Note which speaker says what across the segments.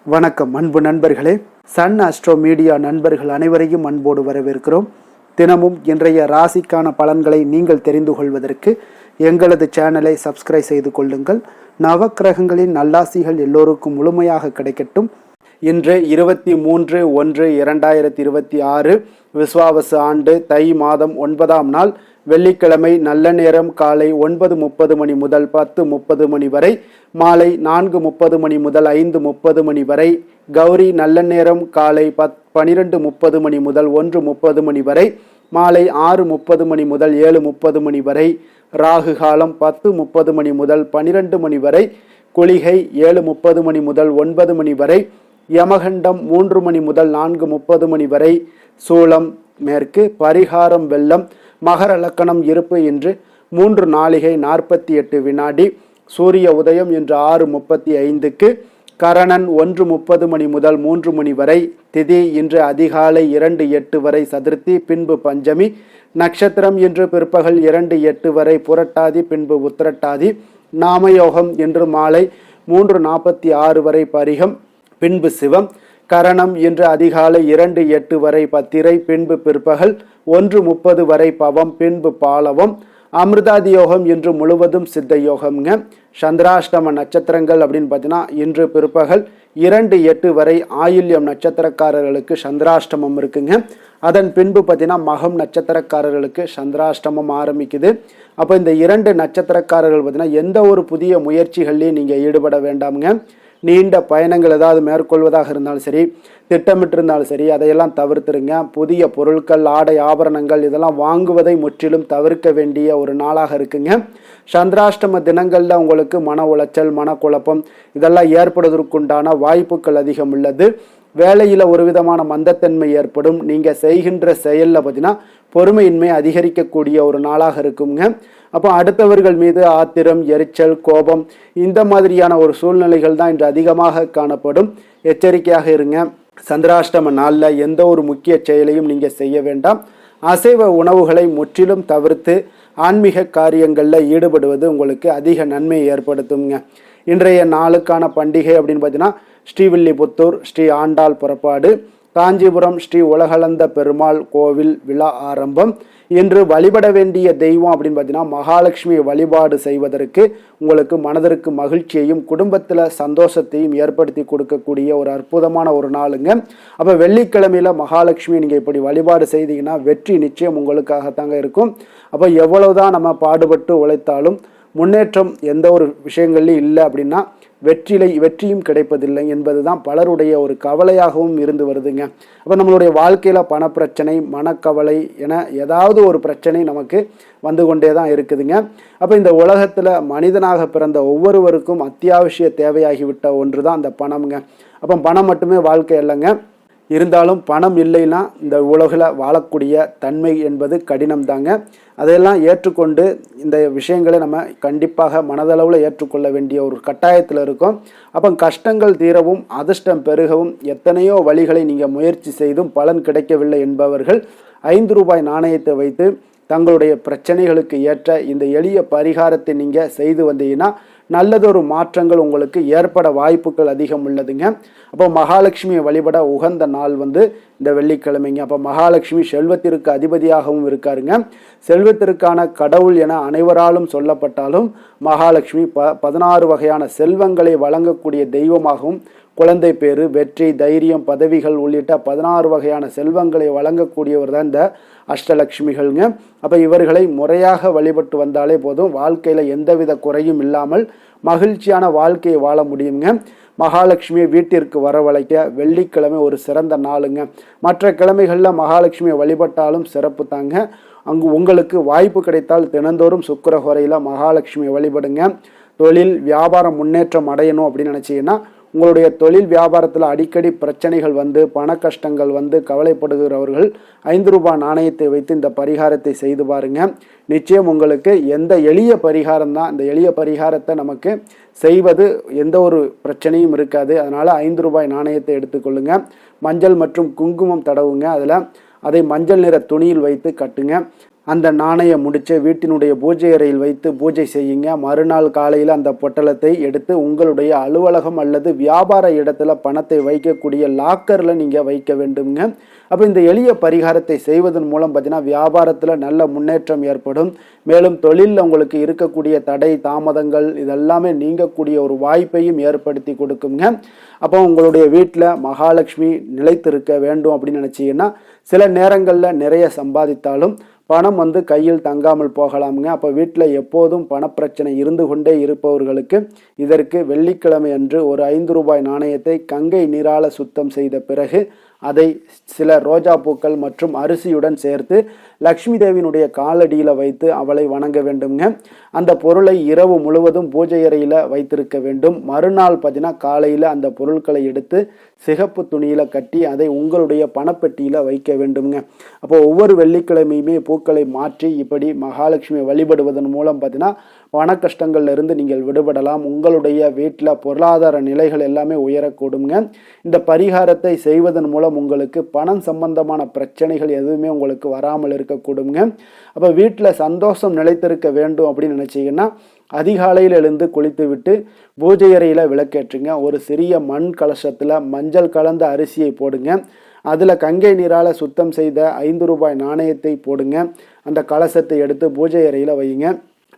Speaker 1: வணக்கம் அன்பு நண்பர்களே. சன் அஸ்ட்ரோ மீடியா நண்பர்கள் அனைவரையும் அன்போடு வரவேற்கிறோம். தினமும் இன்றைய ராசிக்கான பலன்களை நீங்கள் தெரிந்து கொள்வதற்கு எங்களது சேனலை சப்ஸ்கிரைப் செய்து கொள்ளுங்கள். நவக்கிரகங்களின் நல்லாசிகள் எல்லோருக்கும் முழுமையாக கிடைக்கட்டும். இன்று 23/1/2026 விஸ்வாவசு ஆண்டு தை மாதம் 9ஆம் நாள் வெள்ளிக்கிழமை. நல்ல நேரம் காலை 9:30 மணி முதல் 10:30 மணி வரை, மாலை 4:30 மணி முதல் 5:30 மணி வரை. கௌரி நல்ல நேரம் காலை 12:30 மணி முதல் 1:30 மணி வரை, மாலை 6:30 மணி முதல் 7:30 மணி வரை. ராகு காலம் 10:30 மணி முதல் 12 மணி வரை. குளிகை 7:30 மணி முதல் 9 மணி வரை. யமகண்டம் 3 மணி முதல் 4:30 மணி வரை. சூலம் மேற்கு. பரிகாரம் வெள்ளம். மகர லக்கணம் இருப்பு இன்று 3 நாழிகை 48 வினாடி. சூரிய உதயம் இன்று 6:35க்கு. கரணன் 1:30 மணி முதல் 3 மணி வரை. திதி இன்று அதிகாலை 2:08 வரை சதுர்த்தி, பின்பு பஞ்சமி. நட்சத்திரம் இன்று பிற்பகல் 2:08 வரை புரட்டாதி, பின்பு உத்திரட்டாதி. நாமயோகம் இன்று மாலை 3:46 வரை பரிகம், பின்பு சிவம். கரணம் இன்று அதிகாலை 2:08 வரை பத்திரை, பின்பு பிற்பகல் 1:30 வரை பவம், பின்பு பாலவம். அமிர்தாதி யோகம் இன்று முழுவதும் சித்த யோகம்ங்க. சந்திராஷ்டம நட்சத்திரங்கள் அப்படின்னு பார்த்தீங்கன்னா இன்று பிற்பகல் 2:08 வரை ஆயில்யம் நட்சத்திரக்காரர்களுக்கு சந்திராஷ்டமம் இருக்குங்க. அதன் பின்பு பார்த்தீங்கன்னா மகம் நட்சத்திரக்காரர்களுக்கு சந்திராஷ்டமம் ஆரம்பிக்குது. அப்போ இந்த 2 நட்சத்திரக்காரர்கள் பார்த்தீங்கன்னா எந்த ஒரு புதிய முயற்சிகள்லையும் நீங்கள் ஈடுபட வேண்டாமுங்க. நீண்ட பயணங்கள் ஏதாவது மேற்கொள்வதாக இருந்தாலும் சரி, திட்டமிட்டிருந்தாலும் சரி, அதையெல்லாம் தவிர்த்துருங்க. புதிய பொருட்கள், ஆடை, ஆபரணங்கள் இதெல்லாம் வாங்குவதை முற்றிலும் தவிர்க்க வேண்டிய ஒரு நாளாக இருக்குங்க. சந்திராஷ்டம தினங்களில் உங்களுக்கு மன உளைச்சல், மனக்குழப்பம் இதெல்லாம் ஏற்படுவதற்குண்டான வாய்ப்புகள் அதிகம் உள்ளது. வேலையில் ஒரு விதமான மந்தத்தன்மை ஏற்படும். நீங்கள் செய்கின்ற செயலில் பார்த்தீங்கன்னா பொறுமையின்மை அதிகரிக்கக்கூடிய ஒரு நாளாக இருக்குங்க. அப்போ அடுத்தவர்கள் மீது ஆத்திரம், எரிச்சல், கோபம் இந்த மாதிரியான ஒரு சூழ்நிலைகள் தான் இன்று அதிகமாக காணப்படும். எச்சரிக்கையாக இருங்க. சந்திராஷ்டம நாளில் எந்த ஒரு முக்கிய செயலையும் நீங்கள் செய்ய வேண்டாம். அசைவ உணவுகளை முற்றிலும் தவிர்த்து ஆன்மீக காரியங்களில் ஈடுபடுவது உங்களுக்கு அதிக நன்மையை ஏற்படுத்துங்க. இன்றைய நாளுக்கான பண்டிகை அப்படின்னு பார்த்தீங்கன்னா ஸ்ரீவில்லிபுத்தூர் ஸ்ரீ ஆண்டாள் புறப்பாடு, காஞ்சிபுரம் ஸ்ரீ உலகளந்த பெருமாள் கோவில் விழா ஆரம்பம். இன்று வழிபட வேண்டிய தெய்வம் அப்படின்னு பார்த்தீங்கன்னா மகாலட்சுமியை வழிபாடு செய்வதற்கு உங்களுக்கு மனதிற்கு மகிழ்ச்சியையும் குடும்பத்தில் சந்தோஷத்தையும் ஏற்படுத்தி கொடுக்கக்கூடிய ஒரு அற்புதமான ஒரு நாளுங்க. அப்போ வெள்ளிக்கிழமையில் மகாலட்சுமியை நீங்கள் இப்படி வழிபாடு செய்தீங்கன்னா வெற்றி நிச்சயம் உங்களுக்காகத்தாங்க இருக்கும். அப்போ எவ்வளவுதான் நம்ம பாடுபட்டு உழைத்தாலும் முன்னேற்றம் எந்த ஒரு விஷயங்கள்லையும் இல்லை அப்படின்னா வெற்றியும் கிடைப்பதில்லை என்பது தான் பலருடைய ஒரு கவலையாகவும் இருந்து வருதுங்க. அப்போ நம்மளுடைய வாழ்க்கையில் பணப்பிரச்சனை, மனக்கவலை என ஏதாவது ஒரு பிரச்சனை நமக்கு வந்து கொண்டே தான் இருக்குதுங்க. அப்போ இந்த உலகத்தில் மனிதனாக பிறந்த ஒவ்வொருவருக்கும் அத்தியாவசிய தேவையாகிவிட்ட ஒன்று தான் அந்த பணம்ங்க. அப்போ பணம் மட்டுமே வாழ்க்கை இல்லைங்க. இருந்தாலும் பணம் இல்லைன்னா இந்த உலகில் வாழக்கூடிய தன்மை என்பது கடினம் தாங்க. அதையெல்லாம் ஏற்றுக்கொண்டு இந்த விஷயங்களை நம்ம கண்டிப்பாக மனதளவில் ஏற்றுக்கொள்ள வேண்டிய ஒரு கட்டாயத்தில் இருக்கும். அப்போ கஷ்டங்கள் தீரவும் அதிர்ஷ்டம் பெருகவும் எத்தனையோ வழிகளை நீங்கள் முயற்சி செய்தும் பலன் கிடைக்கவில்லை என்பவர்கள் 5 ரூபாய் நாணயத்தை வைத்து தங்களுடைய பிரச்சனைகளுக்கு ஏற்ற இந்த எளிய பரிகாரத்தை நீங்கள் செய்து வந்தீங்கன்னா நல்லதொரு மாற்றங்கள் உங்களுக்கு ஏற்பட வாய்ப்புகள் அதிகம் உள்ளதுங்க. அப்போ மகாலட்சுமியை வழிபட உகந்த நாள் இந்த வெள்ளிக்கிழமைங்க. அப்போ மகாலட்சுமி செல்வத்திற்கு அதிபதியாகவும் இருக்காருங்க. செல்வத்திற்கான கடவுள் என அனைவராலும் சொல்லப்பட்டாலும் மகாலட்சுமி 16 வகையான செல்வங்களை வழங்கக்கூடிய தெய்வமாகவும், குழந்தை பேரு, வெற்றி, தைரியம், பதவிகள் உள்ளிட்ட 16 வகையான செல்வங்களை வழங்கக்கூடியவர் தான் இந்த அஷ்டலட்சுமிகள்ங்க. அப்போ இவர்களை முறையாக வழிபட்டு வந்தாலே போதும், வாழ்க்கையில் எந்தவித குறையும் இல்லாமல் மகிழ்ச்சியான வாழ்க்கையை வாழ முடியுங்க. மகாலட்சுமியை வீட்டிற்கு வரவழைக்க வெள்ளிக்கிழமை ஒரு சிறந்த நாளுங்க. மற்ற கிழமைகளில் மகாலட்சுமியை வழிபட்டாலும் சிறப்பு தாங்க. அங்கு உங்களுக்கு வாய்ப்பு கிடைத்தால் தினந்தோறும் சுக்கிரஹோரையில் மகாலட்சுமியை வழிபடுங்க. தொழில் வியாபாரம் முன்னேற்றம் அடையணும் அப்படின்னு நினச்சிங்கன்னா உங்களுடைய தொழில் வியாபாரத்தில் அடிக்கடி பிரச்சனைகள் பண கஷ்டங்கள் கவலைப்படுகிறவர்கள் 5 ரூபாய் நாணயத்தை வைத்து இந்த பரிகாரத்தை செய்து பாருங்க. நிச்சயம் உங்களுக்கு எந்த எளிய பரிகாரம் தான், இந்த எளிய பரிகாரத்தை நமக்கு செய்வது எந்த ஒரு பிரச்சனையும் இருக்காது. அதனால் 5 ரூபாய் நாணயத்தை எடுத்துக்கொள்ளுங்க. மஞ்சள் மற்றும் குங்குமம் தடவுங்க. அதை மஞ்சள் நிற துணியில் வைத்து கட்டுங்க. அந்த நாணய முடிச்சை வீட்டினுடைய பூஜை அறையில் வைத்து பூஜை செய்யுங்க. மறுநாள் காலையில் அந்த பொட்டலத்தை எடுத்து உங்களுடைய அலுவலகம் அல்லது வியாபார இடத்துல பணத்தை வைக்கக்கூடிய லாக்கரில் நீங்கள் வைக்க வேண்டுங்க. அப்போ இந்த எளிய பரிகாரத்தை செய்வதன் மூலம் பார்த்தீங்கன்னா வியாபாரத்தில் நல்ல முன்னேற்றம் ஏற்படும். மேலும் தொழிலில் உங்களுக்கு இருக்கக்கூடிய தடை தாமதங்கள் இதெல்லாமே நீங்கக்கூடிய ஒரு வாய்ப்பையும் ஏற்படுத்தி கொடுக்குங்க. அப்போ உங்களுடைய வீட்டில் மகாலட்சுமி நிலைத்திருக்க வேண்டும் அப்படின்னு நினச்சிங்கன்னா சில நேரங்களில் நிறைய சம்பாதித்தாலும் பணம் கையில் தங்காமல் போகலாமுங்க. அப்போ வீட்டில் எப்போதும் பணப்பிரச்சனை இருந்து கொண்டே இருப்பவர்களுக்கு இதற்கு வெள்ளிக்கிழமை அன்று ஒரு 5 ரூபாய் நாணயத்தை கங்கை நீரால சுத்தம் செய்த பிறகு அதை சில ரோஜா பூக்கள் மற்றும் அரிசியுடன் சேர்த்து லக்ஷ்மி தேவியினுடைய காலடியில் வைத்து அவளை வணங்க வேண்டுங்க. அந்த பொருளை இரவு முழுவதும் பூஜை அறையில் வைத்திருக்க வேண்டும். மறுநாள் பார்த்தீங்கன்னா காலையில் அந்த பொருட்களை எடுத்து சிகப்பு துணியில் கட்டி அதை உங்களுடைய பணப்பெட்டியில் வைக்க வேண்டுங்க. அப்போ ஒவ்வொரு வெள்ளிக்கிழமையுமே பூக்களை மாற்றி இப்படி மகாலட்சுமியை வழிபடுவதன் மூலம் பார்த்தீங்கன்னா பண கஷ்டங்கள்ல இருந்து நீங்கள் விடுபடலாம். உங்களுடைய வீட்டில் பொருளாதார நிலைகள் எல்லாமே உயரக்கூடுங்க. இந்த பரிகாரத்தை செய்வதன் மூலம் உங்களுக்கு பணம் சம்பந்தமான பிரச்சனைகள் எதுவுமே உங்களுக்கு வராமல் இருக்கக்கூடுங்க. அப்போ வீட்டில் சந்தோஷம் நிலைத்திருக்க வேண்டும் அப்படின்னு நினச்சிங்கன்னா அதிகாலையில் எழுந்து குளித்து விட்டு பூஜை அறையில் விளக்கேற்றுங்க. ஒரு சிறிய மண் கலசத்தில் மஞ்சள் கலந்த அரிசியை போடுங்க. அதில் கங்கை நீரால் சுத்தம் செய்த 5 ரூபாய் நாணயத்தை போடுங்க. அந்த கலசத்தை எடுத்து பூஜை அறையில் வையுங்க.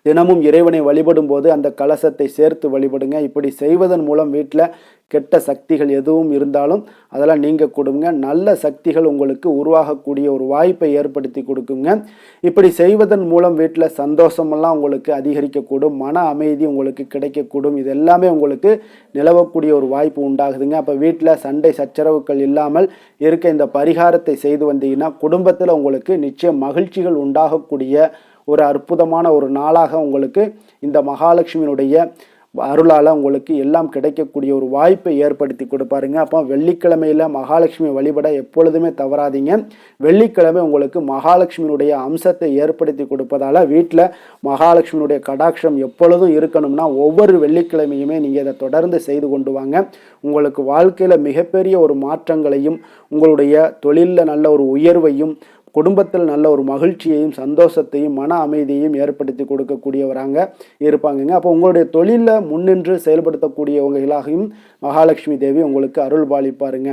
Speaker 1: தினமும் இறைவனை வழிபடும் போது அந்த கலசத்தை சேர்த்து வழிபடுங்க. இப்படி செய்வதன் மூலம் வீட்டில் கெட்ட சக்திகள் எதுவும் இருந்தாலும் அதெல்லாம் நீங்க கொடுங்க. நல்ல சக்திகள் உங்களுக்கு உருவாகக்கூடிய ஒரு வாய்ப்பை ஏற்படுத்தி கொடுக்குங்க. இப்படி செய்வதன் மூலம் வீட்டில் சந்தோஷமெல்லாம் உங்களுக்கு அதிகரிக்கக்கூடும். மன அமைதி உங்களுக்கு கிடைக்கக்கூடும். இது எல்லாமே உங்களுக்கு நிலவக்கூடிய ஒரு வாய்ப்பு உண்டாகுதுங்க. அப்போ வீட்டில் சண்டை சச்சரவுகள் இல்லாமல் இருக்க இந்த பரிகாரத்தை செய்து வந்தீங்கன்னா குடும்பத்தில் உங்களுக்கு நிச்சயம் மகிழ்ச்சிகள் உண்டாகக்கூடிய ஒரு அற்புதமான ஒரு நாளாக உங்களுக்கு இந்த மகாலட்சுமியினுடைய அருளால் உங்களுக்கு எல்லாம் கிடைக்கக்கூடிய ஒரு வாய்ப்பை ஏற்படுத்தி கொடுப்பாருங்க. அப்போ வெள்ளிக்கிழமையில் மகாலட்சுமி வழிபட எப்பொழுதுமே தவறாதீங்க. வெள்ளிக்கிழமை உங்களுக்கு மகாலட்சுமியினுடைய அம்சத்தை ஏற்படுத்தி கொடுப்பதால் வீட்டில் மகாலட்சுமியினுடைய கடாட்சம் எப்பொழுதும் இருக்கணும்னா ஒவ்வொரு வெள்ளிக்கிழமையுமே நீங்கள் இதை தொடர்ந்து செய்து கொண்டு வாங்க. உங்களுக்கு வாழ்க்கையில் மிகப்பெரிய ஒரு மாற்றங்களையும் உங்களுடைய தொழிலில் நல்ல ஒரு உயர்வையும் குடும்பத்தில் நல்ல ஒரு மகிழ்ச்சியையும் சந்தோஷத்தையும் மன அமைதியையும் ஏற்படுத்தி கொடுக்கக்கூடியவராங்க இருப்பாங்கங்க. அப்போ உங்களுடைய தொழிலில் முன்னின்று செயல்படுத்தக்கூடியவங்களாகவும் மகாலட்சுமி தேவி உங்களுக்கு அருள் பாலிப்பாருங்க.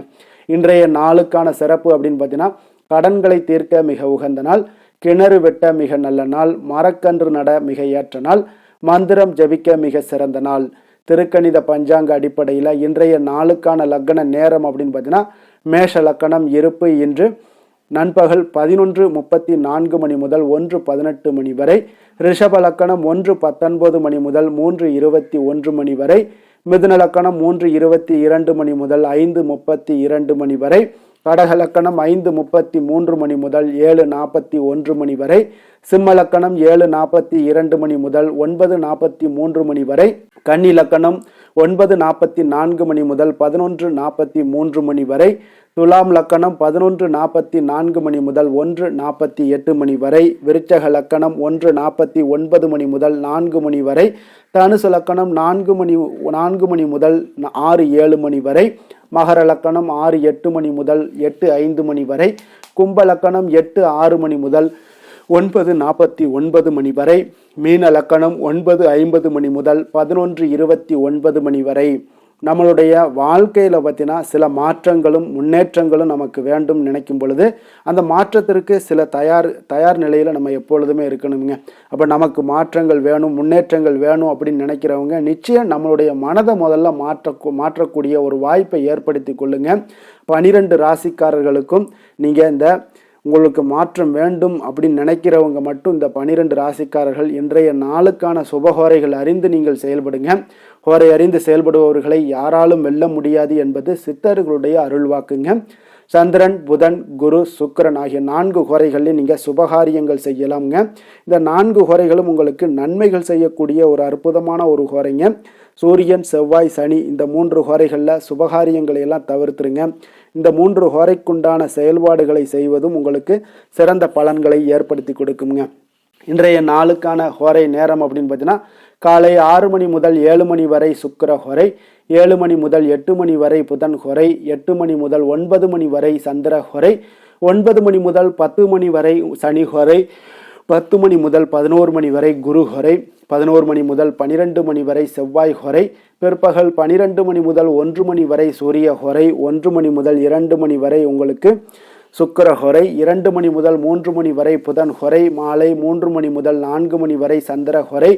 Speaker 1: இன்றைய நாளுக்கான சிறப்பு அப்படின்னு பார்த்தீங்கன்னா கடன்களை தீர்க்க மிக உகந்த நாள், கிணறு வெட்ட மிக நல்ல நாள், மரக்கன்று நட மிக ஏற்ற நாள், மந்திரம் ஜபிக்க மிக சிறந்த நாள். திருக்கணித பஞ்சாங்க அடிப்படையில் இன்றைய நாளுக்கான லக்கண நேரம் அப்படின்னு பார்த்தீங்கன்னா மேஷ லக்கணம் இருப்பு இன்று நண்பகல் 11:34 மணி முதல் 1:18 மணி வரை, ரிஷப லக்கணம் 1:19 மணி முதல் 3:21 மணி வரை, மிதுன லக்கணம் 3:22 மணி முதல் 5:32 மணி வரை, கடக லக்கணம் 5:33 மணி முதல் 7:41 மணி வரை, சிம்ம லக்கணம் 7:42 மணி முதல் 9:43 மணி வரை, கன்னி லக்கணம் 9:44 மணி முதல் 11:43 மணி வரை, துலாம் லக்கணம் 11:44 மணி முதல் 1:48 மணி வரை, விருச்சக லக்கணம் 1:49 மணி முதல் 4 மணி வரை, தனுசு லக்கணம் 4 மணி முதல் 6:07 மணி வரை, மகர லக்கணம் 6:08 மணி முதல் 8:05 மணி வரை, கும்ப லக்கணம் 8:06 மணி முதல் 9:49 மணி வரை, மீன லக்கணம் 9:50 மணி முதல் 11:29 மணி வரை. நம்மளுடைய வாழ்க்கையில் பார்த்தீங்கன்னா சில மாற்றங்களும் முன்னேற்றங்களும் நமக்கு வேண்டும் நினைக்கும் பொழுது அந்த மாற்றத்திற்கு சில தயார் நிலையில் நம்ம எப்பொழுதுமே இருக்கணுங்க. அப்போ நமக்கு மாற்றங்கள் வேணும் முன்னேற்றங்கள் வேணும் அப்படின்னு நினைக்கிறவங்க நிச்சயம் நம்மளுடைய மனதை முதல்ல மாற்றக்கூடிய ஒரு வாய்ப்பை ஏற்படுத்தி கொள்ளுங்க. 12 ராசிக்காரர்களுக்கும் நீங்கள் இந்த உங்களுக்கு மாற்றம் வேண்டும் அப்படின்னு நினைக்கிறவங்க மட்டும் இந்த 12 ராசிக்காரர்கள் இன்றைய நாளுக்கான சுபஹோரைகள் அறிந்து நீங்கள் செயல்படுங்க. ஹோரை அறிந்து செயல்படுபவர்களை யாராலும் வெல்ல முடியாது என்பது சித்தர்களுடைய அருள்வாக்குங்க. சந்திரன், புதன், குரு, சுக்கிரன் ஆகிய 4 ஹோரைகளில் நீங்கள் சுபகாரியங்கள் செய்யலாம்ங்க. இந்த 4 ஹோரைகளும் உங்களுக்கு நன்மைகள் செய்யக்கூடிய ஒரு அற்புதமான ஒரு ஹோரைங்க. சூரியன், செவ்வாய், சனி இந்த 3 ஹோரைகளில் சுபகாரியங்களை எல்லாம் தவிர்த்துருங்க. இந்த 3 ஹோரைக்குண்டான செயல்பாடுகளை செய்வதும் உங்களுக்கு சிறந்த பலன்களை ஏற்படுத்தி கொடுக்குங்க. இன்றைய நாளுக்கான ஹோரை நேரம் அப்படின்னு பார்த்தீங்கன்னா காலை 6 மணி முதல் 7 மணி வரை சுக்கிர ஹோரை, 7 மணி முதல் 8 மணி வரை புதன் ஹோரை, 8 மணி முதல் 9 மணி வரை சந்திர ஹோரை, 9 மணி முதல் 10 மணி வரை சனி ஹோரை, 10 மணி முதல் 11 மணி வரை குரு ஹொரை, 11 மணி முதல் 12 மணி வரை செவ்வாய் ஹொரை, பிற்பகல் 12 மணி முதல் 1 மணி வரை சூரிய ஹொரை, 1 மணி முதல் 2 மணி வரை உங்களுக்கு சுக்கிர ஹொரை, 2 மணி முதல் 3 மணி வரை புதன் ஹொரை, மாலை 3 மணி முதல் 4 மணி வரை சந்திர ஹொரை,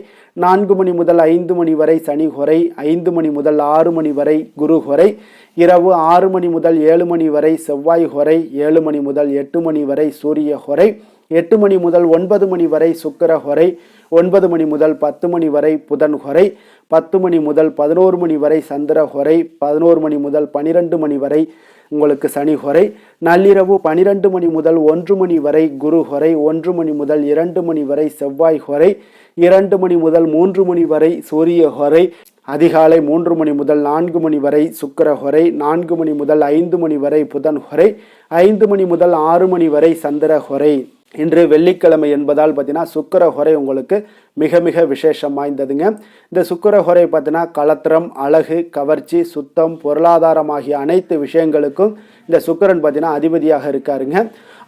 Speaker 1: 4 மணி முதல் 5 மணி வரை சனி ஹொரை, 5 மணி முதல் 6 மணி வரை குரு ஹொரை, இரவு 6 மணி முதல் 7 மணி வரை செவ்வாய் ஹொரை, 7 மணி முதல் 8 மணி வரை சூரிய ஹொரை, 8 மணி முதல் 9 மணி வரை சுக்கிர ஹொரை, 9 மணி முதல் 10 மணி வரை புதன் ஹொரை, 10 மணி முதல் 11 மணி வரை சந்திர ஹொரை, 11 மணி முதல் 12 மணி வரை உங்களுக்கு சனி ஹொரை, நள்ளிரவு 12 மணி முதல் 1 மணி வரை குரு ஹொரை, 1 மணி முதல் 2 மணி வரை செவ்வாய் ஹொரை, 2 மணி முதல் 3 மணி வரை சூரிய ஹொரை, அதிகாலை 3 மணி முதல் 4 மணி வரை சுக்கிர ஹொரை, 4 மணி முதல் 5 மணி வரை புதன் ஹொரை, 5 மணி முதல் 6 மணி வரை சந்திர ஹொரை. இன்று வெள்ளிக்கிழமை என்பதால் பார்த்தீங்கன்னா சுக்கிர ஹொரை உங்களுக்கு மிக மிக விசேஷம் வாய்ந்ததுங்க. இந்த சுக்கிர ஹொரை பார்த்தீங்கன்னா கலத்திரம், அழகு, கவர்ச்சி, சுத்தம், பொருளாதாரம் ஆகிய அனைத்து விஷயங்களுக்கும் இந்த சுக்கிரன் பார்த்தீங்கன்னா அதிபதியாக இருக்காருங்க.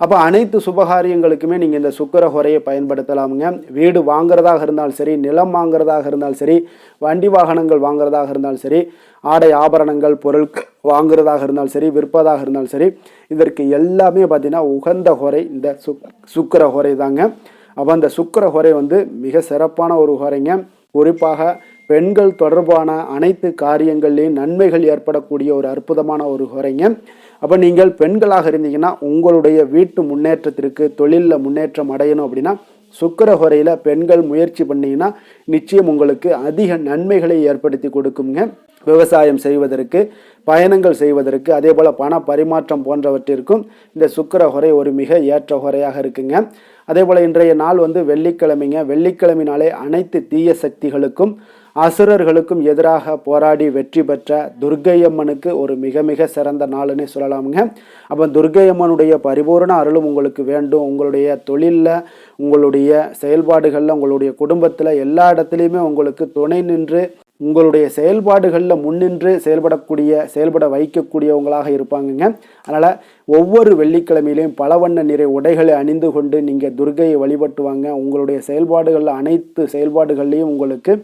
Speaker 1: அப்போ அனைத்து சுபகாரியங்களுக்குமே நீங்கள் இந்த சுக்கிர ஹொரையை பயன்படுத்தலாமுங்க. வீடு வாங்குறதாக இருந்தாலும் சரி, நிலம் வாங்குறதாக இருந்தாலும் சரி, வண்டி வாகனங்கள் வாங்குறதாக இருந்தாலும் சரி, ஆடை ஆபரணங்கள் பொருள் வாங்குறதாக இருந்தாலும் சரி, விற்பதாக இருந்தாலும் சரி, இதற்கு எல்லாமே பார்த்தீங்கன்னா உகந்த ஹொரை இந்த சுக்கிர ஹொரை தாங்க. அப்போ அந்த சுக்கிர ஹொரை வந்து மிக சிறப்பான ஒரு ஹொரைங்க. குறிப்பாக பெண்கள் தொடர்பான அனைத்து காரியங்கள்லேயும் நன்மைகள் ஏற்படக்கூடிய ஒரு அற்புதமான ஒரு ஹொரைங்க. அப்போ நீங்கள் பெண்களாக இருந்தீங்கன்னா உங்களுடைய வீட்டு முன்னேற்றத்திற்கு, தொழிலில் முன்னேற்றம் அடையணும் அப்படின்னா சுக்கிர ஹொரையில் பெண்கள் முயற்சி பண்ணிங்கன்னா நிச்சயம் உங்களுக்கு அதிக நன்மைகளை ஏற்படுத்தி கொடுக்குங்க. விவசாயம் செய்வதற்கு, பயணங்கள் செய்வதற்கு, அதே போல் பண பரிமாற்றம் போன்றவற்றிற்கும் இந்த சுக்கிர ஹொரை ஒரு மிக ஏற்ற ஹொரையாக இருக்குங்க. அதே போல் இன்றைய நாள் வந்து வெள்ளிக்கிழமைங்க. வெள்ளிக்கிழமைனாலே அனைத்து தீய சக்திகளுக்கும் அசுரர்களுக்கும் எதிராக போராடி வெற்றி பெற்ற துர்க்கையம்மனுக்கு ஒரு மிக மிக சிறந்த நாளுன்னு சொல்லலாமுங்க. அப்போ துர்க்கையம்மனுடைய பரிபூர்ண அருளும் உங்களுக்கு வேண்டும். உங்களுடைய தொழிலில், உங்களுடைய செயல்பாடுகளில், உங்களுடைய குடும்பத்தில் எல்லா இடத்துலையுமே உங்களுக்கு துணை நின்று உங்களுடைய செயல்பாடுகளில் முன்னின்று செயல்பட வைக்கக்கூடியவங்களாக இருப்பாங்கங்க. அதனால் ஒவ்வொரு வெள்ளிக்கிழமையிலையும் பல வண்ண நிறை உடைகளை அணிந்து கொண்டு நீங்கள் துர்க்கையை வழிபட்டுவாங்க. உங்களுடைய செயல்பாடுகளில் அனைத்து செயல்பாடுகள்லையும் உங்களுக்கு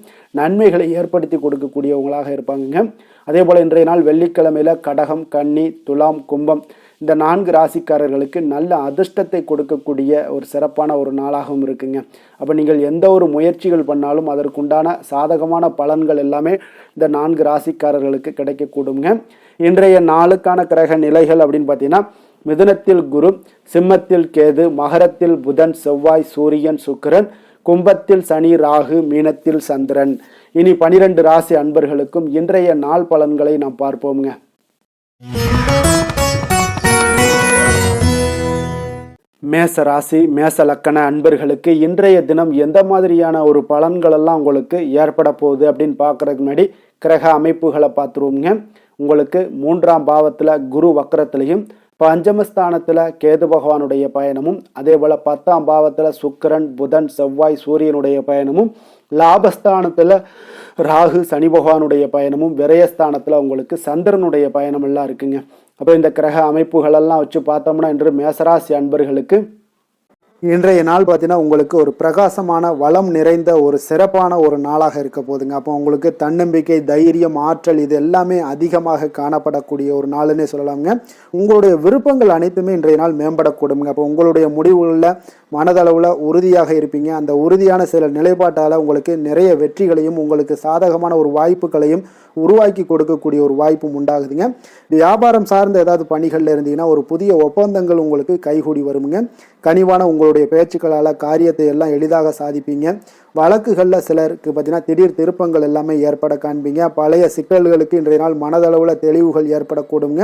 Speaker 1: நன்மைகளை ஏற்படுத்தி கொடுக்கக்கூடியவங்களாக இருப்பாங்கங்க. அதே போல் இன்றைய நாள் வெள்ளிக்கிழமையில் கடகம், கன்னி, துலாம், கும்பம் இந்த 4 ராசிக்காரர்களுக்கு நல்ல அதிர்ஷ்டத்தை கொடுக்கக்கூடிய ஒரு சிறப்பான ஒரு நாளாகவும் இருக்குங்க. அப்போ நீங்கள் எந்த ஒரு முயற்சிகள் பண்ணாலும் அதற்குண்டான சாதகமான பலன்கள் எல்லாமே இந்த 4 ராசிக்காரர்களுக்கு கிடைக்கக்கூடுங்க. இன்றைய நாளுக்கான கிரக நிலைகள் அப்படின்னு பார்த்தீங்கன்னா மிதுனத்தில் குரு, சிம்மத்தில் கேது, மகரத்தில் புதன், செவ்வாய், சூரியன், சுக்கிரன், கும்பத்தில் சனி, ராகு, மீனத்தில் சந்திரன். இனி 12 ராசி அன்பர்களுக்கும் இன்றைய நாள் பலன்களை நாம் பார்ப்போம்ங்க. மேச ராசி, மேச லக்கண அன்பர்களுக்கு இன்றைய தினம் எந்த மாதிரியான ஒரு பலன்கள் எல்லாம் உங்களுக்கு ஏற்பட போகுது அப்படின்னு பார்க்கறதுக்கு முன்னாடி கிரக அமைப்புகளை பார்த்துருவோங்க. உங்களுக்கு 3ஆம் பாவத்தில் குரு வக்கரத்திலையும், பஞ்சமஸ்தானத்தில் கேது பகவானுடைய பயணமும், அதே போல் 10ஆம் பாவத்தில் சுக்கிரன், புதன், செவ்வாய், சூரியனுடைய பயணமும், லாபஸ்தானத்தில் ராகு, சனி பகவானுடைய பயணமும், விரயஸ்தானத்தில் உங்களுக்கு சந்திரனுடைய பயணம் எல்லாம் இருக்குங்க. அப்போ இந்த கிரக அமைப்புகளெல்லாம் வச்சு பார்த்தோம்னா இன்று மேசராசி அன்பர்களுக்கு இன்றைய நாள் பார்த்தீங்கன்னா உங்களுக்கு ஒரு பிரகாசமான வளம் நிறைந்த ஒரு சிறப்பான ஒரு நாளாக இருக்க போதுங்க. அப்போ உங்களுக்கு தன்னம்பிக்கை, தைரியம், ஆற்றல் இது எல்லாமே அதிகமாக காணப்படக்கூடிய ஒரு நாளுன்னே சொல்லலாங்க. உங்களுடைய விருப்பங்கள் அனைத்துமே இன்றைய நாள் மேம்படக்கூடுங்க. அப்போ உங்களுடைய முடிவுகளில் மனதளவில் உறுதியாக இருப்பீங்க. அந்த உறுதியான சில நிலைப்பாட்டால் உங்களுக்கு நிறைய வெற்றிகளையும் உங்களுக்கு சாதகமான ஒரு வாய்ப்புகளையும் உருவாக்கி கொடுக்கக்கூடிய ஒரு வாய்ப்பும் உண்டாகுதுங்க. வியாபாரம் சார்ந்த ஏதாவது பணிகளில் இருந்தீங்கன்னா ஒரு புதிய ஒப்பந்தங்கள் உங்களுக்கு கைகூடி வருங்க. கனிவான உங்களுடைய பேச்சுக்களால் காரியத்தை எல்லாம் எளிதாக சாதிப்பீங்க. வழக்குகளில் சிலருக்கு பார்த்தீங்கன்னா திடீர் திருப்பங்கள் எல்லாமே ஏற்பட காண்பீங்க. பழைய சிக்கல்களுக்கு இன்றைய நாள் மனதளவில் தெளிவுகள் ஏற்படக்கூடுங்க.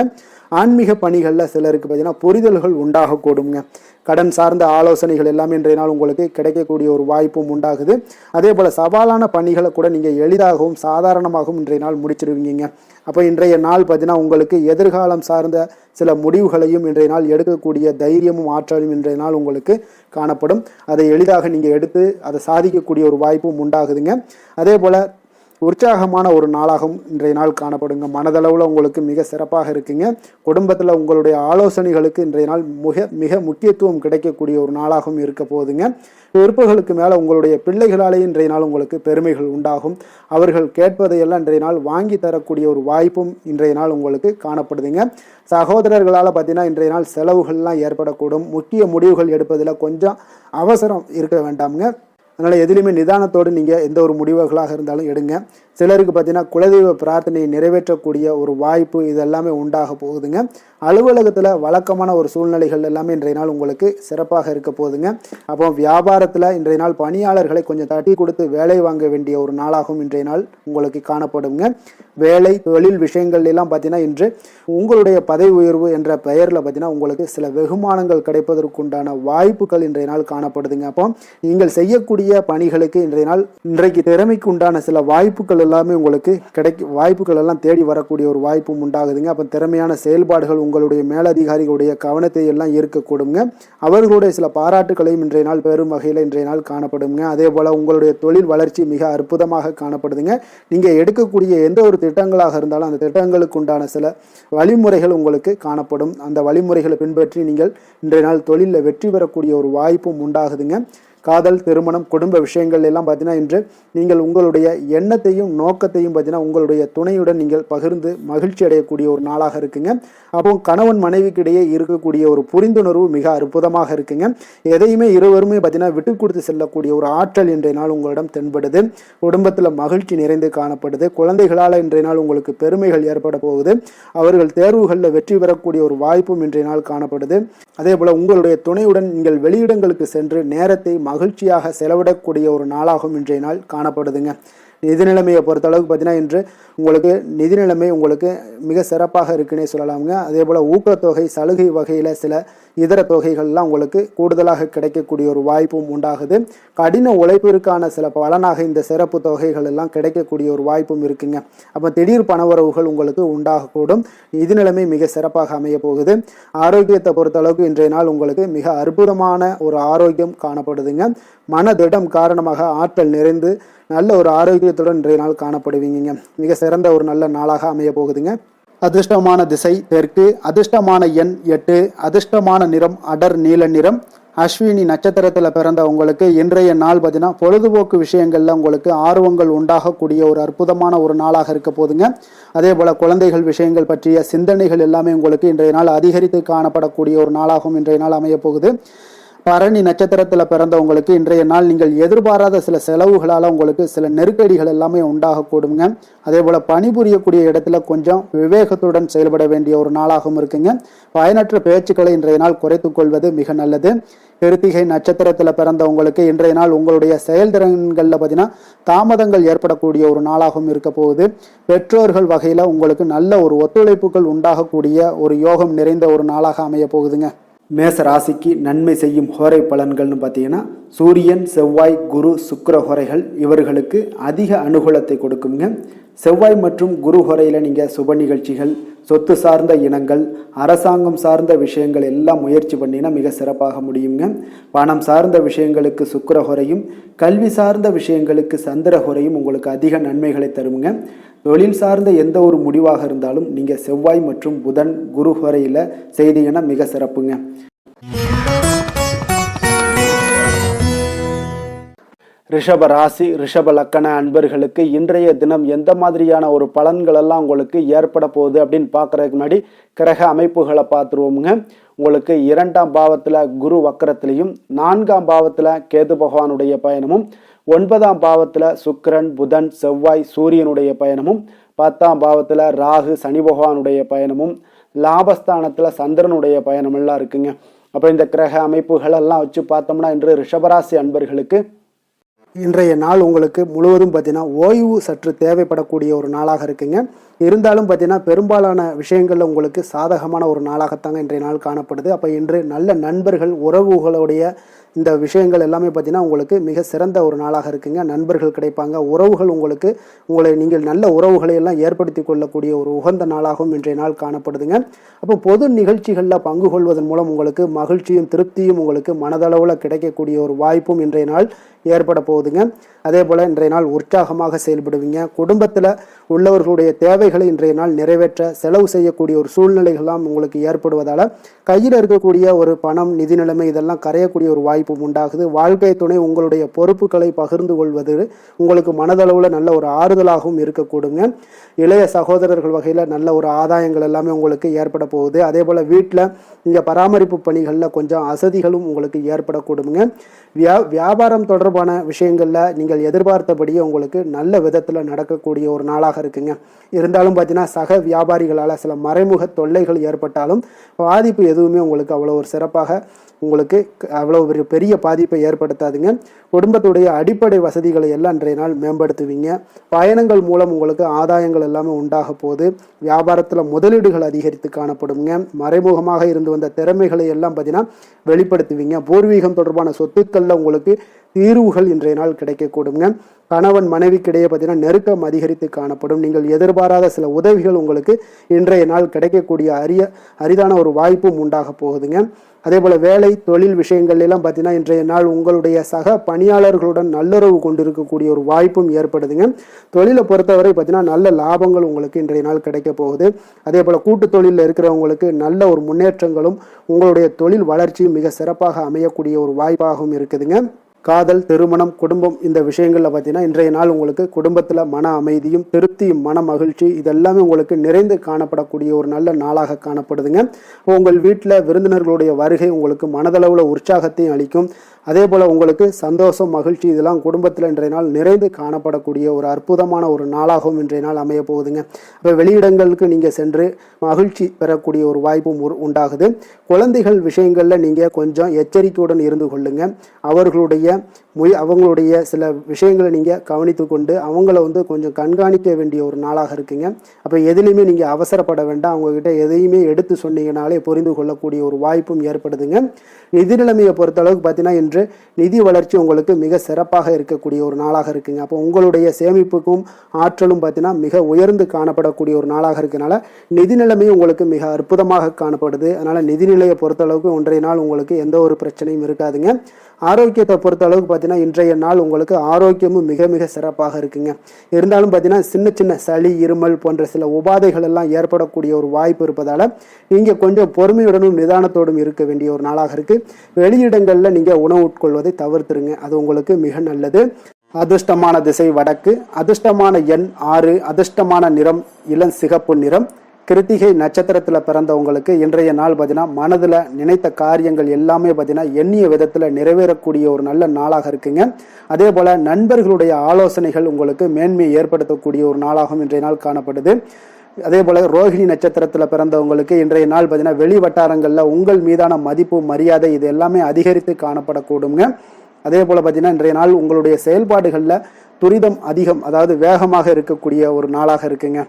Speaker 1: ஆன்மீக பணிகளில் சிலருக்கு பார்த்தீங்கன்னா புரிதல்கள் உண்டாகக்கூடுங்க. கடன் சார்ந்த ஆலோசனைகள் எல்லாமே இன்றைய நாள் உங்களுக்கு கிடைக்கக்கூடிய ஒரு வாய்ப்பும் உண்டாகுது. அதே போல் சவாலான பணிகளை கூட நீங்கள் எளிதாகவும் சாதாரணமாகவும் இன்றைய நாள் முடிச்சிருவீங்க. அப்போ இன்றைய நாள் பார்த்தீங்கன்னா உங்களுக்கு எதிர்காலம் சார்ந்த சில முடிவுகளையும் இன்றைய நாள் எடுக்கக்கூடிய தைரியமும் ஆற்றலும் இன்றைய நாள் உங்களுக்கு காணப்படும். அதை எளிதாக நீங்கள் எடுத்து அதை சாதிக்கக்கூடிய ஒரு வாய்ப்பும் உண்டாகுதுங்க. அதே போல் உற்சாகமான ஒரு நாளாகவும் இன்றைய நாள் காணப்படுங்க. மனதளவில் உங்களுக்கு மிக சிறப்பாக இருக்குங்க. குடும்பத்தில் உங்களுடைய ஆலோசனைகளுக்கு இன்றைய நாள் மிக முக்கியத்துவம் கிடைக்கக்கூடிய ஒரு நாளாகவும் இருக்க போகுதுங்க. பிற்பகலுக்கு மேலே உங்களுடைய பிள்ளைகளாலே இன்றைய நாள் உங்களுக்கு பெருமைகள் உண்டாகும். அவர்கள் கேட்பதையெல்லாம் இன்றைய நாள் வாங்கி தரக்கூடிய ஒரு வாய்ப்பும் இன்றைய நாள் உங்களுக்கு காணப்படுதுங்க. சகோதரர்களால் பார்த்தீங்கன்னா இன்றைய நாள் செலவுகள்லாம் ஏற்படக்கூடும். முக்கிய முடிவுகள் எடுப்பதில் கொஞ்சம் அவசரம் இருக்க வேண்டாமுங்க. அதனால் எதுலேயுமே நிதானத்தோடு நீங்கள் எந்த ஒரு முடிவுகளாக இருந்தாலும் எடுங்க. சிலருக்கு பார்த்தீங்கன்னா குலதெய்வ பிரார்த்தனையை நிறைவேற்றக்கூடிய ஒரு வாய்ப்பு இதெல்லாமே உண்டாக போகுதுங்க. அலுவலகத்தில் வழக்கமான ஒரு சூழ்நிலைகள் எல்லாமே இன்றைய நாள் உங்களுக்கு சிறப்பாக இருக்க போகுதுங்க. அப்போ வியாபாரத்தில் இன்றைய நாள் பணியாளர்களை கொஞ்சம் தட்டி கொடுத்து வேலை வாங்க வேண்டிய ஒரு நாளாகவும் இன்றைய நாள் உங்களுக்கு காணப்படுங்க. வேலை தொழில் விஷயங்கள் எல்லாம் பார்த்தீங்கன்னா இன்று உங்களுடைய பதவி உயர்வு என்ற பெயரில் பார்த்தீங்கன்னா உங்களுக்கு சில வெகுமானங்கள் கிடைப்பதற்குண்டான வாய்ப்புகள் இன்றைய நாள் காணப்படுதுங்க. அப்போ நீங்கள் செய்யக்கூடிய பணிகளுக்கு இன்றைக்கு திறமைக்கு உண்டான சில வாய்ப்புகள் எல்லாமே உங்களுக்கு வாய்ப்புகள் எல்லாம் தேடி வரக்கூடிய ஒரு வாய்ப்பும் உண்டாகுதுங்க. அப்போ திறமையான செயல்பாடுகள் உங்களுடைய மேலதிகாரிகளுடைய கவனத்தை எல்லாம் ஈர்க்கக்கூடுங்க. அவர்களுடைய சில பாராட்டுகளையும் இன்றைய நாள் பெரும் வகையில் இன்றைய நாள் காணப்படுங்க. அதே போல உங்களுடைய தொழில் வளர்ச்சி மிக அற்புதமாக காணப்படுதுங்க. நீங்க எடுக்கக்கூடிய எந்த ஒரு திட்டங்களாக இருந்தாலும் அந்த திட்டங்களுக்கு உண்டான சில வழிமுறைகள் உங்களுக்கு காணப்படும். அந்த வழிமுறைகளை பின்பற்றி நீங்கள் இன்றைய நாள் தொழிலில் வெற்றி பெறக்கூடிய ஒரு வாய்ப்பும் உண்டாகுதுங்க. காதல், திருமணம், குடும்ப விஷயங்கள் எல்லாம் பார்த்தீங்கன்னா இன்று நீங்கள் உங்களுடைய எண்ணத்தையும் நோக்கத்தையும் பார்த்தீங்கன்னா உங்களுடைய துணையுடன் நீங்கள் பகிர்ந்து மகிழ்ச்சி அடையக்கூடிய ஒரு நாளாக இருக்குங்க. அப்போ கணவன் மனைவிக்கு இடையே இருக்கக்கூடிய ஒரு புரிந்துணர்வு மிக அற்புதமாக இருக்குங்க. எதையுமே இருவருமே பார்த்தீங்கன்னா விட்டு கொடுத்து செல்லக்கூடிய ஒரு ஆற்றல் இன்றைய நாள் உங்களிடம் தென்படுது. குடும்பத்தில் மகிழ்ச்சி நிறைந்து காணப்படுது. குழந்தைகளால் இன்றைய நாள் உங்களுக்கு பெருமைகள் ஏற்பட போகுது. அவர்கள் தேர்வுகளில் வெற்றி பெறக்கூடிய ஒரு வாய்ப்பும் இன்றைய நாள் காணப்படுது. அதே போல உங்களுடைய துணையுடன் நீங்கள் வெளியிடங்களுக்கு சென்று நேரத்தை மகிழ்ச்சியாக செலவிடக்கூடிய ஒரு நாளாகவும் இன்றைய நாள் காணப்படுதுங்க. நிதி நிலைமையை பொறுத்தளவுக்கு பார்த்தீங்கன்னா இன்று உங்களுக்கு நிதி நிலைமை உங்களுக்கு மிக சிறப்பாக இருக்குன்னே சொல்லலாமுங்க. அதே போல் ஊக்கத்தொகை, சலுகை வகையில் சில இதர தொகைகள்லாம் உங்களுக்கு கூடுதலாக கிடைக்கக்கூடிய ஒரு வாய்ப்பும் உண்டாகுது. கடின உழைப்பிற்கான சில பலனாக இந்த சிறப்பு தொகைகள் எல்லாம் கிடைக்கக்கூடிய ஒரு வாய்ப்பும் இருக்குங்க. அப்போ திடீர் பணவரவுகள் உங்களுக்கு உண்டாகக்கூடும். நிதி நிலைமை மிக சிறப்பாக அமைய போகுது. ஆரோக்கியத்தை பொறுத்தளவுக்கு இன்றைய நாள் உங்களுக்கு மிக அற்புதமான ஒரு ஆரோக்கியம் காணப்படுதுங்க. மனதிடம் காரணமாக ஆற்றல் நிறைந்து நல்ல ஒரு ஆரோக்கியத்துடன் இன்றைய நாள் காணப்படுவீங்க. மிக சிறந்த ஒரு நல்ல நாளாக அமைய போகுதுங்க. அதிர்ஷ்டமான திசை தெற்கு, அதிர்ஷ்டமான எண் 8, அதிர்ஷ்டமான நிறம் அடர் நீல நிறம். அஸ்வினி நட்சத்திரத்தில் பிறந்த உங்களுக்கு இன்றைய நாள் பார்த்தீங்கன்னா பொழுதுபோக்கு விஷயங்கள்ல உங்களுக்கு ஆர்வங்கள் உண்டாகக்கூடிய ஒரு அற்புதமான ஒரு நாளாக இருக்க போதுங்க. அதே போல குழந்தைகள் விஷயங்கள் பற்றிய சிந்தனைகள் எல்லாமே உங்களுக்கு இன்றைய நாள் அதிகரித்து காணப்படக்கூடிய ஒரு நாளாகவும் இன்றைய நாள் அமைய போகுது. பரணி நட்சத்திரத்தில் பிறந்தவங்களுக்கு இன்றைய நாள் நீங்கள் எதிர்பாராத சில செலவுகளால் உங்களுக்கு சில நெருக்கடிகள் எல்லாமே உண்டாகக்கூடுங்க. அதே போல் பணிபுரியக்கூடிய இடத்துல கொஞ்சம் விவேகத்துடன் செயல்பட வேண்டிய ஒரு நாளாகவும் இருக்குங்க. பயனற்ற பேச்சுக்களை இன்றைய நாள் குறைத்துக் கொள்வது மிக நல்லது. கிருத்திகை நட்சத்திரத்தில் பிறந்தவங்களுக்கு இன்றைய நாள் உங்களுடைய செயல்திறன்களில் பார்த்தீங்கன்னா தாமதங்கள் ஏற்படக்கூடிய ஒரு நாளாகவும் இருக்க போகுது. பெற்றோர்கள் வகையில் உங்களுக்கு நல்ல ஒரு ஒத்துழைப்புகள் உண்டாகக்கூடிய ஒரு யோகம் நிறைந்த ஒரு நாளாக அமைய போகுதுங்க. மேச ராசிக்கு நன்மை செய்யும் ஹோரை பலன்கள்னு பார்த்தீங்கன்னா சூரியன், செவ்வாய், குரு, சுக்கிர ஹோரைகள் இவர்களுக்கு அதிக அனுகூலத்தை கொடுக்குங்க. செவ்வாய் மற்றும் குரு ஹோரையில் நீங்கள் சுப நிகழ்ச்சிகள், சொத்து சார்ந்த இனங்கள், அரசாங்கம் சார்ந்த விஷயங்கள் எல்லாம் முயற்சி பண்ணினா மிக சிறப்பாக முடியுங்க. பணம் சார்ந்த விஷயங்களுக்கு சுக்கிர ஹோரையும், கல்வி சார்ந்த விஷயங்களுக்கு சந்திர ஹோரையும் உங்களுக்கு அதிக நன்மைகளை தருங்க. தொழில் சார்ந்த எந்த ஒரு முடிவாக இருந்தாலும் நீங்கள் செவ்வாய் மற்றும் புதன், குரு ஹோரையில் செய்தீங்கன்னா மிக சிறப்புங்க. ரிஷப ராசி, ரிஷப லக்கண அன்பர்களுக்கு இன்றைய தினம் எந்த மாதிரியான ஒரு பலன்கள் எல்லாம் உங்களுக்கு ஏற்பட போகுது அப்படின்னு பார்க்கறதுக்கு முன்னாடி கிரக அமைப்புகளை பார்த்துருவோமுங்க. உங்களுக்கு 2ஆம் பாவத்தில் குரு வக்கரத்திலையும், 4ஆம் பாவத்தில் கேது பகவானுடைய பயணமும், 9ஆம் பாவத்தில் சுக்கிரன், புதன், செவ்வாய், சூரியனுடைய பயணமும், 10ஆம் பாவத்தில் ராகு, சனி பகவானுடைய பயணமும், லாபஸ்தானத்தில் சந்திரனுடைய பயணம் எல்லாம் இருக்குங்க. அப்போ இந்த கிரக அமைப்புகள் எல்லாம் வச்சு பார்த்தோம்னா இன்று ரிஷபராசி அன்பர்களுக்கு இன்றைய நாள் உங்களுக்கு முழுவதும் பார்த்தீங்கன்னா ஓய்வு சற்று தேவைப்படக்கூடிய ஒரு நாளாக இருக்குங்க. இருந்தாலும் பார்த்தீங்கன்னா பெரும்பாலான விஷயங்களில் உங்களுக்கு சாதகமான ஒரு நாளாகத்தாங்க இன்றைய நாள் காணப்படுது. அப்போ இன்று நல்ல நண்பர்கள், உறவுகளுடைய இந்த விஷயங்கள் எல்லாமே பார்த்தீங்கன்னா உங்களுக்கு மிக சிறந்த ஒரு நாளாக இருக்குங்க. நண்பர்கள் கிடைப்பாங்க, உறவுகள் உங்களுக்கு நீங்கள் நல்ல உறவுகளை எல்லாம் ஏற்படுத்தி கொள்ளக்கூடிய ஒரு உகந்த நாளாகவும் இன்றைய நாள் காணப்படுதுங்க. அப்போ பொது நிகழ்ச்சிகளில் பங்கு கொள்வதன் மூலம் உங்களுக்கு மகிழ்ச்சியும் திருப்தியும் உங்களுக்கு மனதளவில் கிடைக்கக்கூடிய ஒரு வாய்ப்பும் இன்றைய நாள் ஏற்பட போகுதுங்க. அதே போல் இன்றைய நாள் உற்சாகமாக செயல்படுவீங்க. குடும்பத்தில் உள்ளவர்களுடைய தேவைகளை இன்றைய நாள் நிறைவேற்ற செலவு செய்யக்கூடிய ஒரு சூழ்நிலைகள்லாம் உங்களுக்கு ஏற்படுவதால் கையில் இருக்கக்கூடிய ஒரு பணம், நிதி நிலைமை இதெல்லாம் கரையக்கூடிய ஒரு வாய்ப்பும் உண்டாகுது. வாழ்க்கை துணை உங்களுடைய பொறுப்புகளை பகிர்ந்து கொள்வது உங்களுக்கு மனதளவில் நல்ல ஒரு ஆறுதலாகவும் இருக்கக்கூடுங்க. இளைய சகோதரர்கள் வகையில் நல்ல ஒரு ஆதாயங்கள் எல்லாமே உங்களுக்கு ஏற்பட போகுது. அதே போல் வீட்டில் நீங்கள் பராமரிப்பு பணிகளில் கொஞ்சம் அசதிகளும் உங்களுக்கு ஏற்படக்கூடுங்க. வியாபாரம் தொடர்பான விஷயங்களில் நீங்கள் எதிர்பார்த்தபடியே உங்களுக்கு நல்ல விதத்தில் நடக்கக்கூடிய ஒரு நாளாக இருக்குங்க. இருந்தாலும் பார்த்தீங்கன்னா சக வியாபாரிகளால் சில மறைமுக தொல்லைகள் ஏற்பட்டாலும் பாதிப்பு எதுவுமே உங்களுக்கு அவ்வளோ ஒரு சிறப்பாக உங்களுக்கு அவ்வளோ ஒரு பெரிய பாதிப்பை ஏற்படுத்தாதுங்க. குடும்பத்துடைய அடிப்படை வசதிகளை எல்லாம் இன்றைய நாள் மேம்படுத்துவீங்க. பயணங்கள் மூலம் உங்களுக்கு ஆதாயங்கள் எல்லாமே உண்டாக போகுது. வியாபாரத்தில் முதலீடுகள் அதிகரித்து காணப்படுங்க. மறைமுகமாக இருந்து வந்த திறமைகளை எல்லாம் பார்த்தீங்கன்னா வெளிப்படுத்துவீங்க. பூர்வீகம் தொடர்பான சொத்துக்களில் உங்களுக்கு தீர்வுகள் இன்றைய நாள் கிடைக்கக்கூடுங்க. கணவன் மனைவிக்கிடையே பார்த்தீங்கன்னா நெருக்கம் அதிகரித்து காணப்படும். நீங்கள் எதிர்பாராத சில உதவிகள் உங்களுக்கு இன்றைய நாள் கிடைக்கக்கூடிய அரிதான ஒரு வாய்ப்பும் உண்டாக போகுதுங்க. அதே போல் வேலை தொழில் விஷயங்கள் எல்லாம் பார்த்தீங்கன்னா இன்றைய நாள் உங்களுடைய சக பணியாளர்களுடன் நல்லுறவு கொண்டிருக்கக்கூடிய ஒரு வாய்ப்பும் ஏற்படுதுங்க. தொழிலை பொறுத்தவரை பார்த்தீங்கன்னா நல்ல லாபங்கள் உங்களுக்கு இன்றைய நாள் கிடைக்க போகுது. அதே போல் கூட்டு தொழிலில் இருக்கிறவங்களுக்கு நல்ல ஒரு முன்னேற்றங்களும் உங்களுடைய தொழில் வளர்ச்சியும் மிக சிறப்பாக அமையக்கூடிய ஒரு வாய்ப்பாகவும் இருக்குதுங்க. காதல், திருமணம், குடும்பம் இந்த விஷயங்களில் பார்த்தீங்கன்னா இன்றைய நாள் உங்களுக்கு குடும்பத்தில் மன அமைதியும் திருப்தியும் மன மகிழ்ச்சி இதெல்லாமே உங்களுக்கு நிறைந்து காணப்படக்கூடிய ஒரு நல்ல நாளாக காணப்படுதுங்க. உங்கள் வீட்டில் விருந்தினர்களுடைய வருகை உங்களுக்கு மனதளவில் உற்சாகத்தையும் அளிக்கும். அதே போல் உங்களுக்கு சந்தோஷம், மகிழ்ச்சி இதெல்லாம் குடும்பத்தில் இன்றைய நாள் நிறைந்து காணப்படக்கூடிய ஒரு அற்புதமான ஒரு நாளாகவும் இன்றைய நாள் அமைய போகுதுங்க. அப்போ வெளியிடங்களுக்கு நீங்கள் சென்று மகிழ்ச்சி பெறக்கூடிய ஒரு வாய்ப்பும் உண்டாகுது. குழந்தைகள் விஷயங்களில் நீங்கள் கொஞ்சம் எச்சரிக்கையுடன் இருந்து கொள்ளுங்க. அவங்களுடைய சில விஷயங்களை நீங்கள் கவனித்து கொண்டு அவங்கள கொஞ்சம் கண்காணிக்க வேண்டிய ஒரு நாளாக இருக்குங்க. அப்போ எதுலையுமே நீங்கள் அவசரப்பட வேண்டாம். அவங்கக்கிட்ட எதையுமே எடுத்து சொன்னீங்கனாலே புரிந்து கொள்ளக்கூடிய ஒரு வாய்ப்பும் ஏற்படுதுங்க. நிதி நிலைமையை பொறுத்தளவுக்கு பார்த்தீங்கன்னா இன்று நிதி வளர்ச்சி உங்களுக்கு மிக சிறப்பாக இருக்கக்கூடிய ஒரு நாளாக இருக்குங்க. அப்போ உங்களுடைய சேமிப்புக்கும் ஆற்றலும் பார்த்தீங்கன்னா மிக உயர்ந்து காணப்படக்கூடிய ஒரு நாளாக இருக்கனால நிதி நிலைமையும் உங்களுக்கு மிக அற்புதமாக காணப்படுது. அதனால் நிதிநிலையை பொறுத்தளவுக்கு இன்றைய நாள் உங்களுக்கு எந்த ஒரு பிரச்சனையும் இருக்காதுங்க. ஆரோக்கியத்தை பொறுத்த அளவுக்கு பார்த்தீங்கன்னா இன்றைய நாள் உங்களுக்கு ஆரோக்கியமும் மிக மிக சிறப்பாக இருக்குங்க. இருந்தாலும் பார்த்தீங்கன்னா சின்ன சின்ன சளி, இருமல் போன்ற சில உபாதைகள் எல்லாம் ஏற்படக்கூடிய ஒரு வாய்ப்பு இருப்பதால் நீங்கள் கொஞ்சம் பொறுமையுடனும் நிதானத்தோடும் இருக்க வேண்டிய ஒரு நாளாக இருக்குது. வெளியிடங்களில் நீங்கள் உணவு உட்கொள்வதை தவிர்த்துருங்க, அது உங்களுக்கு மிக நல்லது. அதிர்ஷ்டமான திசை வடக்கு, அதிர்ஷ்டமான எண் 6, அதிர்ஷ்டமான நிறம் இளம் சிகப்பு நிறம். கிருத்திகை நட்சத்திரத்தில் பிறந்தவங்களுக்கு இன்றைய நாள் பார்த்தீங்கன்னா மனதில் நினைத்த காரியங்கள் எல்லாமே பார்த்தீங்கன்னா எண்ணிய விதத்தில் நிறைவேறக்கூடிய ஒரு நல்ல நாளாக இருக்குங்க. அதே போல் நண்பர்களுடைய ஆலோசனைகள் உங்களுக்கு மேன்மையை ஏற்படுத்தக்கூடிய ஒரு நாளாகவும் இன்றைய நாள் காணப்படுது. அதே போல் ரோஹிணி நட்சத்திரத்தில் பிறந்தவங்களுக்கு இன்றைய நாள் பார்த்தீங்கன்னா வெளி வட்டாரங்களில் உங்கள் மீதான மதிப்பு, மரியாதை இது எல்லாமே அதிகரித்து காணப்படக்கூடுங்க. அதே போல் பார்த்தீங்கன்னா இன்றைய நாள் உங்களுடைய செயல்பாடுகளில் துரிதம் அதிகம், அதாவது வேகமாக இருக்கக்கூடிய ஒரு நாளாக இருக்குங்க.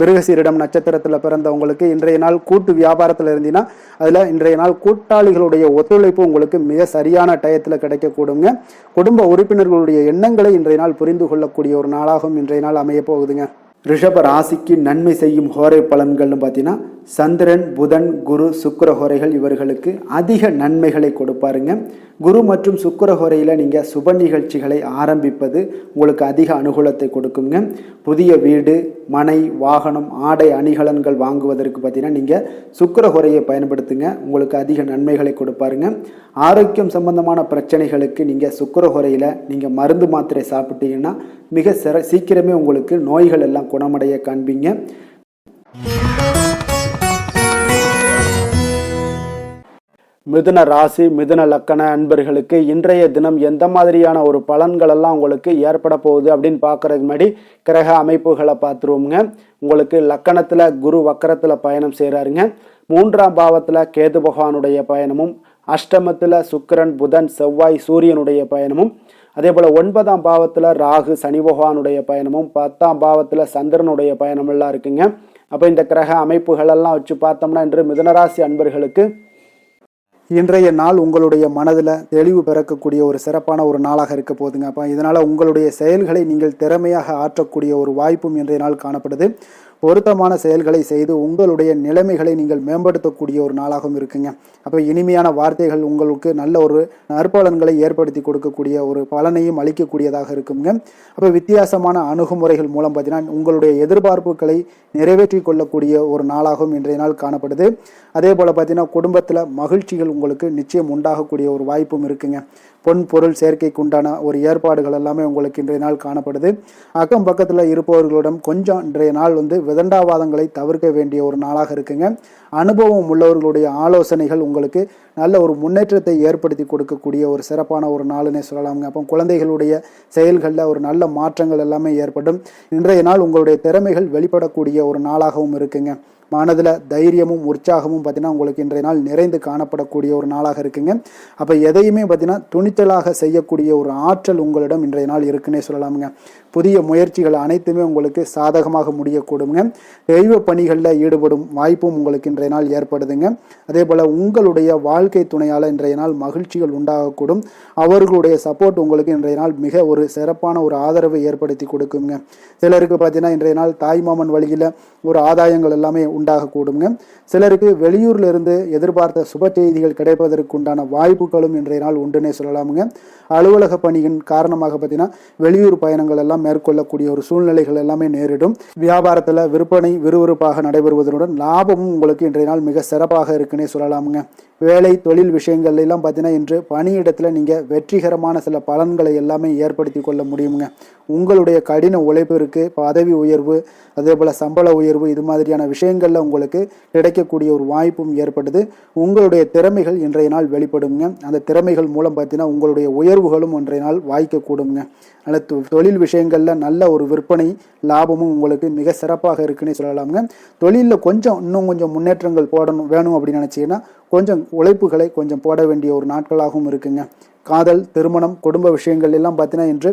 Speaker 1: மிருகசீரிடம் நட்சத்திரத்தில் பிறந்தவங்களுக்கு இன்றைய நாள் கூட்டு வியாபாரத்தில் இருந்தீங்கன்னா அதில் இன்றைய நாள் கூட்டாளிகளுடைய ஒத்துழைப்பு உங்களுக்கு மிக சரியான டயத்தில் கிடைக்கக்கூடுங்க. குடும்ப உறுப்பினர்களுடைய எண்ணங்களை இன்றைய நாள் புரிந்து கொள்ளக்கூடிய ஒரு நாளாகவும் இன்றைய நாள் அமைய போகுதுங்க. ரிஷப ராசிக்கு நன்மை செய்யும் ஹோரை பலன்கள்னு பார்த்தீங்கன்னா சந்திரன், புதன், குரு, சுக்கிர ஹோரைகள் இவர்களுக்கு அதிக நன்மைகளை கொடுப்பாருங்க. குரு மற்றும் சுக்கிர ஹோரையில் நீங்கள் சுப நிகழ்ச்சிகளை ஆரம்பிப்பது உங்களுக்கு அதிக அனுகூலத்தை கொடுக்குங்க. புதிய வீடு, மனை, வாகனம், ஆடை அணிகலன்கள் வாங்குவதற்கு பார்த்தீங்கன்னா நீங்கள் சுக்கிர ஹோரையை பயன்படுத்துங்க, உங்களுக்கு அதிக நன்மைகளை கொடுப்பாருங்க. ஆரோக்கியம் சம்பந்தமான பிரச்சனைகளுக்கு நீங்கள் சுக்கிர ஹோரையில் நீங்கள் மருந்து மாத்திரை சாப்பிட்டீங்கன்னா மிக சீக்கிரமே உங்களுக்கு நோய்கள் எல்லாம் குணமடைய காண்பீங்க. மிதுன ராசி, மிதுன லக்கண அன்பர்களுக்கு இன்றைய தினம் எந்த மாதிரியான ஒரு பலன்கள் எல்லாம் உங்களுக்கு ஏற்பட போகுது அப்படின்னு பார்க்கறதுக்கு முன்னாடி கிரக அமைப்புகளை பார்த்துருவோங்க. உங்களுக்கு லக்கணத்தில் குரு வக்கரத்தில் பயணம் செய்கிறாருங்க. 3ஆம் பாவத்தில் கேது பகவானுடைய பயணமும், அஷ்டமத்தில் சுக்கிரன், புதன், செவ்வாய், சூரியனுடைய பயணமும், அதே போல் 9ஆம் பாவத்தில் ராகு, சனி பகவானுடைய பயணமும், 10ஆம் பாவத்தில் சந்திரனுடைய பயணமெல்லாம் இருக்குங்க. அப்போ இந்த கிரக அமைப்புகளெல்லாம் வச்சு பார்த்தோம்னா இன்று மிதுனராசி அன்பர்களுக்கு இன்றைய நாள் உங்களுடைய மனதில் தெளிவு பிறக்கக்கூடிய ஒரு சிறப்பான ஒரு நாளாக இருக்க போகுதுங்க. அப்போ இதனால் உங்களுடைய செயல்களை நீங்கள் திறமையாக ஆற்றக்கூடிய ஒரு வாய்ப்பும் இன்றைய நாள் காணப்படுது. பொருத்தமான செயல்களை செய்து உங்களுடைய நிலைமைகளை நீங்கள் மேம்படுத்தக்கூடிய ஒரு நாளாகவும் இருக்குங்க. அப்போ இனிமையான வார்த்தைகள் உங்களுக்கு நல்ல ஒரு நற்பலன்களை ஏற்படுத்தி கொடுக்கக்கூடிய ஒரு பலனையும் அளிக்கக்கூடியதாக இருக்குங்க. அப்போ வித்தியாசமான அணுகுமுறைகள் மூலம் பார்த்தீங்கன்னா உங்களுடைய எதிர்பார்ப்புகளை நிறைவேற்றி கொள்ளக்கூடிய ஒரு நாளாகவும் இன்றைய நாள் காணப்படுது. அதே போல் பார்த்தீங்கன்னா குடும்பத்தில் மகிழ்ச்சிகள் உங்களுக்கு நிச்சயம் உண்டாகக்கூடிய ஒரு வாய்ப்பும் இருக்குங்க. பொன் பொருள் சேர்க்கைக்கு உண்டான ஒரு ஏற்பாடுகள் எல்லாமே உங்களுக்கு இன்றைய நாள் காணப்படுது. அக்கம் பக்கத்தில் இருப்பவர்களிடம் கொஞ்சம் இன்றைய நாள் விதண்டாவாதங்களை தவிர்க்க வேண்டிய ஒரு நாளாக இருக்குங்க. அனுபவம் உள்ளவர்களுடைய ஆலோசனைகள் உங்களுக்கு நல்ல ஒரு முன்னேற்றத்தை ஏற்படுத்தி கொடுக்கக்கூடிய ஒரு சிறப்பான ஒரு நாளுன்னே சொல்லலாமுங்க. அப்போ குழந்தைகளுடைய செயல்களில் ஒரு நல்ல மாற்றங்கள் எல்லாமே ஏற்படும். இன்றைய நாள் உங்களுடைய திறமைகள் வெளிப்படக்கூடிய ஒரு நாளாகவும் இருக்குங்க. மனதில் தைரியமும் உற்சாகமும் பார்த்தீங்கன்னா உங்களுக்கு இன்றைய நாள் நிறைந்து காணப்படக்கூடிய ஒரு நாளாக இருக்குங்க. அப்போ எதையுமே பார்த்தீங்கன்னா துணிச்சலாக செய்யக்கூடிய ஒரு ஆற்றல் உங்களிடம் இன்றைய நாள் இருக்குன்னே சொல்லலாமுங்க. புதிய முயற்சிகள் அனைத்துமே உங்களுக்கு சாதகமாக முடியக்கூடுங்க. தெய்வ பணிகளில் ஈடுபடும் வாய்ப்பும் உங்களுக்கு இன்றைய நாள் ஏற்படுதுங்க. அதே போல் உங்களுடைய வாழ்க்கை துணையால் இன்றைய நாள் மகிழ்ச்சிகள் உண்டாகக்கூடும். அவர்களுடைய சப்போர்ட் உங்களுக்கு இன்றைய நாள் மிக ஒரு சிறப்பான ஒரு ஆதரவை ஏற்படுத்தி கொடுக்குங்க. சிலருக்கு பார்த்தீங்கன்னா இன்றைய நாள் தாய்மாமன் வழியில் ஒரு ஆதாயங்கள் எல்லாமே உண்டாகக்கூடுங்க. சிலருக்கு வெளியூர்ல இருந்து எதிர்பார்த்த சுப செய்திகள் கிடைப்பதற்கு உண்டான வாய்ப்புகளும் இன்றைய நாள் உண்டுன்னே சொல்லலாமுங்க. அலுவலக பணியின் காரணமாக பார்த்தீங்கன்னா வெளியூர் பயணங்கள் எல்லாம் மேற்கொள்ளக்கூடிய ஒரு சூழ்நிலைகள் எல்லாமே நேரிடும். வியாபாரத்தில் விற்பனை விறுவிறுப்பாக நடைபெறுவதனுடன் லாபமும் உங்களுக்கு இன்றைய நாள் மிக சிறப்பாக இருக்குன்னே சொல்லலாமுங்க. வேலை தொழில் விஷயங்கள் எல்லாம் பார்த்தீங்கன்னா இன்று பணியிடத்தில் நீங்கள் வெற்றிகரமான சில பலன்களை எல்லாமே ஏற்படுத்தி கொள்ள முடியுங்க. உங்களுடைய கடின உழைப்பிற்கு பதவி உயர்வு அதே போல் சம்பள உயர்வு இது மாதிரியான விஷயங்களில் உங்களுக்கு கிடைக்கக்கூடிய ஒரு வாய்ப்பும் ஏற்படுது. உங்களுடைய திறமைகள் இன்றைய நாள் வெளிப்படுங்க. அந்த திறமைகள் மூலம் பார்த்தீங்கன்னா உங்களுடைய உயர்வுகளும் இன்றைய நாள் வாய்க்கக்கூடுங்க. நல்ல தொழில் விஷயங்களில் நல்ல ஒரு விற்பனை லாபமும் உங்களுக்கு மிக சிறப்பாக இருக்குன்னு சொல்லலாமுங்க. தொழிலில் இன்னும் கொஞ்சம் முன்னேற்றங்கள் வேணும் அப்படின்னு நினச்சிங்கன்னா கொஞ்சம் உழைப்புகளை கொஞ்சம் போட வேண்டிய ஒரு நாட்களாகவும் இருக்குங்க. காதல் திருமணம் குடும்ப விஷயங்கள் எல்லாம் பார்த்தீங்கன்னா இன்று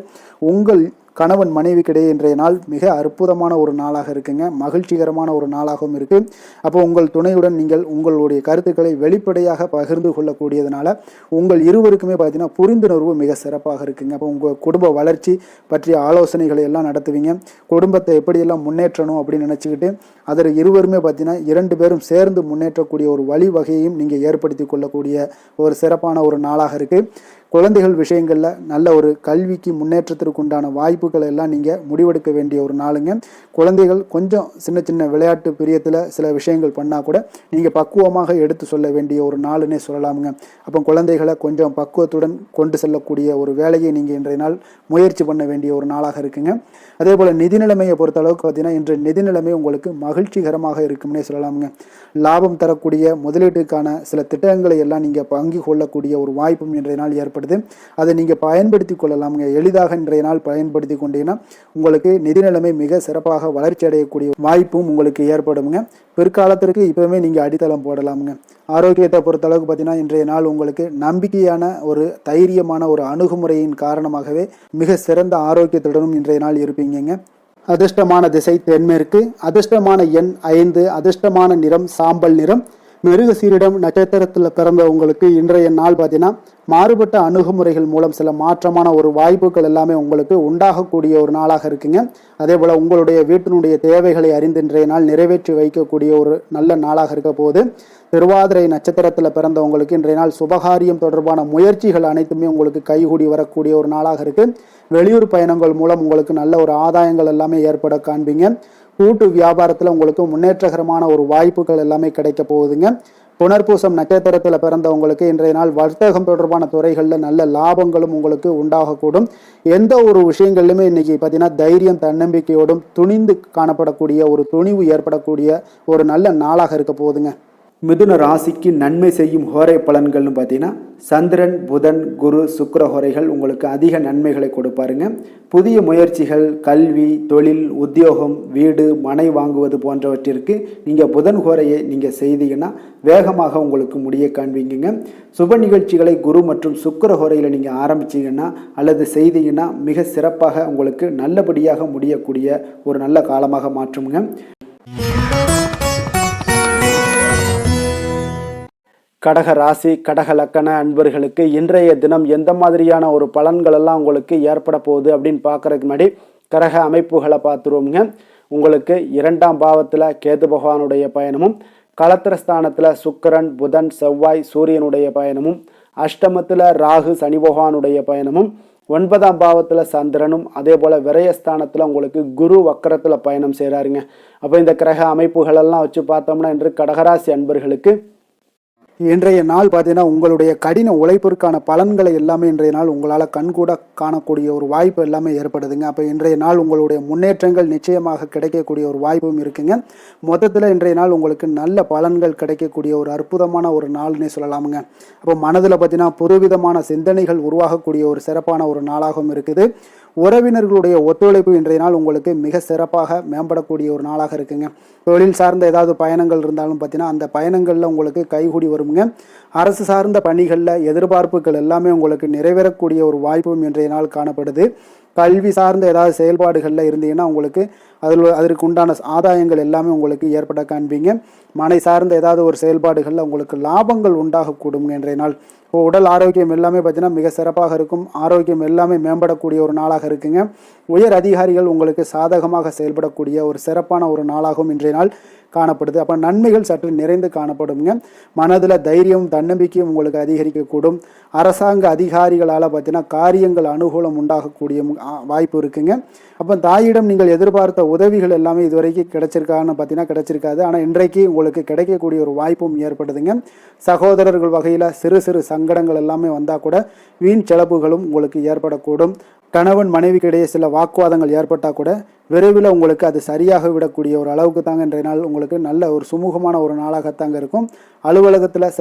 Speaker 1: உங்கள் கணவன் மனைவிக்கிடையே இன்றைய நாள் மிக அற்புதமான ஒரு நாளாக இருக்குங்க. மகிழ்ச்சிகரமான ஒரு நாளாகவும் இருக்கு. அப்போ உங்கள் துணையுடன் நீங்கள் உங்களுடைய கருத்துக்களை வெளிப்படையாக பகிர்ந்து கொள்ளக்கூடியதுனால உங்கள் இருவருக்குமே பார்த்தீங்கன்னா புரிந்துணர்வு மிக சிறப்பாக இருக்குங்க. அப்போ உங்கள் குடும்ப வளர்ச்சி பற்றிய ஆலோசனைகளை எல்லாம் நடத்துவீங்க. குடும்பத்தை எப்படியெல்லாம் முன்னேற்றணும் அப்படின்னு நினச்சிக்கிட்டு அதில் இருவருமே பார்த்தீங்கன்னா 2 பேரும் சேர்ந்து முன்னேற்றக்கூடிய ஒரு வழிவகையையும் நீங்கள் ஏற்படுத்தி கொள்ளக்கூடிய ஒரு சிறப்பான ஒரு நாளாக இருக்குது. குழந்தைகள் விஷயங்களில் நல்ல ஒரு கல்விக்கு முன்னேற்றத்திற்கு உண்டான வாய்ப்புகள் எல்லாம் நீங்கள் முடிவெடுக்க வேண்டிய ஒரு நாளுங்க. குழந்தைகள் கொஞ்சம் சின்ன சின்ன விளையாட்டு பிரியத்தில் சில விஷயங்கள் பண்ணால் கூட நீங்கள் பக்குவமாக எடுத்து சொல்ல வேண்டிய ஒரு நாளுன்னே சொல்லலாமுங்க. அப்போ குழந்தைகளை கொஞ்சம் பக்குவத்துடன் கொண்டு செல்லக்கூடிய ஒரு வேலையை நீங்கள் இன்றைய நாள் முயற்சி பண்ண வேண்டிய ஒரு நாளாக இருக்குங்க. அதே போல் நிதி நிலைமையை பொறுத்த அளவுக்கு பார்த்தீங்கன்னா இன்று நிதி நிலைமை உங்களுக்கு மகிழ்ச்சிகரமாக இருக்கும்னே சொல்லலாமுங்க. லாபம் தரக்கூடிய முதலீட்டுக்கான சில திட்டங்களை எல்லாம் நீங்கள் பங்கு கொள்ளக்கூடிய ஒரு வாய்ப்பும் இன்றைய நாள் ஏற்படுது. அதை நீங்கள் பயன்படுத்தி கொள்ளலாமுங்க. எளிதாக இன்றைய நாள் பயன்படுத்தி கொண்டீங்கன்னா உங்களுக்கு நிதி நிலைமை மிக சிறப்பாக வளர்ச்சி அடையக்கூடிய வாய்ப்பும் உங்களுக்கு ஏற்படுங்க. பிற்காலத்திற்கு இப்பவுமே நீங்கள் அடித்தளம் போடலாமுங்க. ஆரோக்கியத்தை பொறுத்த அளவுக்கு பார்த்தீங்கன்னா இன்றைய நாள் உங்களுக்கு நம்பிக்கையான ஒரு தைரியமான ஒரு அணுகுமுறையின் காரணமாகவே மிக சிறந்த ஆரோக்கியத்துடனும் இன்றைய நாள் இருப்பீங்க. அதிர்ஷ்டமான திசை தென்மேற்கு, அதிர்ஷ்டமான எண் 5, அதிர்ஷ்டமான நிறம் சாம்பல் நிறம். மிருகசீரிடம் நட்சத்திரத்தில் பிறந்த உங்களுக்கு இன்றைய நாள் பார்த்தீங்கன்னா மாறுபட்ட அணுகுமுறைகள் மூலம் சில மாற்றமான ஒரு வாய்ப்புகள் எல்லாமே உங்களுக்கு உண்டாகக்கூடிய ஒரு நாளாக இருக்குங்க. அதே போல் உங்களுடைய வீட்டினுடைய தேவைகளை அறிந்து இன்றைய நாள் நிறைவேற்றி வைக்கக்கூடிய ஒரு நல்ல நாளாக இருக்க போது. திருவாதிரை நட்சத்திரத்தில் பிறந்தவங்களுக்கு இன்றைய நாள் சுபகாரியம் தொடர்பான முயற்சிகள் அனைத்துமே உங்களுக்கு கைகூடி வரக்கூடிய ஒரு நாளாக இருக்கு. வெளியூர் பயணங்கள் மூலம் உங்களுக்கு நல்ல ஒரு ஆதாயங்கள் எல்லாமே ஏற்பட காண்பீங்க. கூட்டு வியாபாரத்தில் உங்களுக்கு முன்னேற்றகரமான ஒரு வாய்ப்புகள் எல்லாமே கிடைக்க போகுதுங்க. புனர்பூசம் நட்சத்திரத்தில் பிறந்தவங்களுக்கு இன்றைய நாள் வர்த்தகம் தொடர்பான துறைகளில் நல்ல லாபங்களும் உங்களுக்கு உண்டாகக்கூடும். எந்த ஒரு விஷயங்கள்லையுமே இன்னைக்கு பார்த்தீங்கன்னா தைரியம் தன்னம்பிக்கையோடும் துணிந்து காணப்படக்கூடிய ஒரு துணிவு ஏற்படக்கூடிய ஒரு நல்ல நாளாக இருக்க போகுதுங்க. மிதுன ராசிக்கு நன்மை செய்யும் ஹோரை பலன்கள்னு பார்த்தீங்கன்னா சந்திரன் புதன் குரு சுக்கிர ஹோரைகள் உங்களுக்கு அதிக நன்மைகளை கொடுப்பாருங்க. புதிய முயற்சிகள் கல்வி தொழில் உத்தியோகம் வீடு மனை வாங்குவது போன்றவற்றிற்கு நீங்கள் புதன் ஹோரையை நீங்கள் செய்தீங்கன்னா வேகமாக உங்களுக்கு முடிய காண்பீங்க. சுப நிகழ்ச்சிகளை குரு மற்றும் சுக்கிர ஹோரையில் நீங்கள் ஆரம்பிச்சிங்கன்னா அல்லது செய்தீங்கன்னா மிக சிறப்பாக உங்களுக்கு நல்லபடியாக முடியக்கூடிய ஒரு நல்ல காலமாக மாற்றுங்க. கடக ராசி கடக லக்கண அன்பர்களுக்கு இன்றைய தினம் எந்த மாதிரியான ஒரு பலன்கள் எல்லாம் உங்களுக்கு ஏற்பட போகுது அப்படின்னு பார்க்கறதுக்கு முன்னாடி கிரக அமைப்புகளை பார்த்துருவோங்க. உங்களுக்கு 2ஆம் பாவத்தில் கேது பகவானுடைய பயணமும், களத்திரஸ்தானத்தில் சுக்கிரன் புதன் செவ்வாய் சூரியனுடைய பயணமும், அஷ்டமத்தில் ராகு சனி பகவானுடைய பயணமும், 9ஆம் பாவத்தில் சந்திரனும், அதே போல் விரயஸ்தானத்தில் உங்களுக்கு குரு வக்கரத்தில் பயணம் செய்கிறாருங்க. அப்போ இந்த கிரக அமைப்புகளெல்லாம் வச்சு பார்த்தோம்னா இன்று கடகராசி அன்பர்களுக்கு இன்றைய நாள் பார்த்தீங்கன்னா உங்களுடைய கடின உழைப்பிற்கான பலன்களை எல்லாமே இன்றைய நாள் உங்களால் கண்கூட காணக்கூடிய ஒரு வாய்ப்பு எல்லாமே ஏற்படுதுங்க. அப்போ இன்றைய நாள் உங்களுடைய முன்னேற்றங்கள் நிச்சயமாக கிடைக்கக்கூடிய ஒரு வாய்ப்பும் இருக்குங்க. மொத்தத்தில் இன்றைய நாள் உங்களுக்கு நல்ல பலன்கள் கிடைக்கக்கூடிய ஒரு அற்புதமான ஒரு நாள்னே சொல்லலாமுங்க. அப்போ மனதில் பார்த்தீங்கன்னா புதுவிதமான சிந்தனைகள் உருவாகக்கூடிய ஒரு சிறப்பான ஒரு நாளாகவும் இருக்குது. உறவினர்களுடைய ஒத்துழைப்பு இன்றைய நாள் உங்களுக்கு மிக சிறப்பாக மேம்படக்கூடிய ஒரு நாளாக இருக்குங்க. தொழில் சார்ந்த ஏதாவது பயணங்கள் இருந்தாலும் பார்த்தீங்கன்னா அந்த பயணங்களில் உங்களுக்கு கைகூடி வருங்க. அரசு சார்ந்த பணிகளில் எதிர்பார்ப்புகள் எல்லாமே உங்களுக்கு நிறைவேறக்கூடிய ஒரு வாய்ப்பும் இன்றைய நாள் காணப்படுது. கல்வி சார்ந்த ஏதாவது செயல்பாடுகளில் இருந்தீங்கன்னா உங்களுக்கு அதற்கு உண்டான ஆதாயங்கள் எல்லாமே உங்களுக்கு ஏற்பட காண்பீங்க. மனை சார்ந்த ஏதாவது ஒரு செயல்பாடுகளில் உங்களுக்கு லாபங்கள் உண்டாகக்கூடுங்க இன்றைய நாள். உடல் ஆரோக்கியம் எல்லாமே பார்த்தீங்கன்னா மிக சிறப்பாக இருக்கும். ஆரோக்கியம் எல்லாமே மேம்படக்கூடிய ஒரு நாளாக இருக்குங்க. உயர் அதிகாரிகள் உங்களுக்கு சாதகமாக செயல்படக்கூடிய ஒரு சிறப்பான ஒரு நாளாகவும் இன்றைய நாள் காணப்படுது. அப்போ நன்மைகள் சற்று நிறைந்து காணப்படுங்க. மனதில் தைரியம் தன்னம்பிக்கையும் உங்களுக்கு அதிகரிக்கக்கூடும். அரசாங்க அதிகாரிகளால் பார்த்தீங்கன்னா காரியங்கள் அனுகூலம் உண்டாகக்கூடிய வாய்ப்பு இருக்குங்க. அப்போ தாயிடம் நீங்கள் எதிர்பார்த்த உதவிகள் எல்லாமே இதுவரைக்கும் கிடைச்சிருக்கான்னு பார்த்தீங்கன்னா கிடைச்சிருக்காது. ஆனால் இன்றைக்கு உங்களுக்கு கிடைக்கக்கூடிய ஒரு வாய்ப்பும் ஏற்படுதுங்க. சகோதரர்கள் வகையில் சிறு சிறு சங்கடங்கள் எல்லாமே வந்தால் கூட வீண் செலவுகளும் உங்களுக்கு ஏற்படக்கூடும். கணவன் மனைவிக்கு இடையே சில வாக்குவாதங்கள் ஏற்பட்டால் கூட விரைவில் உங்களுக்கு அது சரியாக விடக்கூடிய ஒரு அளவுக்கு தாங்க இன்றைய நாள் உங்களுக்கு நல்ல ஒரு சுமூகமான ஒரு நாளாகத்தாங்க இருக்கும். அலுவலகத்தில்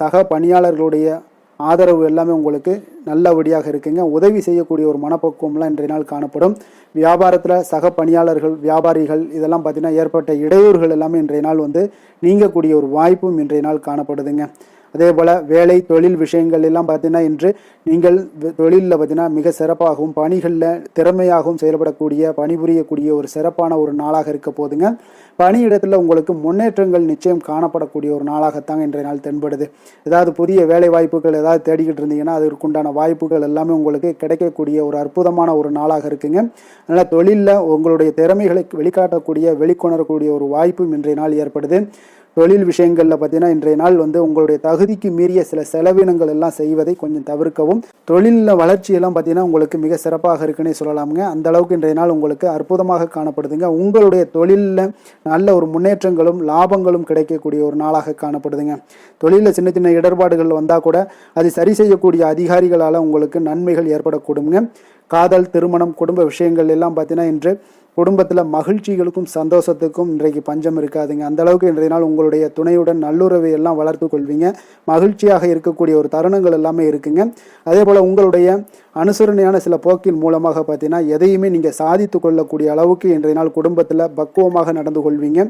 Speaker 1: சக பணியாளர்களுடைய ஆதரவு எல்லாமே உங்களுக்கு நல்லபடியாக இருக்குங்க. உதவி செய்யக்கூடிய ஒரு மனப்பக்குவம்லாம் இன்றைய நாள் காணப்படும். வியாபாரத்தில் சக பணியாளர்கள் வியாபாரிகள் இதெல்லாம் பார்த்தீங்கன்னா ஏற்பட்ட இடையூறுகள் எல்லாமே இன்றைய நாள் நீங்கக்கூடிய ஒரு வாய்ப்பும் இன்றைய நாள் காணப்படுதுங்க. அதே போல் வேலை தொழில் விஷயங்கள் எல்லாம் பார்த்தீங்கன்னா இன்று நீங்கள் தொழிலில் பார்த்தீங்கன்னா மிக சிறப்பாகவும் பணிகளில் திறமையாகவும் செயல்படக்கூடிய பணிபுரியக்கூடிய ஒரு சிறப்பான ஒரு நாளாக இருக்க போதுங்க. பணியிடத்தில் உங்களுக்கு முன்னேற்றங்கள் நிச்சயம் காணப்படக்கூடிய ஒரு நாளாகத்தாங்க இன்றைய நாள் தென்படுது. ஏதாவது புதிய வேலை வாய்ப்புகள் ஏதாவது தேடிக்கிட்டு இருந்தீங்கன்னா அதற்குண்டான வாய்ப்புகள் எல்லாமே உங்களுக்கு கிடைக்கக்கூடிய ஒரு அற்புதமான ஒரு நாளாக இருக்குங்க. அதனால் தொழிலில் உங்களுடைய திறமைகளை வெளிக்காட்டக்கூடிய வெளிக்கொணரக்கூடிய ஒரு வாய்ப்பும் இன்றைய நாள் ஏற்படுது. தொழில் விஷயங்களில் பார்த்தீங்கன்னா இன்றைய நாள் உங்களுடைய தகுதிக்கு மீறிய சில செலவினங்கள் எல்லாம் செய்வதை கொஞ்சம் தவிர்க்கவும். தொழிலில் வளர்ச்சியெல்லாம் பார்த்தீங்கன்னா உங்களுக்கு மிக சிறப்பாக இருக்குன்னே சொல்லலாமுங்க. அந்த அளவுக்கு இன்றைய நாள் உங்களுக்கு அற்புதமாக காணப்படுதுங்க. உங்களுடைய தொழிலில் நல்ல ஒரு முன்னேற்றங்களும் லாபங்களும் கிடைக்கக்கூடிய ஒரு நாளாக காணப்படுதுங்க. தொழிலில் சின்ன சின்ன இடர்பாடுகள் வந்தால் கூட அது சரி செய்யக்கூடிய அதிகாரிகளால் உங்களுக்கு நன்மைகள் ஏற்படக்கூடுங்க. காதல் திருமணம் குடும்ப விஷயங்கள் எல்லாம் பார்த்தீங்கன்னா இன்று குடும்பத்தில் மகிழ்ச்சிகளுக்கும் சந்தோஷத்துக்கும் இன்றைக்கு பஞ்சம் இருக்காதுங்க. அந்த அளவுக்கு இன்றைய நாள் உங்களுடைய துணையுடன் நல்லுறவை எல்லாம் வளர்த்து கொள்வீங்க. மகிழ்ச்சியாக இருக்கக்கூடிய ஒரு தருணங்கள் எல்லாமே இருக்குங்க. அதே போல் உங்களுடைய அனுசரணையான சில போக்கின் மூலமாக பார்த்தீங்கன்னா எதையுமே நீங்கள் சாதித்து கொள்ளக்கூடிய அளவுக்கு இன்றைய நாள் குடும்பத்தில் பக்குவமாக நடந்து கொள்வீங்க.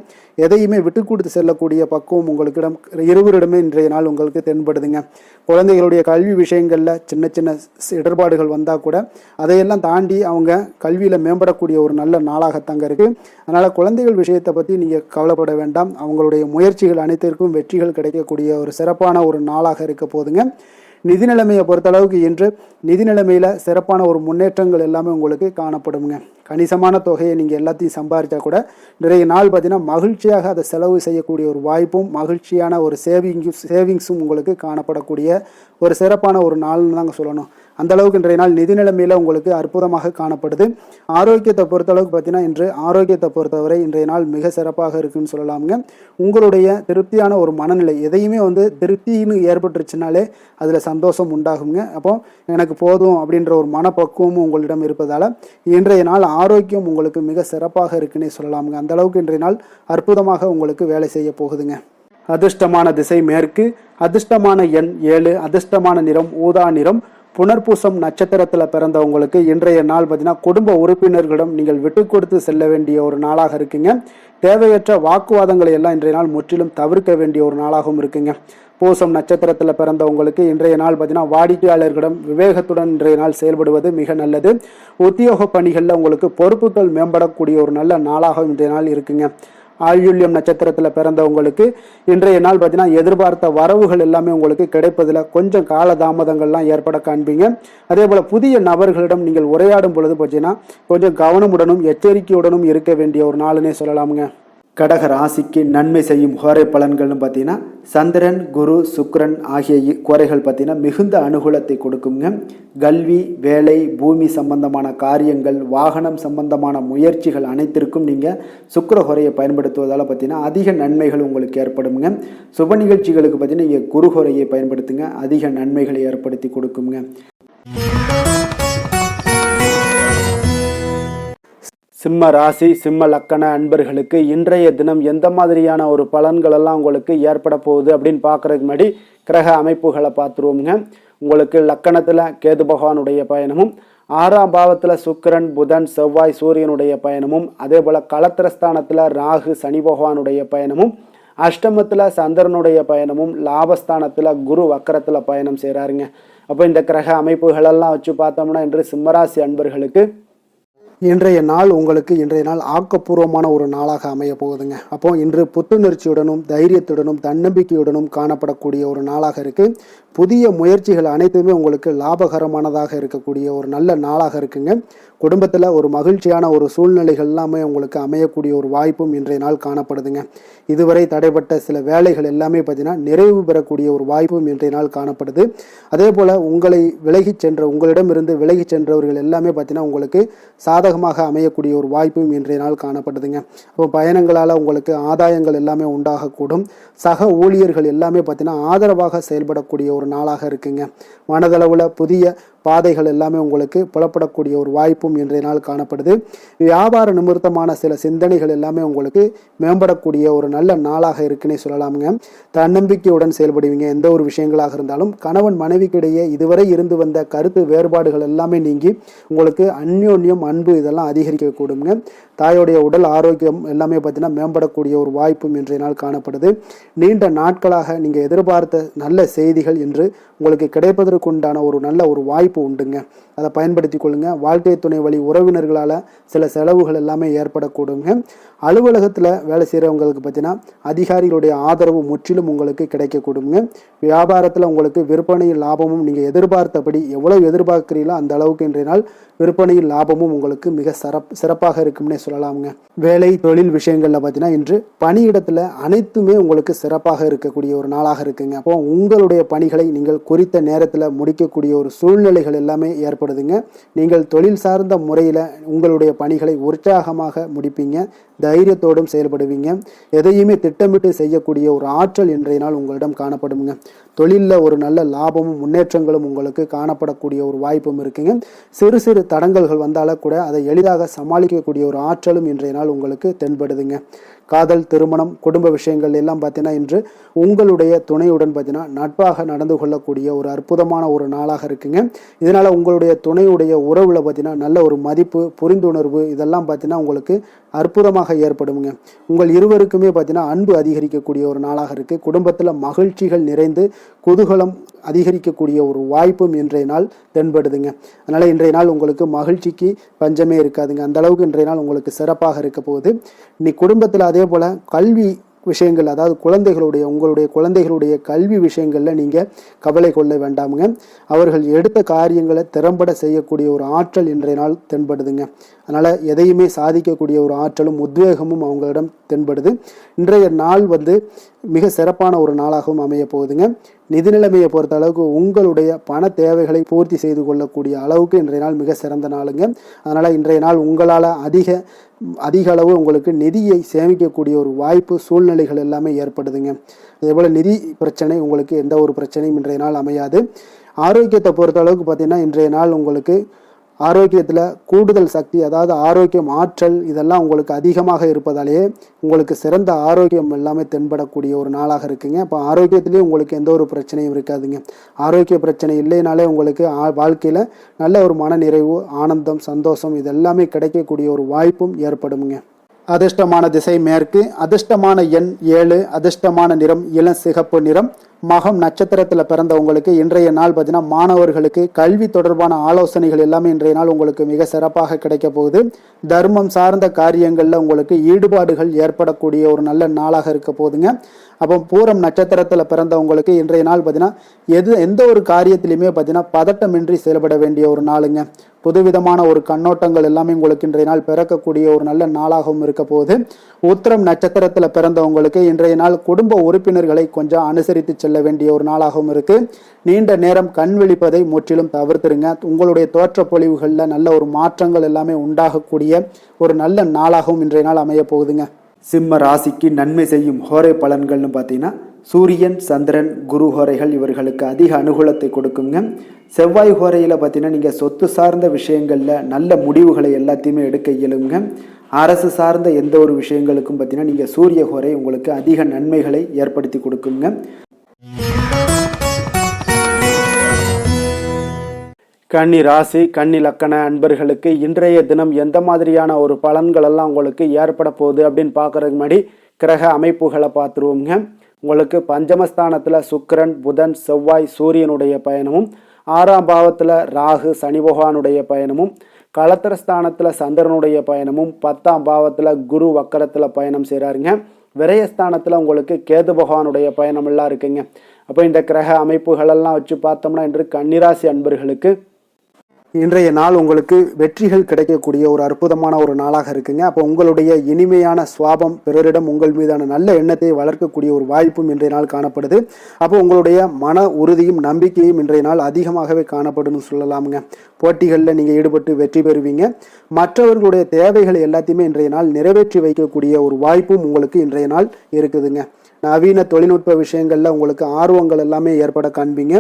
Speaker 1: எதையுமே விட்டு கொடுத்து செல்லக்கூடிய பக்குவம் உங்களுக்கிடம் இருவரிடமே இன்றைய நாள் உங்களுக்கு தென்படுதுங்க. குழந்தைகளுடைய கல்வி விஷயங்களில் சின்ன சின்ன இடர்பாடுகள் வந்தால் கூட அதையெல்லாம் தாண்டி அவங்க கல்வியில் மேம்படக்கூடிய ஒரு நல்ல நாளாகத்தாங்க இருக்குது. அதனால் குழந்தைகள் விஷயத்தை பற்றி நீங்கள் கவலைப்பட வேண்டாம். அவங்களுடைய முயற்சிகள் அனைத்திற்கும் வெற்றிகள் கிடைக்கக்கூடிய ஒரு சிறப்பான ஒரு நாளாக இருக்க போதுங்க. நிதி நிலைமையை பொறுத்தளவுக்கு இன்று நிதி நிலைமையில் சிறப்பான ஒரு முன்னேற்றங்கள் எல்லாமே உங்களுக்கு காணப்படுங்க. கணிசமான தொகையை நீங்கள் எல்லாத்தையும் சம்பாதிச்சா கூட நிறைய நாள் பார்த்தீங்கன்னா மகிழ்ச்சியாக அதை செலவு செய்யக்கூடிய ஒரு வாய்ப்பும் மகிழ்ச்சியான ஒரு சேவிங்ஸும் உங்களுக்கு காணப்படக்கூடிய ஒரு சிறப்பான ஒரு நாள்னு தாங்க சொல்லணும். அந்த அளவுக்கு இன்றைய நாள் நிதி நிலைமையில் உங்களுக்கு அற்புதமாக காணப்படுது. ஆரோக்கியத்தை பொறுத்தளவுக்கு பார்த்தீங்கன்னா இன்று ஆரோக்கியத்தை பொறுத்தவரை இன்றைய நாள் மிக சிறப்பாக இருக்குன்னு சொல்லலாமுங்க. உங்களுடைய திருப்தியான ஒரு மனநிலை எதையுமே திருப்தின்னு ஏற்பட்டுருச்சுனாலே அதில் சந்தோஷம் உண்டாகுங்க. அப்போ எனக்கு போதும் அப்படின்ற ஒரு மனப்பக்குவமும் உங்களிடம் இருப்பதால் இன்றைய நாள் ஆரோக்கியம் உங்களுக்கு மிக சிறப்பாக இருக்குன்னே சொல்லலாமுங்க. அந்த அளவுக்கு இன்றைய நாள் அற்புதமாக உங்களுக்கு வேலை செய்ய போகுதுங்க. அதிர்ஷ்டமான திசை மேற்கு, அதிர்ஷ்டமான எண் 7, அதிர்ஷ்டமான நிறம் ஊதா நிறம். புனர்பூசம் நட்சத்திரத்தில் பிறந்தவங்களுக்கு இன்றைய நாள் பார்த்தீங்கன்னா குடும்ப உறுப்பினர்களிடம் நீங்கள் விட்டு கொடுத்து செல்ல வேண்டிய ஒரு நாளாக இருக்குங்க. தேவையற்ற வாக்குவாதங்களை எல்லாம் இன்றைய நாள் முற்றிலும் தவிர்க்க வேண்டிய ஒரு நாளாகவும் இருக்குங்க. பூசம் நட்சத்திரத்தில் பிறந்தவங்களுக்கு இன்றைய நாள் பார்த்தீங்கன்னா வாடிக்கையாளர்களிடம் விவேகத்துடன் இன்றைய நாள் செயல்படுவது மிக நல்லது. உத்தியோக பணிகளில் உங்களுக்கு பொறுப்புகள் மேம்படக்கூடிய ஒரு நல்ல நாளாக இன்றைய நாள் இருக்குங்க. ஆயுள்யம் நட்சத்திரத்தில் பிறந்தவங்களுக்கு இன்றைய நாள் பார்த்தீங்கன்னா எதிர்பார்த்த வரவுகள் எல்லாமே உங்களுக்கு கிடைப்பதில் கொஞ்சம் காலதாமதங்கள்லாம் ஏற்பட காண்பீங்க. அதே போல் புதிய நபர்களிடம் நீங்கள் உரையாடும் பொழுது பார்த்தீங்கன்னா கொஞ்சம் கவனமுடனும் எச்சரிக்கையுடனும் இருக்க வேண்டிய ஒரு நாளுன்னே சொல்லலாமுங்க. கடக ராசிக்கு நன்மை செய்யும் கோரை பலன்கள்னு பார்த்தீங்கன்னா சந்திரன், குரு, சுக்கிரன் ஆகிய கோரைகள் பார்த்தீங்கன்னா மிகுந்த அனுகூலத்தை கொடுக்குங்க. கல்வி, வேலை, பூமி சம்பந்தமான காரியங்கள், வாகனம் சம்பந்தமான முயற்சிகள் அனைத்திற்கும் நீங்கள் சுக்கிர கோரையை பயன்படுத்துவதால் பார்த்தீங்கன்னா அதிக நன்மைகள் உங்களுக்கு ஏற்படுங்க. சுப நிகழ்ச்சிகளுக்கு பார்த்தீங்கன்னா நீங்கள் குரு கோரையை பயன்படுத்துங்க, அதிக நன்மைகளை ஏற்படுத்தி கொடுக்குங்க. சிம்ம ராசி, சிம்ம லக்கண அன்பர்களுக்கு இன்றைய தினம் எந்த மாதிரியான ஒரு பலன்கள் எல்லாம் உங்களுக்கு ஏற்பட போகுது அப்படின்னு பார்க்கறதுக்கு முன்னாடி கிரக அமைப்புகளை பார்த்துருவோங்க. உங்களுக்கு லக்கணத்தில் கேது பகவானுடைய பயணமும், 6ஆம் பாவத்தில் சுக்கிரன், புதன், செவ்வாய், சூரியனுடைய பயணமும், அதே போல் களத்திரஸ்தானத்தில் ராகு, சனி பகவானுடைய பயணமும், அஷ்டமத்தில் சந்திரனுடைய பயணமும், லாபஸ்தானத்தில் குரு வக்கரத்தில் பயணம் செய்கிறாருங்க. அப்போ இந்த கிரக அமைப்புகளெல்லாம் வச்சு பார்த்தோம்னா இன்று சிம்மராசி அன்பர்களுக்கு இன்றைய நாள் ஆக்கப்பூர்வமான ஒரு நாளாக அமைய போகுதுங்க. அப்போ இன்று புத்துணர்ச்சியுடனும் தைரியத்துடனும் தன்னம்பிக்கையுடனும் காணப்படக்கூடிய ஒரு நாளாக இருக்கு. புதிய முயற்சிகள் அனைத்துமே உங்களுக்கு லாபகரமானதாக இருக்கக்கூடிய ஒரு நல்ல நாளாக இருக்குங்க. குடும்பத்தில் ஒரு மகிழ்ச்சியான ஒரு சூழ்நிலைகள் எல்லாமே உங்களுக்கு அமையக்கூடிய ஒரு வாய்ப்பும் இன்றைய நாள் காணப்படுதுங்க. இதுவரை தடைப்பட்ட சில வேலைகள் எல்லாமே பார்த்தீங்கன்னா நிறைவு பெறக்கூடிய ஒரு வாய்ப்பும் இன்றைய நாள் காணப்படுது. அதே போல் உங்களிடமிருந்து விலகி சென்றவர்கள் எல்லாமே பார்த்தீங்கன்னா உங்களுக்கு சாதகமாக அமையக்கூடிய ஒரு வாய்ப்பும் இன்றைய நாள் காணப்படுதுங்க. அப்போ பயணங்களால் உங்களுக்கு ஆதாயங்கள் எல்லாமே உண்டாகக்கூடும். சக ஊழியர்கள் எல்லாமே பார்த்தீங்கன்னா ஆதரவாக செயல்படக்கூடிய ஒரு நாளாக இருக்குங்க. மனதளவில் புதிய பாதைகள் எல்லாமே உங்களுக்கு புலப்படக்கூடிய ஒரு வாய்ப்பும் இன்றைய நாள் காணப்படுது. வியாபார நிமித்தமான சில சிந்தனைகள் எல்லாமே உங்களுக்கு மேம்படக்கூடிய ஒரு நல்ல நாளாக இருக்குன்னே சொல்லலாமுங்க. தன்னம்பிக்கையுடன் செயல்படுவீங்க. எந்த ஒரு விஷயங்களாக இருந்தாலும் கணவன் மனைவிக்கிடையே இதுவரை இருந்து வந்த கருத்து வேறுபாடுகள் எல்லாமே நீங்கி உங்களுக்கு அந்யோன்யம், அன்பு இதெல்லாம் அதிகரிக்கக்கூடுங்க. தாயோடைய உடல் ஆரோக்கியம் எல்லாமே பார்த்தீங்கன்னா மேம்படக்கூடிய ஒரு வாய்ப்பும் இன்றைய நாள் காணப்படுது. நீண்ட நாட்களாக நீங்கள் எதிர்பார்த்த நல்ல செய்திகள் இன்று உங்களுக்கு கிடைப்பதற்குண்டான ஒரு நல்ல ஒரு வாய்ப்பு உண்டுங்க. அதை பயன்படுத்தி கொள்ளுங்க. வாழ்க்கை துணை வழி உறவினர்களால் சில செலவுகள் எல்லாமே ஏற்படக்கூடுங்க. அலுவலகத்தில் வேலை செய்கிறவங்களுக்கு பார்த்தீங்கன்னா அதிகாரிகளுடைய ஆதரவு முற்றிலும் உங்களுக்கு கிடைக்கக்கூடுங்க. வியாபாரத்தில் உங்களுக்கு விற்பனையில் லாபமும் நீங்கள் எதிர்பார்த்தபடி எவ்வளவு எதிர்பார்க்கிறீங்களோ அந்த அளவுக்கு இன்றைய நாள் விற்பனையில் லாபமும் உங்களுக்கு மிக சிறப்பாக இருக்கும்னே சொல்லலாமுங்க. வேலை தொழில் விஷயங்களில் பார்த்தீங்கன்னா இன்று பணியிடத்தில் அனைத்துமே உங்களுக்கு சிறப்பாக இருக்கக்கூடிய ஒரு நாளாக இருக்குங்க. அப்போ உங்களுடைய பணிகளை நீங்கள் குறித்த நேரத்தில் முடிக்கக்கூடிய ஒரு சூழ்நிலைகள் எல்லாமே ஏற்படுதுங்க. நீங்கள் தொழில் சார்ந்த முறையில் உங்களுடைய பணிகளை உற்சாகமாக முடிப்பீங்க. தைரியத்தோடும் செயல்படுவீங்க. எதையுமே திட்டமிட்டு செய்யக்கூடிய ஒரு ஆற்றல் இன்றைய நாள் உங்களிடம் காணப்படுங்க. தொழிலில் ஒரு நல்ல லாபமும் முன்னேற்றங்களும் உங்களுக்கு காணப்படக்கூடிய ஒரு வாய்ப்பும் இருக்குங்க. சிறு சிறு தடங்கல்கள் வந்தாலும் கூட அதை எளிதாக சமாளிக்கக்கூடிய ஒரு ஆற்றலும் இன்றைய நாள் உங்களுக்கு தென்படுதுங்க. காதல், திருமணம், குடும்ப விஷயங்கள் எல்லாம் பார்த்தீங்கன்னா இன்று உங்களுடைய துணையுடன் பார்த்தீங்கன்னா நட்பாக நடந்து கொள்ளக்கூடிய ஒரு அற்புதமான ஒரு நாளாக இருக்குங்க. இதனால் உங்களுடைய துணையுடைய உறவில் பார்த்தீங்கன்னா நல்ல ஒரு மதிப்பு, புரிந்துணர்வு இதெல்லாம் பார்த்தீங்கன்னா உங்களுக்கு அற்புதமாக ஏற்படுங்க. உங்கள் இருவருக்குமே பார்த்தீங்கன்னா அன்பு அதிகரிக்கக்கூடிய ஒரு நாளாக இருக்குது. குடும்பத்தில் மகிழ்ச்சிகள் நிறைந்து குதூகலம் அதிகரிக்கக்கூடிய ஒரு வாய்ப்பும் இன்றைய நாள் தென்படுதுங்க. அதனால் இன்றைய நாள் உங்களுக்கு மகிழ்ச்சிக்கு பஞ்சமே இருக்காதுங்க. அந்த அளவுக்கு இன்றைய நாள் உங்களுக்கு சிறப்பாக இருக்க போகுது. இன்னைக்கு குடும்பத்தில் அதே போல் கல்வி விஷயங்கள், அதாவது உங்களுடைய குழந்தைகளுடைய கல்வி விஷயங்களில் நீங்கள் கவலை கொள்ள வேண்டாமுங்க. அவர்கள் எடுத்த காரியங்களை திறம்பட செய்யக்கூடிய ஒரு ஆற்றல் இன்றைய நாள் தென்படுதுங்க. அதனால் எதையுமே சாதிக்கக்கூடிய ஒரு ஆற்றலும் உத்வேகமும் அவங்களிடம் தென்படுது. இன்றைய நாள் மிக சிறப்பான ஒரு நாளாகவும் அமைய போகுதுங்க. நிதி நிலைமையை பொறுத்த அளவுக்கு உங்களுடைய பண தேவைகளை பூர்த்தி செய்து கொள்ளக்கூடிய அளவுக்கு இன்றைய நாள் மிக சிறந்த நாளுங்க. அதனால் இன்றைய நாள் உங்களால் அதிக அளவு உங்களுக்கு நிதியை சேமிக்கக்கூடிய ஒரு வாய்ப்பு, சூழ்நிலைகள் எல்லாமே ஏற்படுதுங்க. அதேபோல் நிதி பிரச்சனை உங்களுக்கு எந்த ஒரு பிரச்சனையும் இன்றைய நாள் அமையாது. ஆரோக்கியத்தை பொறுத்த அளவுக்கு பார்த்தீங்கன்னா இன்றைய நாள் உங்களுக்கு ஆரோக்கியத்தில் கூடுதல் சக்தி, அதாவது ஆரோக்கியம், ஆற்றல் இதெல்லாம் உங்களுக்கு அதிகமாக இருப்பதாலேயே உங்களுக்கு சிறந்த ஆரோக்கியம் எல்லாமே தென்படக்கூடிய ஒரு நாளாக இருக்குங்க. இப்போ ஆரோக்கியத்திலேயே உங்களுக்கு எந்த ஒரு பிரச்சனையும் இருக்காதுங்க. ஆரோக்கிய பிரச்சனை இல்லைனாலே உங்களுக்கு வாழ்க்கையில் நல்ல ஒரு மன நிறைவு, ஆனந்தம், சந்தோஷம் இதெல்லாமே கிடைக்கக்கூடிய ஒரு வாய்ப்பும் ஏற்படுங்க. அதிர்ஷ்டமான திசை மேற்கு, அதிர்ஷ்டமான எண் 7, அதிர்ஷ்டமான நிறம் இளம் சிகப்பு நிறம். மகம் நட்சத்திரத்தில் பிறந்தவங்களுக்கு இன்றைய நாள் பார்த்தீங்கன்னா மாணவர்களுக்கு கல்வி தொடர்பான ஆலோசனைகள் எல்லாமே இன்றைய நாள் உங்களுக்கு மிக சிறப்பாக கிடைக்க போகுது. தர்மம் சார்ந்த காரியங்களில் உங்களுக்கு ஈடுபாடுகள் ஏற்படக்கூடிய ஒரு நல்ல நாளாக இருக்க போகுதுங்க. அப்போ பூரம் நட்சத்திரத்தில் பிறந்தவங்களுக்கு இன்றைய நாள் பார்த்தீங்கன்னா எந்த ஒரு காரியத்திலையுமே பார்த்தீங்கன்னா பதட்டமின்றி செயல்பட வேண்டிய ஒரு நாளுங்க. புதுவிதமான ஒரு கண்ணோட்டங்கள் எல்லாமே உங்களுக்கு இன்றைய நாள் பிறக்கக்கூடிய ஒரு நல்ல நாளாகவும் இருக்க போகுது. உத்திரம் நட்சத்திரத்தில் பிறந்தவங்களுக்கு இன்றைய நாள் குடும்ப உறுப்பினர்களை கொஞ்சம் அனுசரித்து செல்ல வேண்டிய ஒரு நாளாகவும் இருக்கு. நீண்ட நேரம் கண் விழிப்பதை முற்றிலும் தவிர்த்துருங்க. உங்களுடைய தோற்ற பொழிவுகளில் நல்ல ஒரு மாற்றங்கள் எல்லாமே உண்டாகக்கூடிய ஒரு நல்ல நாளாகவும் இன்றைய நாள் அமைய போகுதுங்க. சிம்ம ராசிக்கு நன்மை செய்யும் ஹோரை பலன்கள்னு பார்த்தீங்கன்னா சூரியன், சந்திரன், குரு ஹோரைகள் இவர்களுக்கு அதிக அனுகூலத்தை கொடுக்குங்க. செவ்வாய் ஹோரையில் பார்த்தீங்கன்னா நீங்கள் சொத்து சார்ந்த விஷயங்களில் நல்ல முடிவுகளை எல்லாத்தையுமே எடுக்க இயலுங்க. அரசு சார்ந்த எந்த ஒரு விஷயங்களுக்கும் பார்த்தீங்கன்னா நீங்கள் சூரிய ஹோரை உங்களுக்கு அதிக நன்மைகளை ஏற்படுத்தி கொடுக்குங்க. கன்னி ராசி, கன்னி லக்கண அன்பர்களுக்கு இன்றைய தினம் எந்த மாதிரியான ஒரு பலன்கள் எல்லாம் உங்களுக்கு ஏற்பட போகுது அப்படின்னு பார்க்கறதுக்கு முன்னாடி கிரக அமைப்புகளை பார்த்துருவோங்க. உங்களுக்கு பஞ்சமஸ்தானத்தில் சுக்கிரன், புதன், செவ்வாய், சூரியனுடைய பயணமும், 6ஆம் பாவத்தில் ராகு, சனி பகவானுடைய பயணமும், களத்திரஸ்தானத்தில் சந்திரனுடைய பயணமும், 10ஆம் பாவத்தில் குரு வக்கரத்தில் பயணம் செய்கிறாருங்க. விரயஸ்தானத்தில் உங்களுக்கு கேது பகவானுடைய பயணம் எல்லாம் இருக்குங்க. அப்போ இந்த கிரக அமைப்புகளெல்லாம் வச்சு பார்த்தோம்னா இன்று கன்னிராசி அன்பர்களுக்கு இன்றைய நாள் உங்களுக்கு வெற்றிகள் கிடைக்கக்கூடிய ஒரு அற்புதமான ஒரு நாளாக இருக்குங்க. அப்போ உங்களுடைய இனிமையான சுவாபம் பிறரிடம் உங்கள் மீதான நல்ல எண்ணத்தை வளர்க்கக்கூடிய ஒரு வாய்ப்பும் இன்றைய நாள் காணப்படுது. அப்போ உங்களுடைய மன உறுதியும் நம்பிக்கையும் இன்றைய நாள் அதிகமாகவே காணப்படும்னு சொல்லலாமுங்க. போட்டிகளில் நீங்கள் ஈடுபட்டு வெற்றி பெறுவீங்க. மற்றவர்களுடைய தேவைகளை எல்லாத்தையுமே இன்றைய நாள் நிறைவேற்றி வைக்கக்கூடிய ஒரு வாய்ப்பும் உங்களுக்கு இன்றைய நாள் இருக்குதுங்க. நவீன தொழில்நுட்ப விஷயங்களில் உங்களுக்கு ஆர்வங்கள் எல்லாமே ஏற்பட காண்பீங்க.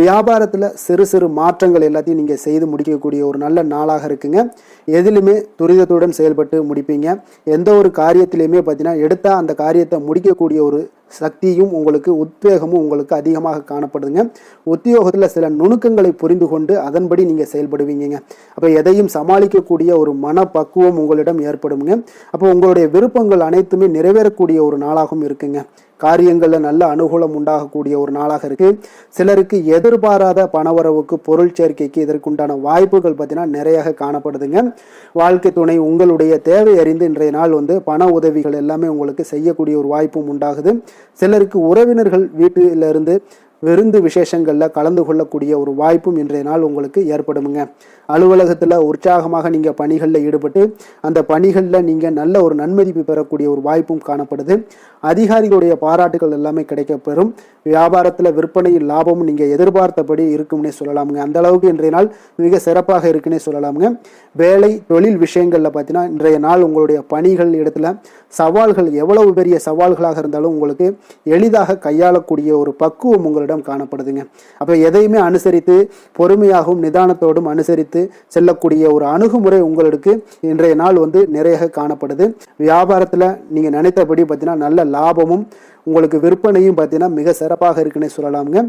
Speaker 1: வியாபாரத்தில் சிறு சிறு மாற்றங்கள் எல்லாத்தையும் நீங்கள் செய்து முடிக்கக்கூடிய ஒரு நல்ல நாளாக இருக்குங்க. எதிலுமே துரிதத்துடன் செயல்பட்டு முடிப்பீங்க. எந்த ஒரு காரியத்திலையுமே பார்த்தீங்கன்னா எடுத்தால் அந்த காரியத்தை முடிக்கக்கூடிய ஒரு சக்தியும் உங்களுக்கு உத்வேகமும் உங்களுக்கு அதிகமாக காணப்படுதுங்க. உத்தியோகத்தில் சில நுணுக்கங்களை புரிந்து கொண்டு அதன்படி நீங்கள் செயல்படுவீங்க. அப்போ எதையும் சமாளிக்கக்கூடிய ஒரு மனப்பக்குவம் உங்களிடம் ஏற்படுங்க. அப்போ உங்களுடைய விருப்பங்கள் அனைத்துமே நிறைவேறக்கூடிய ஒரு நாளாகவும் இருக்குங்க. காரியங்களில் நல்ல அனுகூலம் உண்டாகக்கூடிய ஒரு நாளாக இருக்கு. சிலருக்கு எதிர்பாராத பணவரவுக்கு, பொருள் சேர்க்கைக்கு இதற்குண்டான வாய்ப்புகள் பார்த்தீங்கன்னா நிறைய காணப்படுதுங்க. வாழ்க்கை துணை உங்களுடைய தேவை அறிந்து இன்றைய நாள் பண உதவிகள் எல்லாமே உங்களுக்கு செய்யக்கூடிய ஒரு வாய்ப்பும் உண்டாகுது. சிலருக்கு உறவினர்கள் வீட்டிலிருந்து விருந்து விசேஷங்களில் கலந்து கொள்ளக்கூடிய ஒரு வாய்ப்பும் இன்றைய நாள் உங்களுக்கு ஏற்படுமுங்க. அலுவலகத்தில் உற்சாகமாக நீங்கள் பணிகளில் ஈடுபட்டு அந்த பணிகளில் நீங்கள் நல்ல ஒரு நன்மதிப்பு பெறக்கூடிய ஒரு வாய்ப்பும் காணப்படுது. அதிகாரிகளுடைய பாராட்டுகள் எல்லாமே கிடைக்கப்பெறும். வியாபாரத்தில் விற்பனையில் லாபமும் நீங்கள் எதிர்பார்த்தபடி இருக்கும்னே சொல்லலாமுங்க. அந்த அளவுக்கு இன்றைய நாள் மிக சிறப்பாக இருக்குன்னே சொல்லலாமுங்க. வேலை தொழில் விஷயங்களில் பார்த்தீங்கன்னா இன்றைய நாள் உங்களுடைய பணிகள் இடத்துல சவால்கள் எவ்வளவு பெரிய சவால்களாக இருந்தாலும் உங்களுக்கு எளிதாக கையாளக்கூடிய ஒரு பக்குவம் உங்களிடம் காணப்படுதுங்க. அப்போ எதையுமே அனுசரித்து பொறுமையாகவும் நிதானத்தோடும் அனுசரித்து செல்லக்கூடிய ஒரு அணுகுமுறை உங்களுக்கு இன்றைய நாள் நிறைய காணப்படுது. வியாபாரத்தில் நீங்கள் நினைத்தபடி பார்த்தீங்கன்னா நல்ல லாபமும் உங்களுக்கு விற்பனையும் பார்த்தீங்கன்னா மிக சிறப்பாக இருக்குன்னே சொல்லலாமுங்க.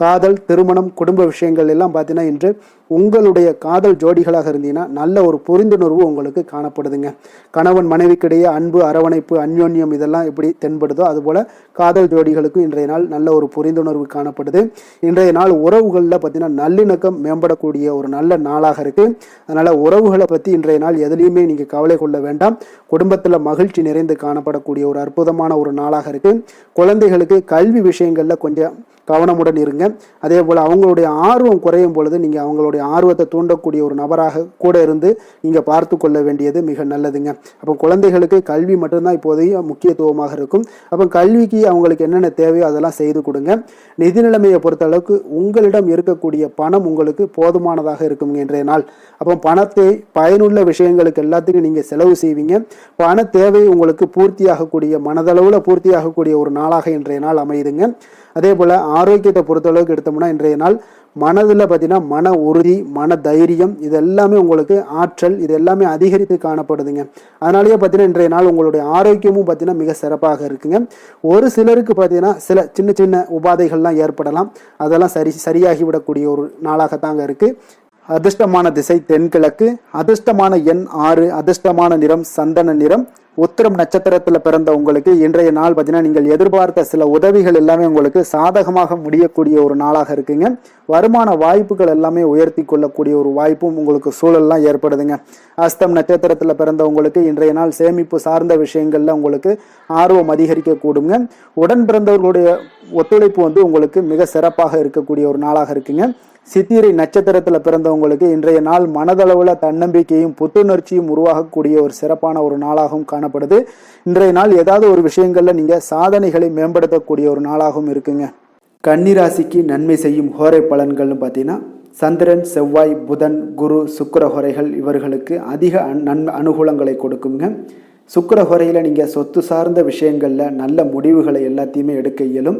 Speaker 1: காதல், திருமணம், குடும்ப விஷயங்கள் எல்லாம் பார்த்தீங்கன்னா இன்று உங்களுடைய காதல் ஜோடிகளாக இருந்தீங்கன்னா நல்ல ஒரு புரிந்துணர்வு உங்களுக்கு காணப்படுதுங்க. கணவன் மனைவிக்கிடையே அன்பு, அரவணைப்பு, அந்யோன்யம் இதெல்லாம் எப்படி தென்படுதோ அதுபோல் காதல் ஜோடிகளுக்கும் இன்றைய நாள் நல்ல ஒரு புரிந்துணர்வு காணப்படுது. இன்றைய நாள் உறவுகளில் பார்த்தீங்கன்னா நல்லிணக்கம் மேம்படக்கூடிய ஒரு நல்ல நாளாக இருக்குது. அதனால் உறவுகளை பற்றி இன்றைய நாள் எதுலேயுமே நீங்கள் கவலை கொள்ள வேண்டாம். குடும்பத்தில் மகிழ்ச்சி நிறைந்து காணப்படக்கூடிய ஒரு அற்புதமான ஒரு நாளாக இருக்குது. குழந்தைகளுக்கு கல்வி விஷயங்களில் கொஞ்சம் கவனமுடன் இருங்க. அதே போல் அவங்களுடைய ஆர்வம் குறையும் பொழுது நீங்கள் அவங்களுடைய ஆர்வத்தை தூண்டக்கூடிய ஒரு நபராக கூட இருந்து நீங்கள் பார்த்து கொள்ள வேண்டியது மிக நல்லதுங்க. அப்போ குழந்தைகளுக்கு கல்வி மட்டும்தான் இப்போதைய முக்கியத்துவமாக இருக்கும். அப்போ கல்விக்கு அவங்களுக்கு என்னென்ன தேவையோ அதெல்லாம் செய்து கொடுங்க. நிதி நிலைமையை பொறுத்த அளவுக்கு உங்களிடம் இருக்கக்கூடிய பணம் உங்களுக்கு போதுமானதாக இருக்கும் இன்றைய நாள். அப்போ பணத்தை பயனுள்ள விஷயங்களுக்கு எல்லாத்துக்கும் நீங்கள் செலவு செய்வீங்க. பண தேவை உங்களுக்கு பூர்த்தியாகக்கூடிய, மனதளவில் பூர்த்தியாகக்கூடிய ஒரு நாளாக இன்றைய நாள் அமையுதுங்க. அதே போல் ஆரோக்கியத்தை பொறுத்தளவுக்கு எடுத்தோம்னா இன்றைய நாள் மனதில் பார்த்தீங்கன்னா மன உறுதி, மன தைரியம் இது எல்லாமே உங்களுக்கு ஆற்றல் இது எல்லாமே அதிகரித்து காணப்படுதுங்க. அதனாலேயே பார்த்தீங்கன்னா இன்றைய நாள் உங்களுடைய ஆரோக்கியமும் பார்த்தீங்கன்னா மிக சிறப்பாக இருக்குங்க. ஒரு சிலருக்கு பார்த்தீங்கன்னா சில சின்ன சின்ன உபாதைகள்லாம் ஏற்படலாம். அதெல்லாம் சரியாகிவிடக்கூடிய ஒரு நாளாகத்தாங்க இருக்குது. அதிர்ஷ்டமான திசை தென்கிழக்கு, அதிர்ஷ்டமான எண் 6, அதிர்ஷ்டமான நிறம் சந்தன நிறம். உத்திரம் நட்சத்திரத்துல பிறந்த உங்களுக்கு இன்றைய நாள் பார்த்தீங்கன்னா நீங்கள் எதிர்பார்த்த சில உதவிகள் எல்லாமே உங்களுக்கு சாதகமாக முடியக்கூடிய ஒரு நாளாக இருக்குங்க. வருமான வாய்ப்புகள் எல்லாமே உயர்த்தி கொள்ளக்கூடிய ஒரு வாய்ப்பும் உங்களுக்கு சூழல்லாம் ஏற்படுதுங்க. அஸ்தம் நட்சத்திரத்துல பிறந்த உங்களுக்கு இன்றைய நாள் சேமிப்பு சார்ந்த விஷயங்கள்ல உங்களுக்கு ஆர்வம் அதிகரிக்க கூடுங்க. உடன் பிறந்தவர்களுடைய ஒத்துழைப்பு உங்களுக்கு மிக சிறப்பாக இருக்கக்கூடிய ஒரு நாளாக இருக்குங்க. சித்திரை நட்சத்திரத்துல பிறந்தவங்களுக்கு இன்றைய நாள் மனதளவுல தன்னம்பிக்கையும் புத்துணர்ச்சியும் உருவாகக்கூடிய ஒரு சிறப்பான ஒரு நாளாகவும் காணப்படுது. இன்றைய நாள் ஏதாவது ஒரு விஷயங்கள்ல நீங்க சாதனைகளை மேம்படுத்தக்கூடிய ஒரு நாளாகவும் இருக்குங்க. கன்னிராசிக்கு நன்மை செய்யும் ஹோரை பலன்கள்னு பார்த்தீங்கன்னா சந்திரன், செவ்வாய், புதன், குரு, சுக்கிர ஹோரைகள் இவர்களுக்கு அதிக அனுகூலங்களை கொடுக்குங்க. சுக்கிர ஹோரையில் நீங்கள் சொத்து சார்ந்த விஷயங்களில் நல்ல முடிவுகளை எல்லாத்தையுமே எடுக்க இயலும்.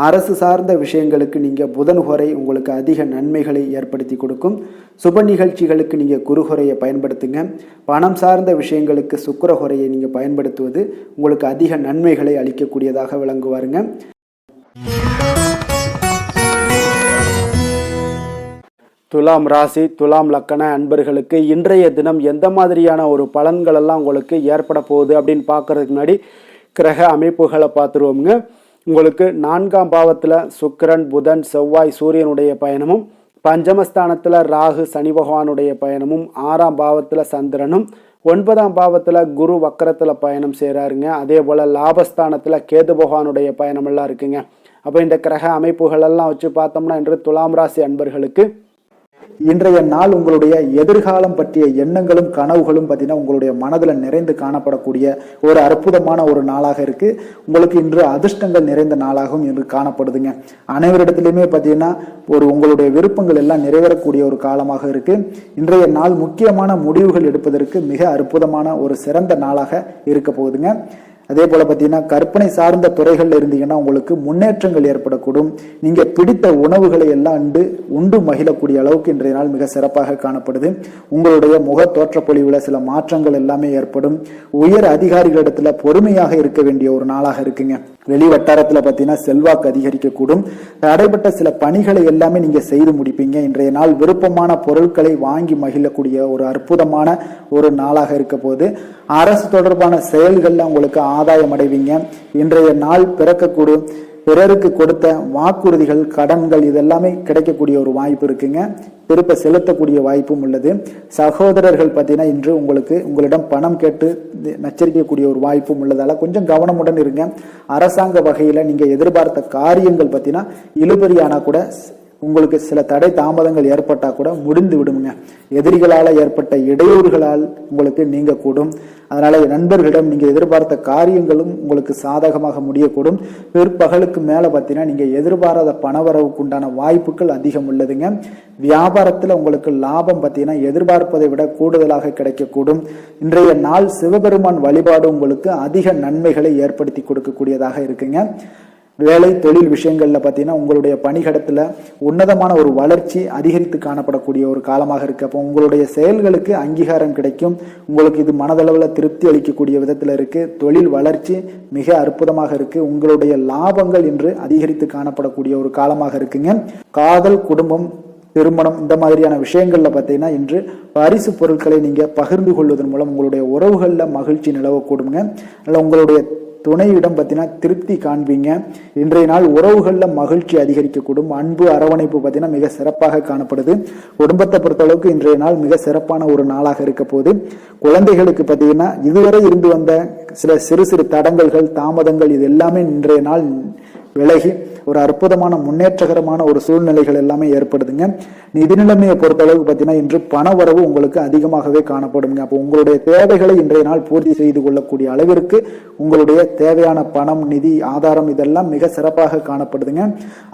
Speaker 1: அரசு சார்ந்த விஷயங்களுக்கு நீங்கள் புதன் ஹோரை உங்களுக்கு அதிக நன்மைகளை ஏற்படுத்தி கொடுக்கும். சுப நிகழ்ச்சிகளுக்கு நீங்கள் குரு ஹோரையை பயன்படுத்துங்க. பணம் சார்ந்த விஷயங்களுக்கு சுக்கிர ஹோரையை நீங்கள் பயன்படுத்துவது உங்களுக்கு அதிக நன்மைகளை அளிக்கக்கூடியதாக விளங்குவாருங்க. துலாம் ராசி, துலாம் லக்கண அன்பர்களுக்கு இன்றைய தினம் எந்த மாதிரியான ஒரு பலன்கள் எல்லாம் உங்களுக்கு ஏற்பட போகுது அப்படின்னு பார்க்கறதுக்கு முன்னாடி கிரக அமைப்புகளை பார்த்துருவோம்ங்க. உங்களுக்கு 4ஆம் பாவத்தில் சுக்கிரன், புதன், செவ்வாய், சூரியனுடைய பயணமும், பஞ்சமஸ்தானத்தில் ராகு, சனி பகவானுடைய பயணமும், 6ஆம் பாவத்தில் சந்திரனும், 9ஆம் பாவத்தில் குரு வக்கரத்தில் பயணம் செய்கிறாருங்க. அதே போல் லாபஸ்தானத்தில் கேது பகவானுடைய பயணமெல்லாம் இருக்குங்க. அப்போ இந்த கிரக அமைப்புகளெல்லாம் வச்சு பார்த்தோம்னா இன்று துலாம் ராசி அன்பர்களுக்கு இன்றைய நாள் உங்களுடைய எதிர்காலம் பற்றிய எண்ணங்களும் கனவுகளும் பார்த்தீங்கன்னா உங்களுடைய மனதில் நிறைந்து காணப்படக்கூடிய ஒரு அற்புதமான ஒரு நாளாக இருக்கு. உங்களுக்கு இன்று அதிர்ஷ்டங்கள் நிறைந்த நாளாகவும் இன்று காணப்படுதுங்க. அனைவரிடத்திலுமே பார்த்தீங்கன்னா உங்களுடைய விருப்பங்கள் எல்லாம் நிறைவேறக்கூடிய ஒரு காலமாக இருக்கு. இன்றைய நாள் முக்கியமான முடிவுகள் எடுப்பதற்கு மிக அற்புதமான ஒரு சிறந்த நாளாக இருக்க போகுதுங்க. அதே போல பார்த்தீங்கன்னா கற்பனை சார்ந்த துறைகள் இருந்தீங்கன்னா உங்களுக்கு முன்னேற்றங்கள் ஏற்படக்கூடும். நீங்க பிடித்த உணவுகளை எல்லாம் உண்டு மகிழக்கூடிய அளவுக்கு இன்றைய நாள் மிக சிறப்பாக காணப்படுது. உங்களுடைய முக தோற்றப்பொழிவுல சில மாற்றங்கள் எல்லாமே ஏற்படும். உயர் அதிகாரிகளிடத்துல பொறுமையாக இருக்க வேண்டிய ஒரு நாளாக இருக்குங்க. வெளி வட்டாரத்துல பார்த்தீங்கன்னா செல்வாக்கு அதிகரிக்கக்கூடும். தடைப்பட்ட சில பணிகளை எல்லாமே நீங்க செய்து முடிப்பீங்க. இன்றைய நாள் விருப்பமான பொருட்களை வாங்கி மகிழக்கூடிய ஒரு அற்புதமான ஒரு நாளாக இருக்க போது. அரசு தொடர்பான செயல்கள்ல உங்களுக்கு ஆதாயம் அடைவீங்க. இன்றைய நாள் பிறக்கக்கூடும். பிறருக்கு கொடுத்த வாக்குறுதிகள், கடன்கள் இதெல்லாமே கிடைக்கக்கூடிய ஒரு வாய்ப்பு இருக்குங்க. திருப்ப செலுத்தக்கூடிய வாய்ப்பும் உள்ளது. சகோதரர்கள் பார்த்தீங்கன்னா இன்று உங்களிடம் பணம் கேட்டு நச்சரிக்கக்கூடிய ஒரு வாய்ப்பும் உள்ளதால கொஞ்சம் கவனமுடன் இருங்க. அரசாங்க வகையில நீங்க எதிர்பார்த்த காரியங்கள் பார்த்தீங்கன்னா இழுபறியானா கூட உங்களுக்கு சில தடை தாமதங்கள் ஏற்பட்டா கூட முடிந்து விடுங்க. எதிரிகளால் ஏற்பட்ட இடையூறுகளால் உங்களுக்கு நீங்க கூடும். அதனால நண்பர்களிடம் நீங்க எதிர்பார்த்த காரியங்களும் உங்களுக்கு சாதகமாக முடியக்கூடும். பிற்பகலுக்கு மேல பார்த்தீங்கன்னா நீங்க எதிர்பாராத பணவரவுக்கு உண்டான வாய்ப்புகள் அதிகம் உள்ளதுங்க. வியாபாரத்துல உங்களுக்கு லாபம் பார்த்தீங்கன்னா எதிர்பார்ப்பதை விட கூடுதலாக கிடைக்கக்கூடும். இன்றைய நாள் சிவபெருமான் வழிபாடு உங்களுக்கு அதிக நன்மைகளை ஏற்படுத்தி கொடுக்கக்கூடியதாக இருக்குங்க. வேலை தொழில் விஷயங்கள்ல பார்த்தீங்கன்னா உங்களுடைய பணிகடத்துல உன்னதமான ஒரு வளர்ச்சி அதிகரித்து காணப்படக்கூடிய ஒரு காலமாக இருக்கு. அப்போ உங்களுடைய செயல்களுக்கு அங்கீகாரம் கிடைக்கும். உங்களுக்கு இது மனதளவில் திருப்தி அளிக்கக்கூடிய விதத்துல இருக்கு. தொழில் வளர்ச்சி மிக அற்புதமாக இருக்கு. உங்களுடைய லாபங்கள் இன்று அதிகரித்து காணப்படக்கூடிய ஒரு காலமாக இருக்குங்க. காதல், குடும்பம், திருமணம் இந்த மாதிரியான விஷயங்கள்ல பார்த்தீங்கன்னா இன்று பரிசு பொருட்களை நீங்க பகிர்ந்து கொள்வதன் மூலம் உங்களுடைய உறவுகள்ல மகிழ்ச்சி நிலவக்கூடுங்க. அல்ல உங்களுடைய துணையிடம் பார்த்தீங்கன்னா திருப்தி காண்பீங்க. இன்றைய நாள் உறவுகள்ல மகிழ்ச்சி அதிகரிக்கக்கூடும். அன்பு, அரவணைப்பு பார்த்தீங்கன்னா மிக சிறப்பாக காணப்படுது. குடும்பத்தை பொறுத்த அளவுக்கு இன்றைய நாள் மிக சிறப்பான ஒரு நாளாக இருக்க போது. குழந்தைகளுக்கு பார்த்தீங்கன்னா இதுவரை இருந்து வந்த சில சிறு சிறு தடங்கல்கள், தாமதங்கள் இது எல்லாமே இன்றைய நாள் விலகி ஒரு அற்புதமான முன்னேற்றகரமான ஒரு சூழ்நிலைகள் எல்லாமே ஏற்படுதுங்க. நிதி நிலைமையை பொறுத்த அளவுக்கு பார்த்தீங்கன்னா இன்று பண வரவு உங்களுக்கு அதிகமாகவே காணப்படுங்க. அப்போ உங்களுடைய தேவைகளை இன்றைய நாள் பூர்த்தி செய்து கொள்ளக்கூடிய அளவிற்கு உங்களுடைய தேவையான பணம், நிதி ஆதாரம் இதெல்லாம் மிக சிறப்பாக காணப்படுதுங்க.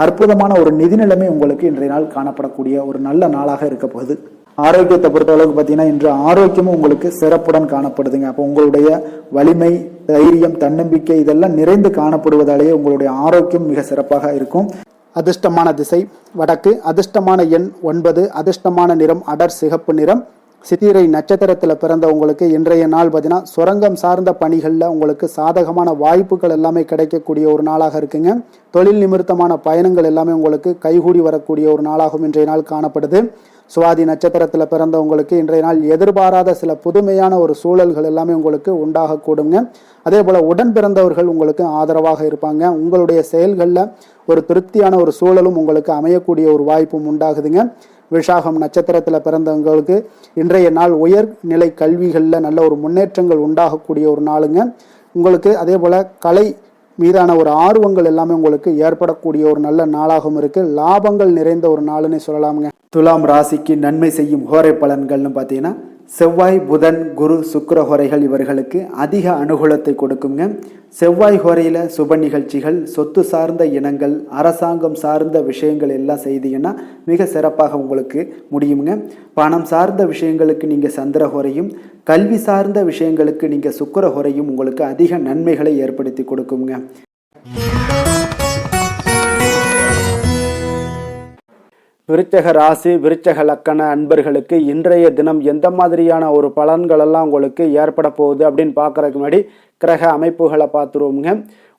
Speaker 1: அற்புதமான ஒரு நிதி நிலைமை உங்களுக்கு இன்றைய நாள் காணப்படக்கூடிய ஒரு நல்ல நாளாக இருக்க போகுது. ஆரோக்கியத்தை பொறுத்த அளவுக்கு பார்த்தீங்கன்னா இன்று ஆரோக்கியமும் உங்களுக்கு சிறப்புடன் காணப்படுதுங்க. அப்போ உங்களுடைய வலிமை, தைரியம், தன்னம்பிக்கை இதெல்லாம் நிறைந்து காணப்படுவதாலேயே உங்களுடைய ஆரோக்கியம் மிக சிறப்பாக இருக்கும். அதிர்ஷ்டமான திசை வடக்கு, அதிர்ஷ்டமான எண் 9, அதிர்ஷ்டமான நிறம் அடர் சிகப்பு நிறம். சித்திரை நட்சத்திரத்தில் பிறந்த உங்களுக்கு இன்றைய நாள் பார்த்தீங்கன்னா சுரங்கம் சார்ந்த பணிகளில் உங்களுக்கு சாதகமான வாய்ப்புகள் எல்லாமே கிடைக்கக்கூடிய ஒரு நாளாக இருக்குங்க. தொழில் நிமித்தமான பயணங்கள் எல்லாமே உங்களுக்கு கைகூடி வரக்கூடிய ஒரு நாளாகவும் இன்றைய நாள் காணப்படுது. சுவாதி நட்சத்திரத்தில் பிறந்தவங்களுக்கு இன்றைய நாள் எதிர்பாராத சில புதுமையான ஒரு சூழல்கள் எல்லாமே உங்களுக்கு உண்டாகக்கூடுங்க. அதே போல் உடன் பிறந்தவர்கள் உங்களுக்கு ஆதரவாக இருப்பாங்க. உங்களுடைய செயல்களில் ஒரு திருப்தியான ஒரு சூழலும் உங்களுக்கு அமையக்கூடிய ஒரு வாய்ப்பும் உண்டாகுதுங்க. விசாகம் நட்சத்திரத்தில் பிறந்தவங்களுக்கு இன்றைய நாள் உயர்நிலை கல்விகளில் நல்ல ஒரு முன்னேற்றங்கள் உண்டாகக்கூடிய ஒரு நாளுங்க. உங்களுக்கு அதே போல் கலை மீதான ஒரு ஆர்வங்கள் எல்லாமே உங்களுக்கு ஏற்படக்கூடிய ஒரு நல்ல நாளாகவும் இருக்கு. லாபங்கள் நிறைந்த ஒரு நாளுன்னு சொல்லலாமுங்க. துலாம் ராசிக்கு நன்மை செய்யும் ஹோரை பலன்கள்னு பார்த்தீங்கன்னா செவ்வாய், புதன், குரு, சுக்கிர ஹோரைகள் இவர்களுக்கு அதிக அனுகூலத்தை கொடுக்குங்க. செவ்வாய் ஹோரையில் சுப நிகழ்ச்சிகள், சொத்து சார்ந்த இனங்கள், அரசாங்கம் சார்ந்த விஷயங்கள் எல்லாம் செய்தீங்கன்னா மிக சிறப்பாக உங்களுக்கு முடியுங்க. பணம் சார்ந்த விஷயங்களுக்கு நீங்கள் சந்திர ஹோரையும், கல்வி சார்ந்த விஷயங்களுக்கு நீங்கள் சுக்கிர ஹோரையும் உங்களுக்கு அதிக நன்மைகளை ஏற்படுத்தி கொடுக்குங்க. விருச்சக ராசி, விருச்சக லக்கண அன்பர்களுக்கு இன்றைய தினம் எந்த மாதிரியான ஒரு பலன்களெல்லாம் உங்களுக்கு ஏற்பட போகுது அப்படின்னு பார்க்கறதுக்கு முன்னாடி கிரக அமைப்புகளை பார்த்துருவோங்க.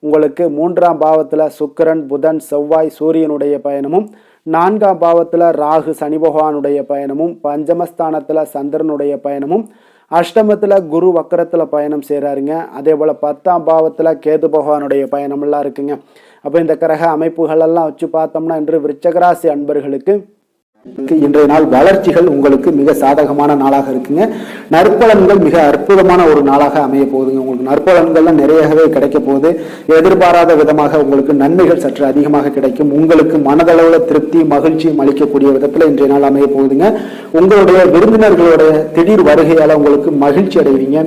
Speaker 1: உங்களுக்கு 3ஆம் பாவத்தில் சுக்கிரன், புதன், செவ்வாய், சூரியனுடைய பயணமும், 4ஆம் பாவத்தில் ராகு, சனி பகவானுடைய பயணமும், பஞ்சமஸ்தானத்தில் சந்திரனுடைய பயணமும், அஷ்டமத்தில் குரு வக்கரத்தில் பயணம் செய்கிறாருங்க. அதே போல் 10ஆம் பாவத்தில் கேது பகவானுடைய பயணமெல்லாம் இருக்குங்க. அப்போ இந்த கிரக அமைப்புகளெல்லாம் வச்சு பார்த்தோம்னா இன்று விருச்சகராசி அன்பர்களுக்கு இன்றைய நாள் வளர்ச்சிகள் உங்களுக்கு மிக சாதகமான நாளாக இருக்குங்க. நற்பலன்கள் மிக அற்புதமான ஒரு நாளாக அமைய போகுதுங்க. உங்களுக்கு நற்பலன்கள்லாம் நிறையவே கிடைக்க போகுது. எதிர்பாராத விதமாக உங்களுக்கு நன்மைகள் சற்று அதிகமாக கிடைக்கும். உங்களுக்கு மனதளவில் திருப்தி, மகிழ்ச்சியும் அளிக்கக்கூடிய விதத்தில் இன்றைய நாள் அமைய போகுதுங்க. உங்களுடைய விருந்தினர்களுடைய திடீர் வருகையால் உங்களுக்கு மகிழ்ச்சி அடைவீங்க.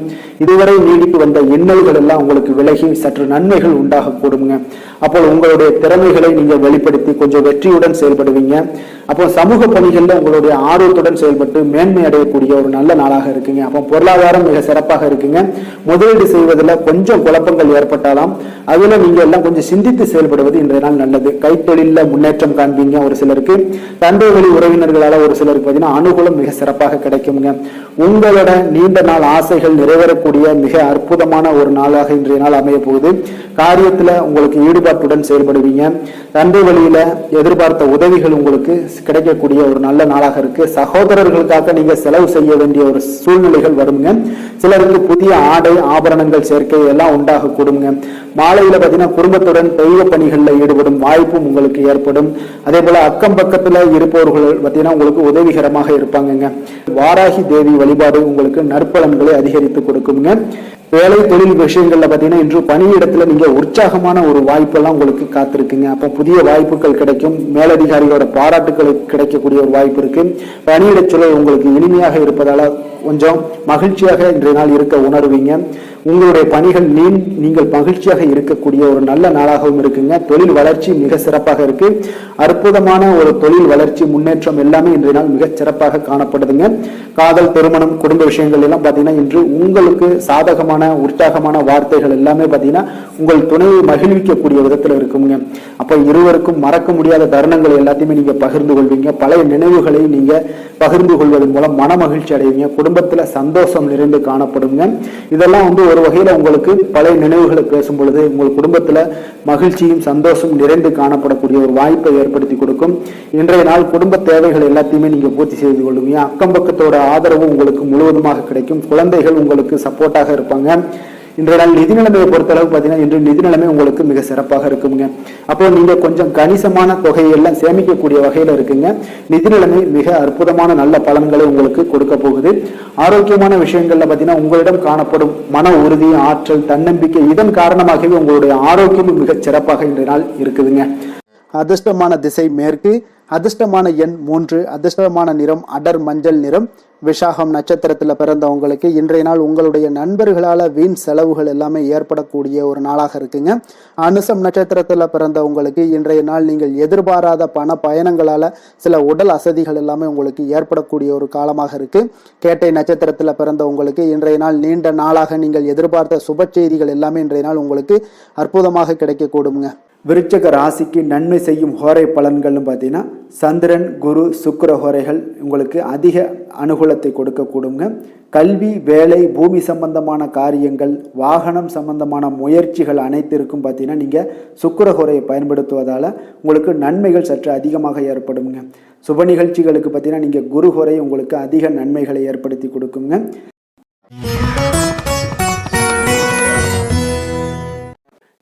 Speaker 1: இதுவரை நீடித்து வந்த இன்னல்கள் எல்லாம் உங்களுக்கு விலகி சற்று நன்மைகள் உண்டாக கூடுங்க. அப்போ உங்களுடைய திறமைகளை நீங்கள் வெளிப்படுத்தி கொஞ்சம் வெற்றியுடன் செயல்படுவீங்க. அப்போ சமூக பணிகளில் உங்களுடைய ஆர்வத்துடன் செயல்பட்டு மேன்மை அடையக்கூடிய ஒரு நல்ல நாளாக இருக்குங்க. அப்போ பொருளாதாரம் மிக சிறப்பாக இருக்குங்க. முதலீடு செய்வதில் கொஞ்சம் குழப்பங்கள் ஏற்பட்டாலும் அதுல நீங்க எல்லாம் கொஞ்சம் சிந்தித்து செயல்படுவது இன்றைய நாள் நல்லது. கைத்தொழில முன்னேற்றம் காண்பீங்க. ஒரு சிலருக்கு தந்தை வழி உறவினர்களால ஒரு சிலருக்கு பார்த்தீங்கன்னா அனுகூலம் மிக சிறப்பாக கிடைக்குங்க. உங்களோட நீண்ட நாள் ஆசைகள் நிறைவேறக்கூடிய மிக அற்புதமான ஒரு நாளாக இன்றைய நாள் அமைய போகுது. காரியத்துல உங்களுக்கு ஈடுபாட்டுடன் செயல்படுவீங்க. தந்தை வழியில எதிர்பார்த்த உதவிகள் உங்களுக்கு கிடைக்கக்கூடிய ஒரு நல்ல நாளாக இருக்கு. சகோதரர்களுக்காக நீங்க செலவு செய்ய வேண்டிய ஒரு சூழ்நிலைகள் வருங்க. சிலருக்கு புதிய ஆடை ஆபரணங்கள் சேர்க்கை எல்லாம் உண்டாக கூடுங்க. மாலையில பார்த்தீங்கன்னா குடும்பத்துடன் தெய்வ பணிகளில் ஈடுபடும் வாய்ப்பும் உங்களுக்கு ஏற்படும். அதே போல அக்கம் பக்கத்துல இருப்பவர்கள் பார்த்தீங்கன்னா உங்களுக்கு உதவிகரமாக இருப்பாங்க. வாராகி தேவி வழிபாடு உங்களுக்கு நற்பலன்களை அதிகரித்து கொடுக்குங்க. வேலை தொழில் விஷயங்கள்ல பார்த்தீங்கன்னா இன்று பணியிடத்துல நீங்க உற்சாகமான ஒரு வாய்ப்பெல்லாம் உங்களுக்கு காத்திருக்குங்க. அப்போ புதிய வாய்ப்புகள் கிடைக்கும். மேலதிகாரிகளோட பாராட்டுகள் கிடைக்கக்கூடிய ஒரு வாய்ப்பு இருக்கு. பணியிட சூழல் உங்களுக்கு இனிமையாக இருப்பதால கொஞ்சம் மகிழ்ச்சியாக இன்றைய நாள் இருக்க உணர்வீங்க. உங்களுடைய பணிகள் நீங்கள் மகிழ்ச்சியாக இருக்கக்கூடிய ஒரு நல்ல நாளாகவும் இருக்குங்க. தொழில் வளர்ச்சி மிக சிறப்பாக இருக்கு. அற்புதமான ஒரு தொழில் வளர்ச்சி முன்னேற்றம் எல்லாமே இன்றைய நாள் மிக சிறப்பாக காணப்படுதுங்க. காதல், திருமணம், குடும்ப விஷயங்கள் எல்லாம் பார்த்தீங்கன்னா இன்று உங்களுக்கு சாதகமான உற்சாகமான வார்த்தைகள் எல்லாமே பார்த்தீங்கன்னா உங்கள் துணையை மகிழ்விக்கக்கூடிய விதத்தில் இருக்குங்க. அப்போ இருவருக்கும் மறக்க முடியாத தருணங்கள் எல்லாத்தையுமே நீங்க பகிர்ந்து கொள்வீங்க. பழைய நினைவுகளை நீங்க பகிர்ந்து கொள்வதன் மூலம் மன மகிழ்ச்சி அடைவீங்க. குடும்பத்துல சந்தோஷம் நிறைந்து காணப்படுங்க. இதெல்லாம் ஒரு வகையில உங்களுக்கு பழைய நினைவுகளை பேசும் பொழுது உங்கள் குடும்பத்துல மகிழ்ச்சியும் சந்தோஷம் நிறைந்து காணப்படக்கூடிய ஒரு வாய்ப்பை ஏற்படுத்தி கொடுக்கும். இன்றைய நாள் குடும்ப தேவைகள் எல்லாத்தையுமே நீங்க பூர்த்தி செய்து கொள்வீங்க. அக்கம் பக்கத்தோட ஆதரவு உங்களுக்கு முழுவதுமாக கிடைக்கும். குழந்தைகள் உங்களுக்கு சப்போர்ட்டாக இருப்பாங்க. இன்றைய நாள் நிதி நிலைமையை பொறுத்தளவு பார்த்தீங்கன்னா இன்று நிதி நிலைமை உங்களுக்கு மிக சிறப்பாக இருக்குங்க. அப்போ நீங்க கொஞ்சம் கணிசமான தொகையை எல்லாம் சேமிக்கக்கூடிய வகையில இருக்குங்க. நிதி நிலைமை மிக அற்புதமான நல்ல பலன்களை உங்களுக்கு கொடுக்க போகுது. ஆரோக்கியமான விஷயங்கள்ல பார்த்தீங்கன்னா உங்களிடம் காணப்படும் மன உறுதி, ஆற்றல், தன்னம்பிக்கை இதன் காரணமாகவே உங்களுடைய ஆரோக்கியமும் மிக சிறப்பாக இன்றைய நாள் இருக்குதுங்க. அதிர்ஷ்டமான திசை மேற்கு, அதிர்ஷ்டமான எண் 3, அதிர்ஷ்டமான நிறம் அடர் மஞ்சள் நிறம். விசாகம் நட்சத்திரத்தில் பிறந்தவங்களுக்கு இன்றைய நாள் உங்களுடைய நண்பர்களால் வீண் செலவுகள் எல்லாமே ஏற்படக்கூடிய ஒரு நாளாக இருக்குங்க. அனுசம் நட்சத்திரத்தில் பிறந்தவங்களுக்கு இன்றைய நாள் நீங்கள் எதிர்பாராத பண பயணங்களால் சில உடல் அசதிகள் எல்லாமே உங்களுக்கு ஏற்படக்கூடிய ஒரு காலமாக இருக்கு. கேட்டை நட்சத்திரத்தில் பிறந்தவங்களுக்கு இன்றைய நாள் நீண்ட நாளாக நீங்கள் எதிர்பார்த்த சுப செய்திகள் எல்லாமே இன்றைய நாள் உங்களுக்கு அற்புதமாக கிடைக்கக்கூடுங்க. விருச்சக ராசிக்கு நன்மை செய்யும் ஹோரை பலன்கள்னு பார்த்தீங்கன்னா சந்திரன், குரு, சுக்கிர ஹோரைகள் உங்களுக்கு அதிக அனுகூலத்தை கொடுக்கக்கூடுங்க. கல்வி, வேலை, பூமி சம்பந்தமான காரியங்கள், வாகனம் சம்பந்தமான முயற்சிகள் அனைத்திற்கும் பார்த்தீங்கன்னா நீங்கள் சுக்கிர ஹோரையை பயன்படுத்துவதால் உங்களுக்கு நன்மைகள் சற்று அதிகமாக ஏற்படுங்க. சுப நிகழ்ச்சிகளுக்கு பார்த்தீங்கன்னா நீங்கள் குரு ஹோரை உங்களுக்கு அதிக நன்மைகளை ஏற்படுத்தி கொடுக்குங்க.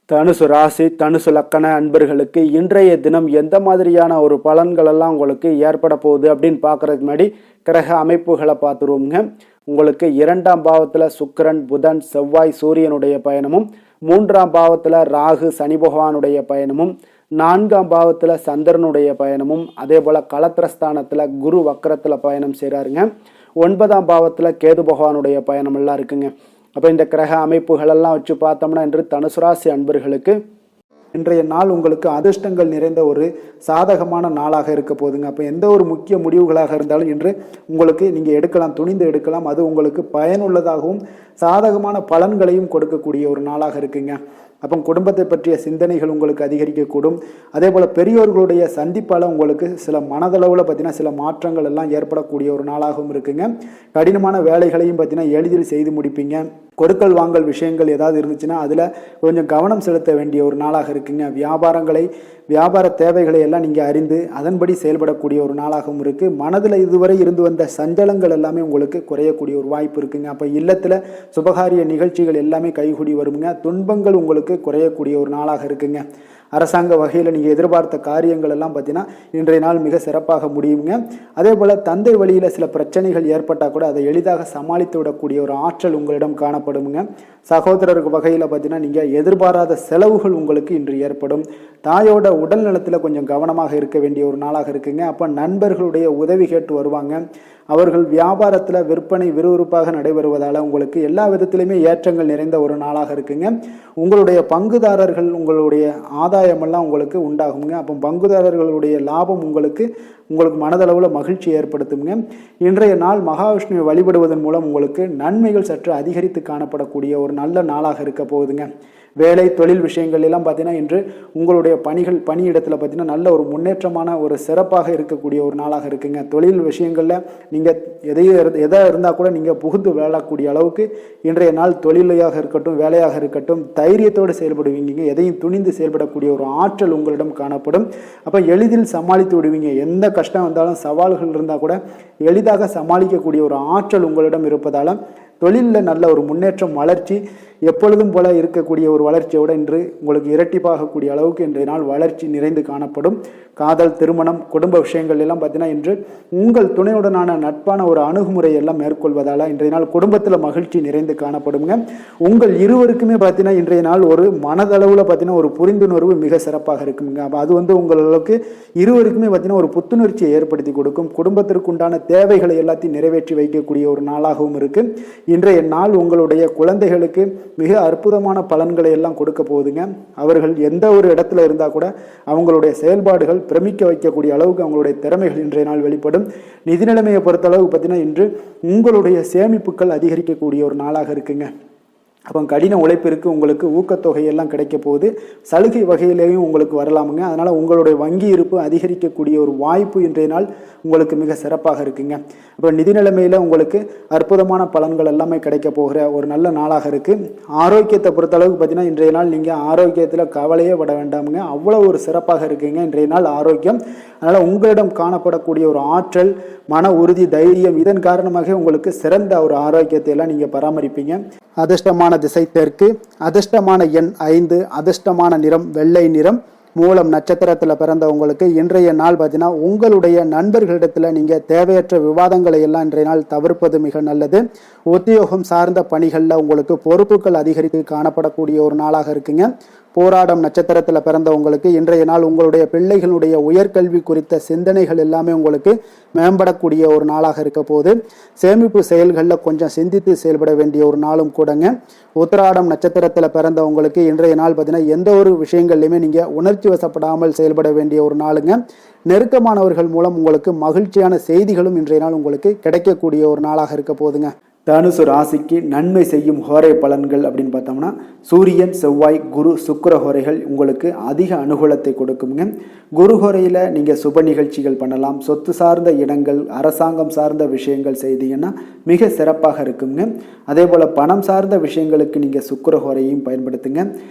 Speaker 1: தனுசு ராசி, தனுசு லக்கண அன்பர்களுக்கு இன்றைய தினம் எந்த மாதிரியான ஒரு பலன்கள் எல்லாம் உங்களுக்கு ஏற்பட போகுது அப்படின்னு பார்க்கறதுக்கு முன்னாடி கிரக அமைப்புகளை பார்த்துருவோங்க. உங்களுக்கு 2ஆம் பாவத்தில் சுக்கிரன், புதன், செவ்வாய், சூரியனுடைய பயணமும், 3ஆம் பாவத்தில் ராகு, சனி பகவானுடைய பயணமும், 4ஆம் பாவத்தில் சந்திரனுடைய பயணமும், அதே போல் களத்திரஸ்தானத்தில் குரு வக்கரத்தில் பயணம் செய்கிறாருங்க. 9ஆம் பாவத்தில் கேது பகவானுடைய பயணம் எல்லாம் இருக்குங்க. அப்போ இந்த கிரக அமைப்புகளெல்லாம் வச்சு பார்த்தோம்னா இன்று தனுசு ராசி அன்பர்களுக்கு இன்றைய நாள் உங்களுக்கு அதிர்ஷ்டங்கள் நிறைந்த ஒரு சாதகமான நாளாக இருக்க போகுதுங்க. அப்போ எந்த ஒரு முக்கிய முடிவுகளாக இருந்தாலும் இன்று உங்களுக்கு நீங்கள் எடுக்கலாம், துணிந்து எடுக்கலாம். அது உங்களுக்கு பயனுள்ளதாகவும் சாதகமான பலன்களையும் கொடுக்கக்கூடிய ஒரு நாளாக இருக்குங்க. அப்போ குடும்பத்தை பற்றிய சிந்தனைகள் உங்களுக்கு அதிகரிக்கக்கூடும். அதே போல் பெரியோர்களுடைய சந்திப்பால் உங்களுக்கு சில மனதளவில் பார்த்தீங்கன்னா சில மாற்றங்கள் எல்லாம் ஏற்படக்கூடிய ஒரு நாளாகவும் இருக்குங்க. கடினமான வேலைகளையும் பார்த்தீங்கன்னா எளிதில் செய்து முடிப்பீங்க. கொடுக்கல் வாங்கல் விஷயங்கள் ஏதாவது இருந்துச்சுன்னா அதில் கொஞ்சம் கவனம் செலுத்த வேண்டிய ஒரு நாளாக இருக்குங்க. வியாபார தேவைகளை எல்லாம் நீங்கள் அறிந்து அதன்படி செயல்படக்கூடிய ஒரு நாளாகவும் இருக்குது. மனதில் இதுவரை இருந்து வந்த சஞ்சலங்கள் எல்லாமே உங்களுக்கு குறையக்கூடிய ஒரு வாய்ப்பு இருக்குங்க. அப்போ இல்லத்தில் சுபகாரிய நிகழ்ச்சிகள் எல்லாமே கைகூடி வருங்க. துன்பங்கள் உங்களுக்கு குறையக்கூடிய ஒரு நாளாக இருக்குங்க. அரசாங்க வகையில் நீங்கள் எதிர்பார்த்த காரியங்கள் எல்லாம் பார்த்தீங்கன்னா இன்றைய நாள் மிக சிறப்பாக முடியுங்க. அதே போல் தந்தை வழியில் சில பிரச்சனைகள் ஏற்பட்டால் கூட அதை எளிதாக சமாளித்து விடக்கூடிய ஒரு ஆற்றல் உங்களிடம் காணப்படுங்க. சகோதரர் வகையில் பார்த்தீங்கன்னா நீங்கள் எதிர்பாராத செலவுகள் உங்களுக்கு இன்று ஏற்படும். தாயோட உடல் நலத்தில் கொஞ்சம் கவனமாக இருக்க வேண்டிய ஒரு நாளாக இருக்குங்க. அப்போ நண்பர்களுடைய உதவி கேட்டு வருவாங்க. அவர்கள் வியாபாரத்தில் விற்பனை விறுவிறுப்பாக நடைபெறுவதால் உங்களுக்கு எல்லா விதத்திலையுமே ஏற்றங்கள் நிறைந்த ஒரு நாளாக இருக்குங்க. உங்களுடைய பங்குதாரர்கள் உங்களுடைய ஆதாயமெல்லாம் உங்களுக்கு உண்டாகுங்க. அப்போ பங்குதாரர்களுடைய லாபம் உங்களுக்கு மனதளவில் மகிழ்ச்சி ஏற்படுத்துங்க. இன்றைய நாள் மகாவிஷ்ணுவை வழிபடுவதன் மூலம் உங்களுக்கு நன்மைகள் சற்று அதிகரித்து காணப்படக்கூடிய ஒரு நல்ல நாளாக இருக்க போகுதுங்க. வேலை தொழில் விஷயங்கள் எல்லாம் பார்த்தீங்கன்னா இன்று உங்களுடைய பணியிடத்தில் பார்த்தீங்கன்னா நல்ல ஒரு முன்னேற்றமான ஒரு சிறப்பாக இருக்கக்கூடிய ஒரு நாளாக இருக்குங்க. தொழில் விஷயங்களில் நீங்கள் எதாக இருந்தால் கூட நீங்கள் புகுந்து விளையாடக்கூடிய அளவுக்கு இன்றைய நாள் தொழிலையாக இருக்கட்டும், வேலையாக இருக்கட்டும், தைரியத்தோடு செயல்படுவீங்க. எதையும் துணிந்து செயல்படக்கூடிய ஒரு ஆற்றல் உங்களிடம் காணப்படும். அப்போ எளிதில் சமாளித்து விடுவீங்க. எந்த கஷ்டம் வந்தாலும் சவால்கள் இருந்தால் கூட எளிதாக சமாளிக்கக்கூடிய ஒரு ஆற்றல் உங்களிடம் இருப்பதால் தொழிலில் நல்ல ஒரு முன்னேற்றம், வளர்ச்சி எப்பொழுதும் போல இருக்கக்கூடிய ஒரு வளர்ச்சியோடு இன்று உங்களுக்கு இரட்டிப்பாகக்கூடிய அளவுக்கு இன்றைய நாள் வளர்ச்சி நிறைந்து காணப்படும். காதல், திருமணம், குடும்ப விஷயங்கள் எல்லாம் பார்த்தீங்கன்னா இன்று உங்கள் துணையுடனான நட்பான ஒரு அணுகுமுறை எல்லாம் மேற்கொள்வதால் இன்றைய நாள் குடும்பத்தில் மகிழ்ச்சி நிறைந்து காணப்படுங்க. உங்கள் இருவருக்குமே பார்த்தீங்கன்னா இன்றைய நாள் ஒரு மனதளவில் பார்த்தீங்கன்னா ஒரு புரிந்துணர்வு மிக சிறப்பாக இருக்குங்க. அப்போ அது உங்களுக்கு இருவருக்குமே பார்த்தீங்கன்னா ஒரு புத்துணர்ச்சியை ஏற்படுத்தி கொடுக்கும். குடும்பத்திற்கு உண்டான தேவைகளை எல்லாத்தையும் நிறைவேற்றி வைக்கக்கூடிய ஒரு நாளாகவும் இருக்கு. இன்றைய நாள் உங்களுடைய குழந்தைகளுக்கு மிக அற்புதமான பலன்களை எல்லாம் கொடுக்க போகுதுங்க. அவர்கள் எந்த ஒரு இடத்துல இருந்தால் கூட அவங்களுடைய செயல்பாடுகள் பிரமிக்க வைக்கக்கூடிய அளவுக்கு அவங்களுடைய திறமைகள் இன்றைய நாள் வெளிப்படும். நிதி நிலைமையை பொறுத்த அளவுக்கு பார்த்தீங்கன்னா இன்று உங்களுடைய சேமிப்புகள் அதிகரிக்கக்கூடிய ஒரு நாளாக இருக்குங்க. அப்போ கடின உழைப்பிற்கு உங்களுக்கு ஊக்கத்தொகையெல்லாம் கிடைக்க போகுது. சலுகை வகையிலேயும் உங்களுக்கு வரலாமுங்க. அதனால் உங்களுடைய வங்கி இருப்பு அதிகரிக்கக்கூடிய ஒரு வாய்ப்பு இன்றைய நாள் உங்களுக்கு மிக சிறப்பாக இருக்குங்க. அப்போ நிதி நிலைமையில் உங்களுக்கு அற்புதமான பலன்கள் எல்லாமே கிடைக்க போகிற ஒரு நல்ல நாளாக இருக்குது. ஆரோக்கியத்தை பொறுத்தளவுக்கு பார்த்தீங்கன்னா இன்றைய நாள் நீங்கள் ஆரோக்கியத்தில் கவலையே பட வேண்டாமுங்க. அவ்வளோ ஒரு சிறப்பாக இருக்குங்க இன்றைய நாள் ஆரோக்கியம். அதனால் உங்களிடம் காணப்படக்கூடிய ஒரு ஆற்றல், மன உறுதி, தைரியம் இதன் காரணமாக உங்களுக்கு சிறந்த ஒரு ஆரோக்கியத்தை எல்லாம் நீங்கள் பராமரிப்பீங்க. அதிர்ஷ்டமான திசை தெற்கு, அதிர்ஷ்டமான எண் 5, அதிர்ஷ்டமான நிறம் வெள்ளை நிறம். மூலம் நட்சத்திரத்தில் பிறந்தவங்களுக்கு இன்றைய நாள் பார்த்தீங்கன்னா உங்களுடைய நண்பர்களிடத்தில் நீங்கள் தேவையற்ற விவாதங்களை எல்லாம் இன்றைய நாள் தவிர்ப்பது மிக நல்லது. உத்தியோகம் சார்ந்த பணிகளில் உங்களுக்கு பொறுப்புகள் அதிகரித்து காணப்படக்கூடிய ஒரு நாளாக இருக்குங்க. போராடம் நட்சத்திரத்தில் பிறந்தவங்களுக்கு இன்றைய நாள் உங்களுடைய பிள்ளைகளுடைய உயர்கல்வி குறித்த சிந்தனைகள் எல்லாமே உங்களுக்கு மேம்படக்கூடிய ஒரு நாளாக இருக்க போது. சேமிப்பு செயல்களில் கொஞ்சம் சிந்தித்து செயல்பட வேண்டிய ஒரு நாளும் கூடங்க. உத்திராடம் நட்சத்திரத்தில் பிறந்தவங்களுக்கு இன்றைய நாள் பார்த்தீங்கன்னா எந்த ஒரு விஷயங்கள்லையுமே நீங்கள் உணர்ச்சி வசப்படாமல் செயல்பட வேண்டிய ஒரு நாளுங்க. நெருக்கமானவர்கள் மூலம் உங்களுக்கு மகிழ்ச்சியான செய்திகளும் இன்றைய நாள் உங்களுக்கு கிடைக்கக்கூடிய ஒரு நாளாக இருக்க போதுங்க. தனுசு ராசிக்கு நன்மை செய்யும் ஹோரை பலன்கள் அப்படின்னு பார்த்தோம்னா சூரியன், செவ்வாய், குரு, சுக்கிர ஹோரைகள் உங்களுக்கு அதிக அனுகூலத்தை கொடுக்குங்க. குரு ஹோரையில் நீங்கள் சுப நிகழ்ச்சிகள் பண்ணலாம். சொத்து சார்ந்த இடங்கள், அரசாங்கம் சார்ந்த விஷயங்கள் செய்தீங்கன்னா மிக சிறப்பாக இருக்குங்க. அதே போல் பணம் சார்ந்த விஷயங்களுக்கு நீங்கள் சுக்கிர ஹோரையும் பயன்படுத்துங்க.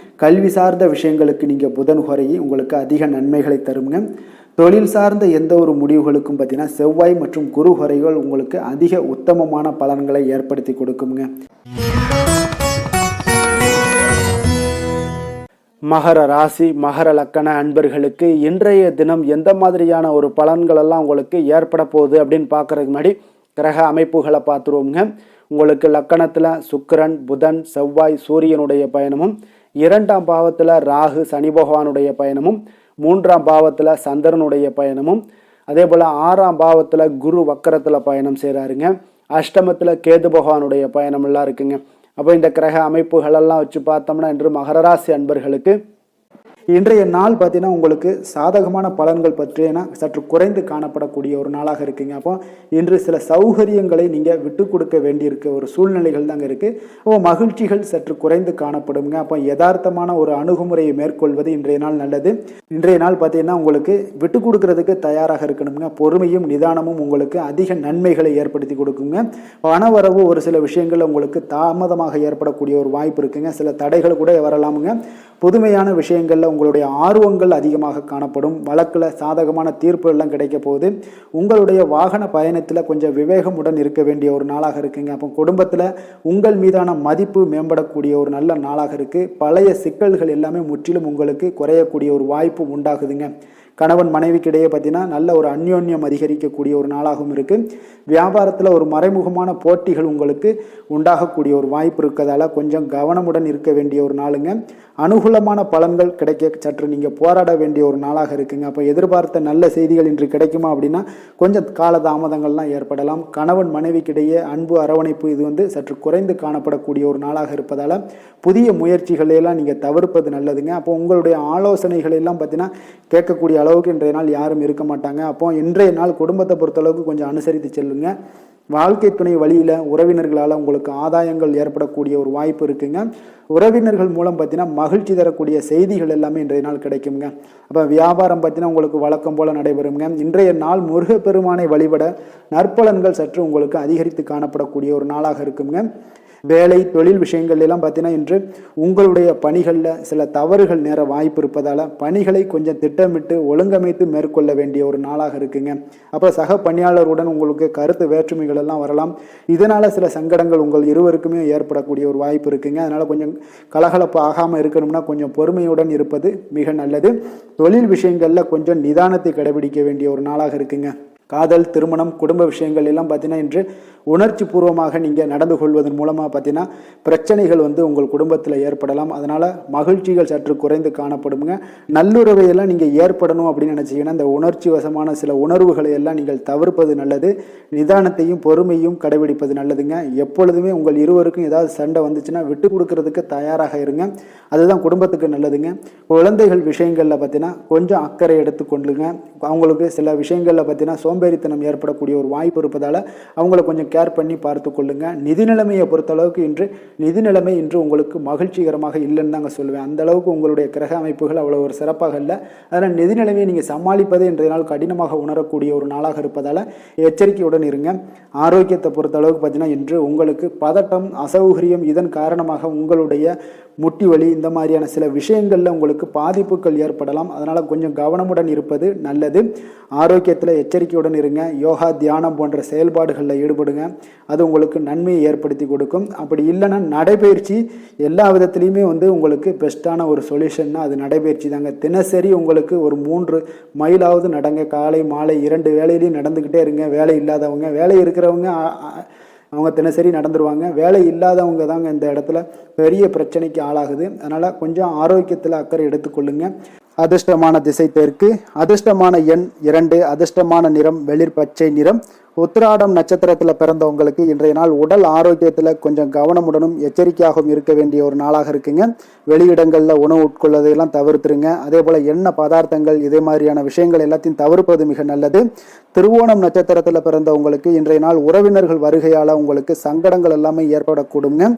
Speaker 1: கல்வி சார்ந்த விஷயங்களுக்கு நீங்கள் புதன் ஹோரையும் உங்களுக்கு அதிக நன்மைகளை தருங்க. தொழில் சார்ந்த எந்த ஒரு முடிவுகளுக்கும் பார்த்தீங்கன்னா செவ்வாய் மற்றும் குரு ஹோரைகள் உங்களுக்கு அதிக உத்தமமான பலன்களை ஏற்படுத்தி கொடுக்குங்க. மகர ராசி, மகர லக்கண அன்பர்களுக்கு இன்றைய தினம் எந்த மாதிரியான ஒரு பலன்கள் எல்லாம் உங்களுக்கு ஏற்பட போகுது அப்படின்னு பார்க்கறதுக்கு முன்னாடி கிரக அமைப்புகளை பார்த்துருவோங்க. உங்களுக்கு லக்கணத்தில் சுக்கிரன், புதன், செவ்வாய், சூரியனுடைய பயணமும், 2ஆம் பாவத்தில் ராகு, சனி பகவானுடைய பயணமும், 3ஆம் பாவத்தில் சந்திரனுடைய பயணமும், அதே போல் 6ஆம் பாவத்தில் குரு வக்கரத்தில் பயணம் செய்கிறாருங்க. அஷ்டமத்தில் கேது பகவானுடைய பயணமெல்லாம் இருக்குங்க. அப்போ இந்த கிரக அமைப்புகளெல்லாம் வச்சு பார்த்தோம்னா இன்று மகர ராசி அன்பர்களுக்கு இன்றைய நாள் பார்த்தீங்கன்னா உங்களுக்கு சாதகமான பலன்கள் பற்றினா சற்று குறைந்து காணப்படக்கூடிய ஒரு நாளாக இருக்குங்க. அப்போ இன்று சில சௌகரியங்களை நீங்கள் விட்டு கொடுக்க வேண்டியிருக்க ஒரு சூழ்நிலைகள் தாங்க இருக்குது. அப்போ மகிழ்ச்சிகள் சற்று குறைந்து காணப்படுங்க. அப்போ யதார்த்தமான ஒரு அணுகுமுறையை மேற்கொள்வது இன்றைய நாள் நல்லது. இன்றைய நாள் பார்த்தீங்கன்னா உங்களுக்கு விட்டு கொடுக்கறதுக்கு தயாராக இருக்கணுங்க. பொறுமையும் நிதானமும் உங்களுக்கு அதிக நன்மைகளை ஏற்படுத்தி கொடுக்குங்க. பணவரவு ஒரு சில விஷயங்கள் உங்களுக்கு தாமதமாக ஏற்படக்கூடிய ஒரு வாய்ப்பு இருக்குங்க. சில தடைகள் கூட வரலாமுங்க. புதுமையான விஷயங்களில் உங்களுடைய ஆர்வங்கள் அதிகமாக காணப்படும். வழக்கில் சாதகமான தீர்ப்பு எல்லாம் கிடைக்க போகுது. உங்களுடைய வாகன பயணத்தில் கொஞ்சம் விவேகமுடன் இருக்க வேண்டிய ஒரு நாளாக இருக்குங்க. அப்போ குடும்பத்தில் உங்கள் மீதான மதிப்பு மேம்படக்கூடிய ஒரு நல்ல நாளாக இருக்குது. பழைய சிக்கல்கள் எல்லாமே முற்றிலும் உங்களுக்கு குறையக்கூடிய ஒரு வாய்ப்பு உண்டாகுதுங்க. கணவன் மனைவிக்கிடையே பார்த்தீங்கன்னா நல்ல ஒரு அந்யோன்யம் அதிகரிக்கக்கூடிய ஒரு நாளாகவும் இருக்குது. வியாபாரத்தில் ஒரு மறைமுகமான போட்டிகள் உங்களுக்கு உண்டாகக்கூடிய ஒரு வாய்ப்பு இருக்கிறதால கொஞ்சம் கவனமுடன் இருக்க வேண்டிய ஒரு நாளுங்க. அனுகூலமான பலன்கள் கிடைக்க சற்று நீங்கள் போராட வேண்டிய ஒரு நாளாக இருக்குங்க. அப்போ எதிர்பார்த்த நல்ல செய்திகள் இன்று கிடைக்குமா அப்படின்னா கொஞ்சம் காலதாமதங்கள்லாம் ஏற்படலாம். கணவன் மனைவிக்கிடையே அன்பு, அரவணைப்பு இது சற்று குறைந்து காணப்படக்கூடிய ஒரு நாளாக இருப்பதால் புதிய முயற்சிகளெல்லாம் நீங்கள் தவிர்ப்பது நல்லதுங்க. அப்போ உங்களுடைய ஆலோசனைகள் எல்லாம் பார்த்தீங்கன்னா கேட்கக்கூடிய அளவுக்கு இன்றைய நாள் யாரும் இருக்க மாட்டாங்க. அப்போ இன்றைய நாள் குடும்பத்தை பொறுத்தளவுக்கு கொஞ்சம் அனுசரித்து செல்லுங்க. வாழ்க்கை துணை வழியில் உறவினர்களால் உங்களுக்கு ஆதாயங்கள் ஏற்படக்கூடிய ஒரு வாய்ப்பு இருக்குங்க. உறவினர்கள் மூலம் பார்த்தீங்கன்னா மகிழ்ச்சி தரக்கூடிய செய்திகள் எல்லாமே இன்றைய நாள் கிடைக்குங்க. அப்போ வியாபாரம் பார்த்தீங்கன்னா உங்களுக்கு வழக்கம் போல் நடைபெறுங்க. இன்றைய நாள் முருகப்பெருமானை வழிபட நற்பலன்கள் சற்று உங்களுக்கு அதிகரித்து காணப்படக்கூடிய ஒரு நாளாக இருக்குங்க. வேலை, தொழில் விஷயங்கள் எல்லாம் பார்த்தீங்கன்னா இன்று உங்களுடைய பணிகளில் சில தவறுகள் நேர வாய்ப்பு இருப்பதால் பணிகளை கொஞ்சம் திட்டமிட்டு ஒழுங்கமைத்து மேற்கொள்ள வேண்டிய ஒரு நாளாக இருக்குங்க. அப்புறம் சக பணியாளருடன் உங்களுக்கு கருத்து வேற்றுமைகள் எல்லாம் வரலாம். இதனால் சில சங்கடங்கள் உங்கள் இருவருக்குமே ஏற்படக்கூடிய ஒரு வாய்ப்பு இருக்குங்க. அதனால் கொஞ்சம் கலகலப்பு ஆகாமல் இருக்கணும்னா கொஞ்சம் பொறுமையுடன் இருப்பது மிக நல்லது. தொழில் விஷயங்களில் கொஞ்சம் நிதானத்தை கடைபிடிக்க வேண்டிய ஒரு நாளாக இருக்குங்க. காதல், திருமணம், குடும்ப விஷயங்கள் எல்லாம் பார்த்தீங்கன்னா இன்று உணர்ச்சி பூர்வமாக நீங்கள் நடந்து கொள்வதன் மூலமாக பார்த்தீங்கன்னா பிரச்சனைகள் உங்கள் குடும்பத்தில் ஏற்படலாம். அதனால் மகிழ்ச்சிகள் சற்று குறைந்து காணப்படுங்க. நல்லுறவையெல்லாம் நீங்கள் ஏற்படணும் அப்படின்னு நினச்சிங்கன்னா இந்த உணர்ச்சி வசமான சில உணர்வுகளை எல்லாம் நீங்கள் தவிர்ப்பது நல்லது. நிதானத்தையும் பொறுமையும் கடைபிடிப்பது நல்லதுங்க. எப்பொழுதுமே உங்கள் இருவருக்கும் ஏதாவது சண்டை வந்துச்சுன்னா விட்டு கொடுக்கறதுக்கு தயாராக இருங்க. அதுதான் குடும்பத்துக்கு நல்லதுங்க. குழந்தைகள் விஷயங்களில் பார்த்தீங்கன்னா கொஞ்சம் அக்கறை எடுத்துக்கொள்ளுங்க. அவங்களுக்கு சில விஷயங்களில் பார்த்தீங்கன்னா சோம்பேறித்தனம் ஏற்படக்கூடிய ஒரு வாய்ப்பு இருப்பதால் அவங்கள கொஞ்சம் கேர் பண்ணி பார்த்து கொள்ளுங்க. நிதி நிலைமையை பொறுத்தளவுக்கு நிதி நிலைமை இன்று உங்களுக்கு மகிழ்ச்சிகரமாக இல்லைன்னு தாங்க சொல்லுவேன். அந்த அளவுக்கு உங்களுடைய கிரக அமைப்புகள் அவ்வளோ ஒரு சிறப்பாக இல்லை. அதனால் நிதி நிலைமையை நீங்கள் சமாளிப்பதே இன்றைய நாள் கடினமாக உணரக்கூடிய ஒரு நாளாக இருப்பதால் எச்சரிக்கையுடன் இருங்க. ஆரோக்கியத்தை பொறுத்தளவுக்கு பார்த்தீங்கன்னா இன்று உங்களுக்கு பதட்டம், அசௌகரியம் இதன் காரணமாக உங்களுடைய முட்டி வலி இந்த மாதிரியான சில விஷயங்களில் உங்களுக்கு பாதிப்புகள் ஏற்படலாம். அதனால் கொஞ்சம் கவனமுடன் இருப்பது நல்லது. ஆரோக்கியத்தில் எச்சரிக்கையுடன் இருங்க. யோகா, தியானம் போன்ற செயல்பாடுகளில் ஈடுபடுங்க. அது உங்களுக்கு நன்மையை ஏற்படுத்தி கொடுக்கும். அப்படி இல்லைன்னா நடைபயிற்சி எல்லா விதத்துலேயுமே உங்களுக்கு பெஸ்ட்டான ஒரு சொல்யூஷன்னா அது நடைபயிற்சி தாங்க. தினசரி உங்களுக்கு ஒரு 3 மைலாவது நடங்க. காலை மாலை 2 வேலையிலையும் நடந்துக்கிட்டே இருங்க. வேலை இல்லாதவங்க, வேலை இருக்கிறவங்க அவங்க தினசரி நடந்துருவாங்க. வேலை இல்லாதவங்க தாங்க இந்த இடத்துல பெரிய பிரச்சனைக்கு ஆளாகுது. அதனால் கொஞ்சம் ஆரோக்கியத்தில் அக்கறை எடுத்துக்கொள்ளுங்க. அதிர்ஷ்டமான திசை தெற்கு, அதிர்ஷ்டமான எண் 2, அதிர்ஷ்டமான நிறம் வெளிர் பச்சை நிறம். உத்திராடம் நட்சத்திரத்தில் பிறந்தவங்களுக்கு இன்றைய நாள் உடல் ஆரோக்கியத்தில் கொஞ்சம் கவனமுடனும் எச்சரிக்கையாகவும் இருக்க வேண்டிய ஒரு நாளாக இருக்குங்க. வெளியிடங்களில் உணவு உட்கொள்வதையெல்லாம் தவிர்த்துருங்க. அதே போல் எண்ணெய் பதார்த்தங்கள் இதே மாதிரியான விஷயங்கள் எல்லாத்தையும் தவிர்ப்பது மிக நல்லது. திருவோணம் நட்சத்திரத்தில் பிறந்தவங்களுக்கு இன்றைய நாள் உறவினர்கள் வருகையால் உங்களுக்கு சங்கடங்கள் எல்லாமே ஏற்படக்கூடுங்க.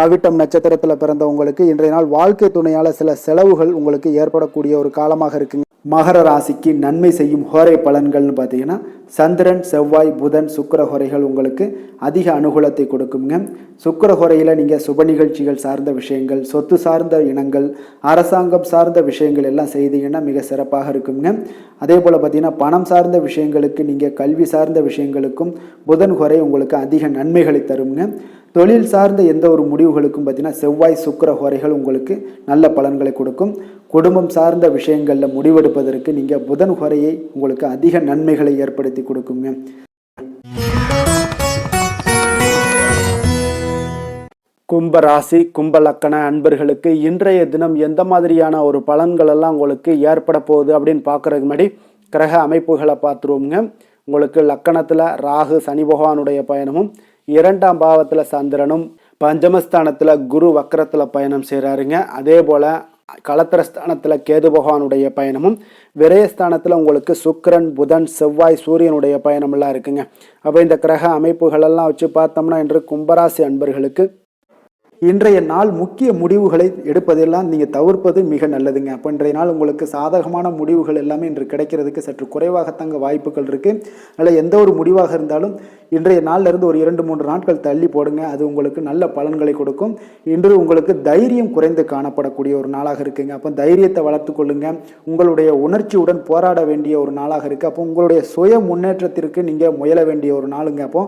Speaker 1: அவிட்டம் நட்சத்திரத்தில் பிறந்தவங்களுக்கு இன்றைய நாள் வாழ்க்கை துணையால் சில செலவுகள் உங்களுக்கு ஏற்படக்கூடிய ஒரு காலமாக இருக்குங்க. மகர ராசிக்கு நன்மை செய்யும் ஹோரை பலன்கள்னு பார்த்தீங்கன்னா சந்திரன், செவ்வாய், புதன், சுக்கிர ஹோரைகள் உங்களுக்கு அதிக அனுகூலத்தை கொடுக்குங்க. சுக்கிர ஹோரையில் நீங்கள் சுப நிகழ்ச்சிகள் சார்ந்த விஷயங்கள், சொத்து சார்ந்த இனங்கள், அரசாங்கம் சார்ந்த விஷயங்கள் எல்லாம் செய்தீங்கன்னா மிக சிறப்பாக இருக்குங்க. அதே போல் பார்த்தீங்கன்னா பணம் சார்ந்த விஷயங்களுக்கு, நீங்கள் கல்வி சார்ந்த விஷயங்களுக்கும் புதன் ஹோரை உங்களுக்கு அதிக நன்மைகளை தருங்க. தொழில் சார்ந்த எந்த ஒரு முடிவுகளுக்கும் பார்த்தீங்கன்னா செவ்வாய், சுக்கிர ஹோரைகள் உங்களுக்கு நல்ல பலன்களை கொடுக்கும். குடும்பம் சார்ந்த விஷயங்களில் முடிவெடுப்பதற்கு நீங்கள் புதன் ஹோரையை உங்களுக்கு அதிக நன்மைகளை ஏற்படுத்தி கொடுக்குங்க. கும்ப ராசி, கும்ப லக்கண அன்பர்களுக்கு இன்றைய தினம் எந்த மாதிரியான ஒரு பலன்கள் எல்லாம் உங்களுக்கு ஏற்பட போகுது அப்படின்னு பார்க்கறதுக்கு முன்னாடி கிரக அமைப்புகளை பார்த்துருவோங்க. உங்களுக்கு லக்கணத்தில் ராகு சனி பகவானுடைய பயணமும், 2ஆம் பாவத்தில் சந்திரனும், பஞ்சமஸ்தானத்தில் குரு வக்கரத்தில் பயணம் செய்கிறாருங்க. அதே போல் களத்திரஸ்தானத்தில் கேது பகவானுடைய பயணமும், விரயஸ்தானத்தில் உங்களுக்கு சுக்கிரன், புதன், செவ்வாய், சூரியனுடைய பயணமெல்லாம் இருக்குங்க. அப்போ இந்த கிரக அமைப்புகளெல்லாம் வச்சு பார்த்தோம்னா இன்று கும்பராசி அன்பர்களுக்கு இன்றைய நாள் முக்கிய முடிவுகளை எடுப்பதெல்லாம் நீங்கள் தவிர்ப்பது மிக நல்லதுங்க. அப்போ இன்றைய நாள் உங்களுக்கு சாதகமான முடிவுகள் எல்லாமே இன்று கிடைக்கிறதுக்கு சற்று குறைவாகத்தாங்க வாய்ப்புகள் இருக்குது. அதில் எந்த ஒரு முடிவாக இருந்தாலும் இன்றைய நாளிலிருந்து ஒரு 2-3 நாட்கள் தள்ளி போடுங்க. அது உங்களுக்கு நல்ல பலன்களை கொடுக்கும். இன்று உங்களுக்கு தைரியம் குறைந்து காணப்படக்கூடிய ஒரு நாளாக இருக்குங்க. அப்போ தைரியத்தை வளர்த்து கொள்ளுங்க. உங்களுடைய உணர்ச்சியுடன் போராட வேண்டிய ஒரு நாளாக இருக்குது. அப்போ உங்களுடைய சுய முன்னேற்றத்திற்கு நீங்கள் முயல வேண்டிய ஒரு நாளுங்க. அப்போ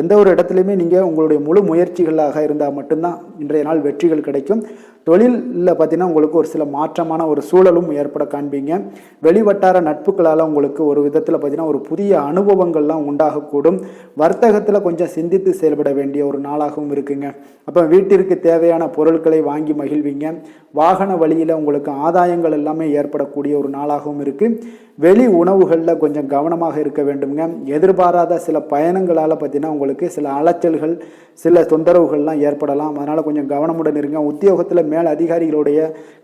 Speaker 1: எந்த ஒரு இடத்துலையுமே நீங்கள் உங்களுடைய முழு முயற்சிகளாக இருந்தால் மட்டும்தான் இன்றைய நாள் வெற்றிகள் கிடைக்கும். தொழிலில் பார்த்தீங்கன்னா உங்களுக்கு ஒரு சில மாற்றமான ஒரு சூழலும் ஏற்பட காண்பீங்க. வெளிவட்டார நட்புகளால் உங்களுக்கு ஒரு விதத்தில் பார்த்தீங்கன்னா ஒரு புதிய அனுபவங்கள்லாம் உண்டாகக்கூடும். வர்த்தகத்தில் கொஞ்சம் சிந்தித்து செயல்பட வேண்டிய ஒரு நாளாகவும் இருக்குங்க. அப்போ வீட்டிற்கு தேவையான பொருட்களை வாங்கி மகிழ்வீங்க. வாகன வழியில் உங்களுக்கு ஆதாயங்கள் எல்லாமே ஏற்படக்கூடிய ஒரு நாளாகவும் இருக்குது. வெளி உணவுகளில் கொஞ்சம் கவனமாக இருக்க வேண்டுங்க. எதிர்பாராத சில பயணங்களால் பார்த்தீங்கன்னா உங்களுக்கு சில அலைச்சல்கள், சில தொந்தரவுகள்லாம் ஏற்படலாம். அதனால் கொஞ்சம் கவனமுடன் இருங்க. உத்தியோகத்தில் மேல் அதிகாரிகளுடைய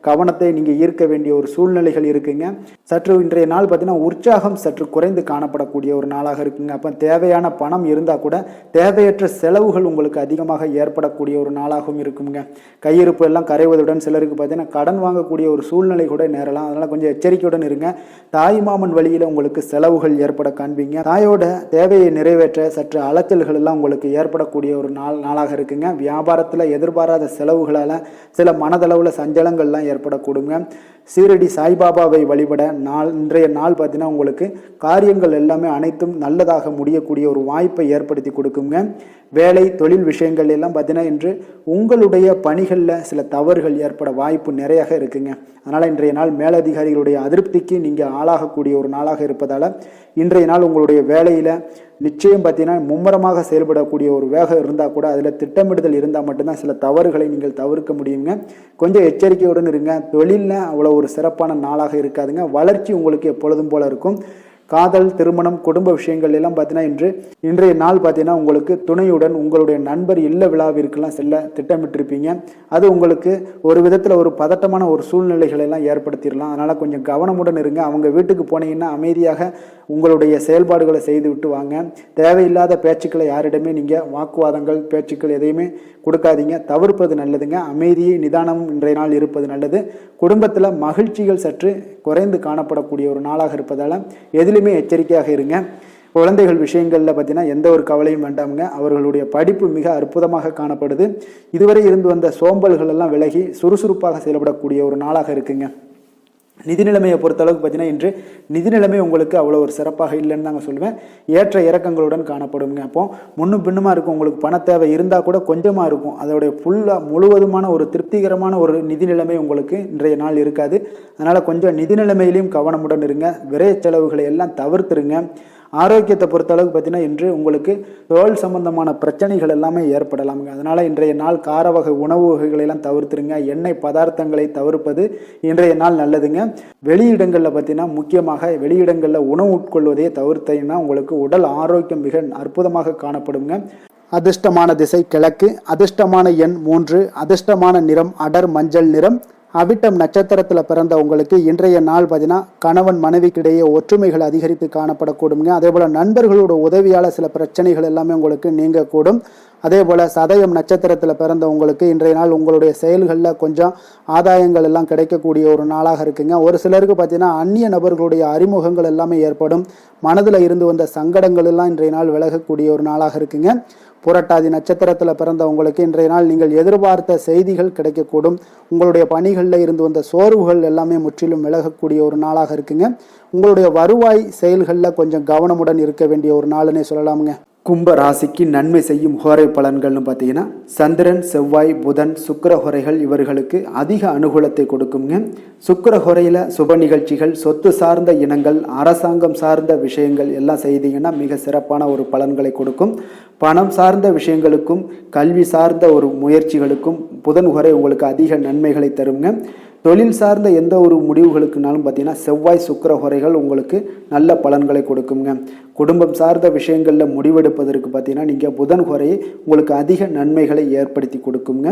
Speaker 1: கவனத்தை நீங்கள் ஈர்க்க வேண்டிய ஒரு சூழ்நிலைகள் இருக்குங்க. சற்று இன்றைய நாள் பார்த்தீங்கன்னா உற்சாகம் சற்று குறைந்து காணப்படக்கூடிய ஒரு நாளாக இருக்குங்க. அப்போ தேவையான பணம் இருந்தால் கூட தேவையற்ற செலவுகள் உங்களுக்கு அதிகமாக ஏற்படக்கூடிய ஒரு நாளாகவும் இருக்குங்க. கையிருப்பு எல்லாம் கரைவதுடன் சிலருக்கு பார்த்தீங்கன்னா கடன் வாங்கக்கூடிய ஒரு சூழ்நிலை கூட நேரலாம். அதனால் கொஞ்சம் எச்சரிக்கையுடன் இருங்க. தாய்மாமன் வழியில் உங்களுக்கு செலவுகள் ஏற்பட காண்பீங்க. தாயோட தேவையை நிறைவேற்ற சற்று அலைச்சல்கள் எல்லாம் உங்களுக்கு ஏற்படக்கூடிய ஒரு நாளாக இருக்குங்க. வியாபாரத்தில் எதிர்பாராத செலவுகளால் சில மனதளவில் சஞ்சலங்கள்லாம் ஏற்படக்கூடுங்க. சீரடி சாய்பாபாவை வழிபட இன்றைய நாள் பார்த்தீங்கன்னா உங்களுக்கு காரியங்கள் எல்லாமே அனைத்தும் நல்லதாக முடியக்கூடிய ஒரு வாய்ப்பை ஏற்படுத்தி கொடுக்குங்க. வேலை தொழில் விஷயங்கள் எல்லாம் பார்த்தீங்கன்னா இன்று உங்களுடைய பணிகளில் சில தவறுகள் ஏற்பட வாய்ப்பு நிறையாக இருக்குங்க. அதனால் இன்றைய நாள் மேலதிகாரிகளுடைய அதிருப்திக்கு நீங்கள் ஆளாகக்கூடிய ஒரு நாளாக இருப்பதால் இன்றைய நாள் உங்களுடைய வேலையில் நிச்சயம் பார்த்தீங்கன்னா மும்முரமாக செயல்படக்கூடிய ஒரு வேகம் இருந்தால் கூட அதில் திட்டமிடுதல் இருந்தால் மட்டும்தான் சில தவறுகளை நீங்கள் தவிர்க்க முடியுங்க. கொஞ்சம் எச்சரிக்கையுடன் இருங்க. தொழிலில் அவ்வளோ ஒரு சிறப்பான நாளாக இருக்காதுங்க. வளர்ச்சி உங்களுக்கு எப்பொழுதும் போல இருக்கும். காதல், திருமணம், குடும்ப விஷயங்கள் எல்லாம் பார்த்தீங்கன்னா இன்றைய நாள் பார்த்தீங்கன்னா உங்களுக்கு துணையுடன் உங்களுடைய நண்பர் இல்ல விழாவிற்கெல்லாம் செல்ல திட்டமிட்டிருப்பீங்க. அது உங்களுக்கு ஒரு விதத்தில் ஒரு பதட்டமான ஒரு சூழ்நிலைகளை எல்லாம் ஏற்படுத்திடலாம். அதனால் கொஞ்சம் கவனமுடன் இருங்க. அவங்க வீட்டுக்கு போனீங்கன்னா அமைதியாக உங்களுடைய செயல்பாடுகளை செய்து விட்டு வாங்க. தேவையில்லாத பேச்சுக்களை யாரிடமே நீங்கள் வாக்குவாதங்கள், பேச்சுக்கள் எதையுமே கொடுக்காதீங்க. தவிர்ப்பது நல்லதுங்க. அமைதியை நிதானமும் இன்றைய நாள் இருப்பது நல்லது. குடும்பத்தில் மகிழ்ச்சிகள் சற்று குறைந்து காணப்படக்கூடிய ஒரு நாளாக இருப்பதால் எதிலுமே எச்சரிக்கையாக இருங்க. குழந்தைகள் விஷயங்களில் பார்த்தீங்கன்னா எந்த ஒரு கவலையும் வேண்டாமுங்க. அவர்களுடைய படிப்பு மிக அற்புதமாக காணப்படுது. இதுவரை இருந்து வந்த சோம்பல்கள் எல்லாம் விலகி சுறுசுறுப்பாக செயல்படக்கூடிய ஒரு நாளாக இருக்குங்க. நிதி நிலைமையை பொறுத்தளவுக்கு பார்த்தீங்கன்னா இன்று நிதி நிலைமை உங்களுக்கு அவ்வளோ ஒரு சிறப்பாக இல்லைன்னு தாங்க சொல்லுவேன். ஏற்ற இறக்கங்களுடன் காணப்படுங்க. அப்போ முன்னும் பின்னுமா இருக்கும். உங்களுக்கு பண தேவை இருந்தால் கூட கொஞ்சமாக இருக்கும். அதோடைய முழுவதுமான ஒரு திருப்திகரமான ஒரு நிதி நிலைமை உங்களுக்கு இன்றைய நாள் இருக்காது. அதனால் கொஞ்சம் நிதி நிலைமையிலையும் கவனமுடன் இருங்க. விரைய செலவுகளை எல்லாம் தவிர்த்துருங்க. ஆரோக்கியத்தை பொறுத்தளவுக்கு பார்த்தீங்கன்னா இன்று உங்களுக்கு தோல் சம்பந்தமான பிரச்சனைகள் எல்லாமே ஏற்படலாமுங்க. அதனால் இன்றைய நாள் கார வகை உணவு வகைகளெல்லாம் தவிர்த்துருங்க. எண்ணெய் பதார்த்தங்களை தவிர்ப்பது இன்றைய நாள் நல்லதுங்க. வெளியிடங்களில் பார்த்தீங்கன்னா முக்கியமாக வெளியிடங்களில் உணவு உட்கொள்வதையே தவிர்த்தீங்கன்னா உங்களுக்கு உடல் ஆரோக்கியம் மிக அற்புதமாக காணப்படுங்க. அதிர்ஷ்டமான திசை கிழக்கு, அதிர்ஷ்டமான எண் 3, அதிர்ஷ்டமான நிறம் அடர் மஞ்சள் நிறம். அவிட்டம் நட்சத்திரத்தில் பிறந்த உங்களுக்கு இன்றைய நாள் பார்த்தீங்கன்னா கணவன் மனைவிக்கிடையே ஒற்றுமைகள் அதிகரித்து காணப்படக்கூடுங்க. அதே போல் நண்பர்களோட உதவியால் சில பிரச்சனைகள் எல்லாமே உங்களுக்கு நீங்கக்கூடும். அதே போல் சதயம் நட்சத்திரத்தில் பிறந்த உங்களுக்கு இன்றைய நாள் உங்களுடைய செயல்களில் கொஞ்சம் ஆதாயங்கள் எல்லாம் கிடைக்கக்கூடிய ஒரு நாளாக இருக்குங்க. ஒரு சிலருக்கு பார்த்தீங்கன்னா அந்நிய நபர்களுடைய அறிமுகங்கள் எல்லாமே ஏற்படும். மனதில் இருந்து வந்த சங்கடங்கள் எல்லாம் இன்றைய நாள் விலகக்கூடிய ஒரு நாளாக இருக்குங்க. புரட்டாதி நட்சத்திரத்தில் பிறந்த உங்களுக்கு இன்றைய நாள் நீங்கள் எதிர்பார்த்த செய்திகள் கிடைக்கக்கூடும். உங்களுடைய பணிகளில் இருந்து வந்த சோர்வுகள் எல்லாமே முற்றிலும் விலகக்கூடிய ஒரு நாளாக இருக்குங்க. உங்களுடைய வருவாய் செயல்களில் கொஞ்சம் கவனமுடன் இருக்க வேண்டிய ஒரு நாளுன்னே சொல்லலாமுங்க. கும்ப ராசிக்கு நன்மை செய்யும் ஹோரை பலன்கள்னு பார்த்தீங்கன்னா சந்திரன், செவ்வாய், புதன், சுக்கிர ஹோரைகள் இவர்களுக்கு அதிக அனுகூலத்தை கொடுக்குங்க. சுக்கிர ஹோரையில் சுப நிகழ்ச்சிகள், சொத்து சார்ந்த இனங்கள், அரசாங்கம் சார்ந்த விஷயங்கள் எல்லாம் செய்தீங்கன்னா மிக சிறப்பான ஒரு பலன்களை கொடுக்கும். பணம் சார்ந்த விஷயங்களுக்கும் கல்வி சார்ந்த ஒரு முயற்சிகளுக்கும் புதன் ஹோரை உங்களுக்கு அதிக நன்மைகளை தருங்க. தொழில் சார்ந்த எந்த ஒரு முடிவுகளுக்குனாலும் பார்த்தீங்கன்னா செவ்வாய், சுக்கிர ஹோரைகள் உங்களுக்கு நல்ல பலன்களை கொடுக்குங்க. குடும்பம் சார்ந்த விஷயங்களில் முடிவெடுப்பதற்கு பார்த்தீங்கன்னா நீங்கள் புதன் ஹோரையை உங்களுக்கு அதிக நன்மைகளை ஏற்படுத்தி கொடுக்குங்க.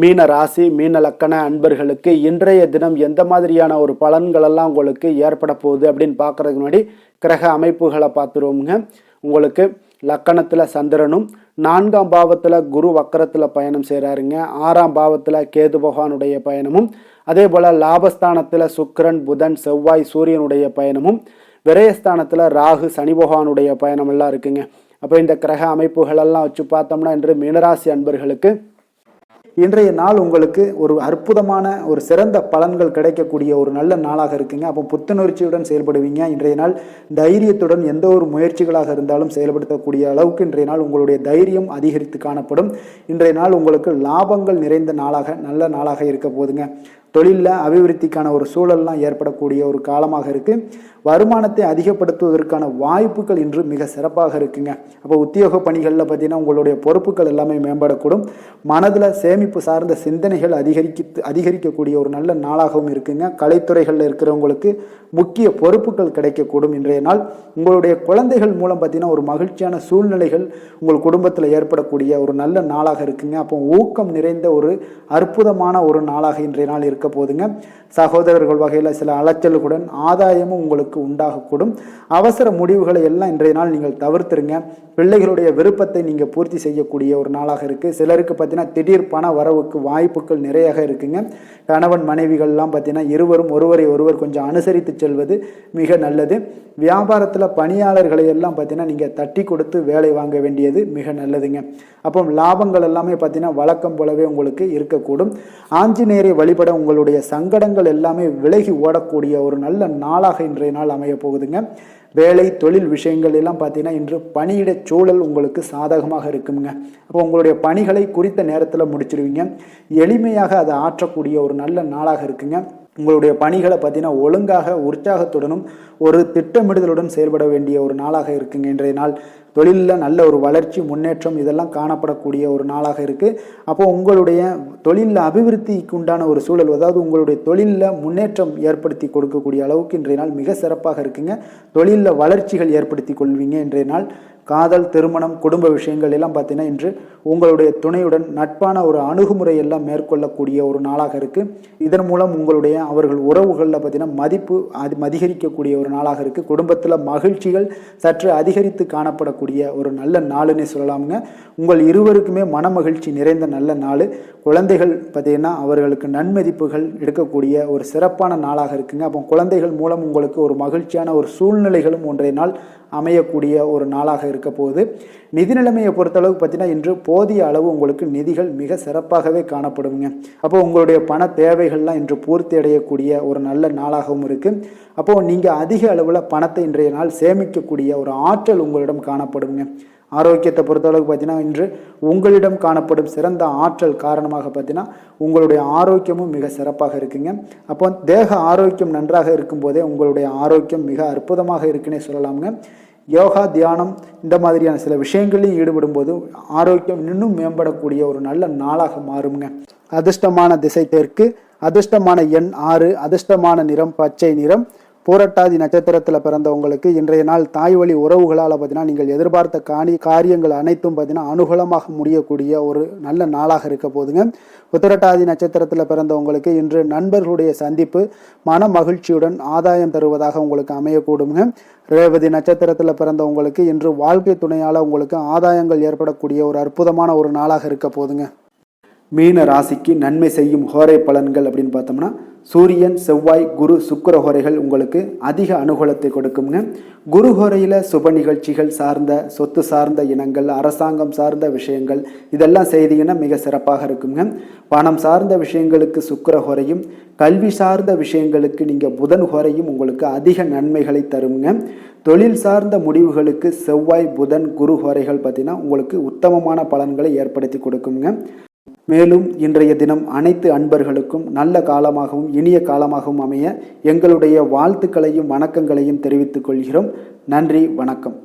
Speaker 1: மீன ராசி, மீன லக்கண அன்பர்களுக்கு இன்றைய தினம் எந்த மாதிரியான ஒரு பலன்களெல்லாம் உங்களுக்கு ஏற்பட போகுது அப்படின்னு பார்க்குறதுக்கு முன்னாடி கிரக அமைப்புகளை பார்த்துருவோமுங்க. உங்களுக்கு லக்கணத்தில் சந்திரனும், 4ஆம் பாவத்தில் குரு வக்கரத்தில் பயணம் செய்கிறாருங்க. 6ஆம் பாவத்தில் கேது பகவானுடைய பயணமும், அதே போல் லாபஸ்தானத்தில் சுக்கிரன், புதன், செவ்வாய், சூரியனுடைய பயணமும், விரயஸ்தானத்தில் ராகு, சனி பகவானுடைய பயணம் எல்லாம் இருக்குங்க. அப்போ இந்த கிரக அமைப்புகளெல்லாம் வச்சு பார்த்தோம்னா இன்று மீனராசி அன்பர்களுக்கு இன்றைய நாள் உங்களுக்கு ஒரு அற்புதமான ஒரு சிறந்த பலன்கள் கிடைக்கக்கூடிய ஒரு நல்ல நாளாக இருக்குங்க. அப்போ புத்துணர்ச்சியுடன் செயல்படுவீங்க. இன்றைய நாள் தைரியத்துடன் எந்த ஒரு முயற்சிகளாக இருந்தாலும் செயல்படுத்தக்கூடிய அளவுக்கு இன்றைய நாள் உங்களுடைய தைரியம் அதிகரித்து காணப்படும். இன்றைய நாள் உங்களுக்கு லாபங்கள் நிறைந்த நாளாக நல்ல நாளாக இருக்க போதுங்க. தொழிலில் அபிவிருத்திக்கான ஒரு சூழல்லாம் ஏற்படக்கூடிய ஒரு காலமாக இருக்குது. வருமானத்தை அதிகப்படுத்துவதற்கான வாய்ப்புகள் இன்று மிக சிறப்பாக இருக்குங்க. அப்போ உத்தியோக பணிகளில் பார்த்தீங்கன்னா உங்களுடைய பொறுப்புகள் எல்லாமே மேம்படக்கூடும். மனதில் சேமிப்பு சார்ந்த சிந்தனைகள் அதிகரிக்கக்கூடிய ஒரு நல்ல நாளாகவும் இருக்குங்க. கலைத்துறைகளில் இருக்கிறவங்களுக்கு முக்கிய பொறுப்புகள் கிடைக்கக்கூடும். இன்றைய நாள் உங்களுடைய குழந்தைகள் மூலம் பார்த்தீங்கன்னா ஒரு மகிழ்ச்சியான சூழ்நிலைகள் உங்கள் குடும்பத்தில் ஏற்படக்கூடிய ஒரு நல்ல நாளாக இருக்குங்க. அப்போ ஊக்கம் நிறைந்த ஒரு அற்புதமான ஒரு நாளாக இன்றைய நாள் இருக்க போதுங்க. சகோதரர்கள் வகையில் சில அலைச்சல்களுடன் ஆதாயமும் உங்களுக்கு உண்டாகக்கூடும். அவசர முடிவுகளை எல்லாம் இன்றைய நாள் நீங்கள் தவிர்த்துருங்க. பிள்ளைகளுடைய விருப்பத்தை நீங்கள் பூர்த்தி செய்யக்கூடிய ஒரு நாளாக இருக்குது. சிலருக்கு பார்த்தீங்கன்னா திடீர் பண வரவுக்கு வாய்ப்புகள் நிறையாக இருக்குங்க. கணவன் மனைவிகள்லாம் பார்த்தீங்கன்னா இருவரும் ஒருவரை ஒருவர் கொஞ்சம் அனுசரித்து செல்வது மிக நல்லது. வியாபாரத்தில் பணியாளர்களை எல்லாம் பார்த்தீங்கன்னா நீங்கள் தட்டி கொடுத்து வேலை வாங்க வேண்டியது மிக நல்லதுங்க. அப்போ லாபங்கள் எல்லாமே பார்த்தீங்கன்னா வழக்கம் போலவே உங்களுக்கு இருக்கக்கூடும். ஆஞ்சநேயரை வழிபட உங்களுடைய சங்கடங்கள் எல்லாமே விலகி ஓடக்கூடிய ஒரு நல்ல நாளாக இன்றைய நாள் அமைய போகுதுங்க. வேலை தொழில் விஷயங்கள் எல்லாம் பார்த்தீங்கன்னா இன்று பணியிட சூழல் உங்களுக்கு சாதகமாக இருக்குங்க. அப்போ உங்களுடைய பணிகளை குறித்த நேரத்தில் முடிச்சிடுவீங்க. எளிமையாக அதை ஆற்றக்கூடிய ஒரு நல்ல நாளாக இருக்குங்க. உங்களுடைய பணிகளை பார்த்தீங்கன்னா ஒழுங்காக உற்சாகத்துடனும் ஒரு திட்டமிடுதலுடன் செயல்பட வேண்டிய ஒரு நாளாக இருக்குங்க. இன்றைய நாள் தொழிலில் நல்ல ஒரு வளர்ச்சி, முன்னேற்றம் இதெல்லாம் காணப்படக்கூடிய ஒரு நாளாக இருக்குது. அப்போ உங்களுடைய தொழிலில் அபிவிருத்திக்கு உண்டான ஒரு சூழல், அதாவது உங்களுடைய தொழிலில் முன்னேற்றம் ஏற்படுத்தி கொடுக்கக்கூடிய அளவுக்கு இன்றைய நாள் மிக சிறப்பாக இருக்குங்க. தொழிலில் வளர்ச்சிகள் ஏற்படுத்தி கொள்வீங்க. இன்றைய நாள் காதல், திருமணம், குடும்ப விஷயங்கள் எல்லாம் பார்த்தீங்கன்னா இன்று உங்களுடைய துணையுடன் நட்பான ஒரு அணுகுமுறை எல்லாம் மேற்கொள்ளக்கூடிய ஒரு நாளாக இருக்குது. இதன் மூலம் உங்களுடைய அவர்கள் உறவுகளில் பார்த்தீங்கன்னா மதிப்பு அதிகரிக்கக்கூடிய ஒரு நாளாக இருக்குது. குடும்பத்தில் மகிழ்ச்சிகள் சற்று அதிகரித்து காணப்படக்கூடிய ஒரு நல்ல நாளுன்னே சொல்லலாமுங்க. உங்கள் இருவருக்குமே மன மகிழ்ச்சி நிறைந்த நல்ல நாள். குழந்தைகள் பார்த்தீங்கன்னா அவர்களுக்கு நன்மதிப்புகள் எடுக்கக்கூடிய ஒரு சிறப்பான நாளாக இருக்குங்க. அப்போ குழந்தைகள் மூலம் உங்களுக்கு ஒரு மகிழ்ச்சியான ஒரு சூழ்நிலைகளும் ஒன்றைய நாள் அமையக்கூடிய ஒரு நாளாக இருக்க போகுது. நிதி நிலைமையை பொறுத்தளவுக்கு பார்த்தீங்கன்னா இன்று போதிய அளவு உங்களுக்கு நிதிகள் மிக சிறப்பாகவே காணப்படுங்க. அப்போ உங்களுடைய பண தேவைகள்லாம் இன்று பூர்த்தி அடையக்கூடிய ஒரு நல்ல நாளாகவும் இருக்குது. அப்போது நீங்கள் அதிக அளவில் பணத்தை இன்றைய நாள் சேமிக்கக்கூடிய ஒரு ஆற்றல் உங்களிடம் காணப்படுங்க. ஆரோக்கியத்தை பொறுத்தளவுக்கு பார்த்தீங்கன்னா இன்று உங்களிடம் காணப்படும் சிறந்த ஆற்றல் காரணமாக பார்த்தீங்கன்னா உங்களுடைய ஆரோக்கியமும் மிக சிறப்பாக இருக்குங்க. அப்போ தேக ஆரோக்கியம் நன்றாக இருக்கும்போதே உங்களுடைய ஆரோக்கியம் மிக அற்புதமாக இருக்குன்னே சொல்லலாமுங்க. யோகா, தியானம் இந்த மாதிரியான சில விஷயங்களையும் ஈடுபடும் போது ஆரோக்கியம் இன்னும் மேம்படக்கூடிய ஒரு நல்ல நாளாக மாறுங்க. அதிர்ஷ்டமான திசை தெற்கு, அதிர்ஷ்டமான எண் 6, அதிர்ஷ்டமான நிறம் பச்சை நிறம். பூரட்டாதி நட்சத்திரத்தில் பிறந்தவங்களுக்கு இன்றைய நாள் தாய் வழி உறவுகளால் பார்த்தீங்கன்னா நீங்கள் எதிர்பார்த்த காரியங்கள் அனைத்தும் பார்த்தீங்கன்னா அனுகூலமாக முடியக்கூடிய ஒரு நல்ல நாளாக இருக்க போதுங்க. உத்திரட்டாதி நட்சத்திரத்தில் பிறந்தவங்களுக்கு இன்று நண்பர்களுடைய சந்திப்பு மன மகிழ்ச்சியுடன் ஆதாயம் தருவதாக உங்களுக்கு அமையக்கூடுங்க. ரேவதி நட்சத்திரத்தில் பிறந்தவங்களுக்கு இன்று வாழ்க்கை துணையால் உங்களுக்கு ஆதாயங்கள் ஏற்படக்கூடிய ஒரு அற்புதமான ஒரு நாளாக இருக்க போதுங்க. மீன ராசிக்கு நன்மை செய்யும் ஹோரை பலன்கள் அப்படின்னு பார்த்தோம்னா சூரியன், செவ்வாய், குரு, சுக்கிர ஹோரைகள் உங்களுக்கு அதிக அனுகூலத்தை கொடுக்குங்க. குரு ஹோரையில் சுப நிகழ்ச்சிகள் சார்ந்த, சொத்து சார்ந்த இனங்கள், அரசாங்கம் சார்ந்த விஷயங்கள் இதெல்லாம் செய்தீங்கன்னா மிக சிறப்பாக இருக்குங்க. பணம் சார்ந்த விஷயங்களுக்கு சுக்கிர ஹோரையும், கல்வி சார்ந்த விஷயங்களுக்கு நீங்கள் புதன் ஹோரையும் உங்களுக்கு அதிக நன்மைகளை தருங்க. தொழில் சார்ந்த முடிவுகளுக்கு செவ்வாய், புதன், குரு ஹோரைகள் பார்த்தீங்கன்னா உங்களுக்கு உத்தமமான பலன்களை ஏற்படுத்தி கொடுக்குங்க. மேலும் இன்றைய தினம் அனைத்து அன்பர்களுக்கும் நல்ல காலமாகவும் இனிய காலமாகவும் அமைய எங்களுடைய வாழ்த்துக்களையும் வணக்கங்களையும் தெரிவித்துக் கொள்கிறோம். நன்றி, வணக்கம்.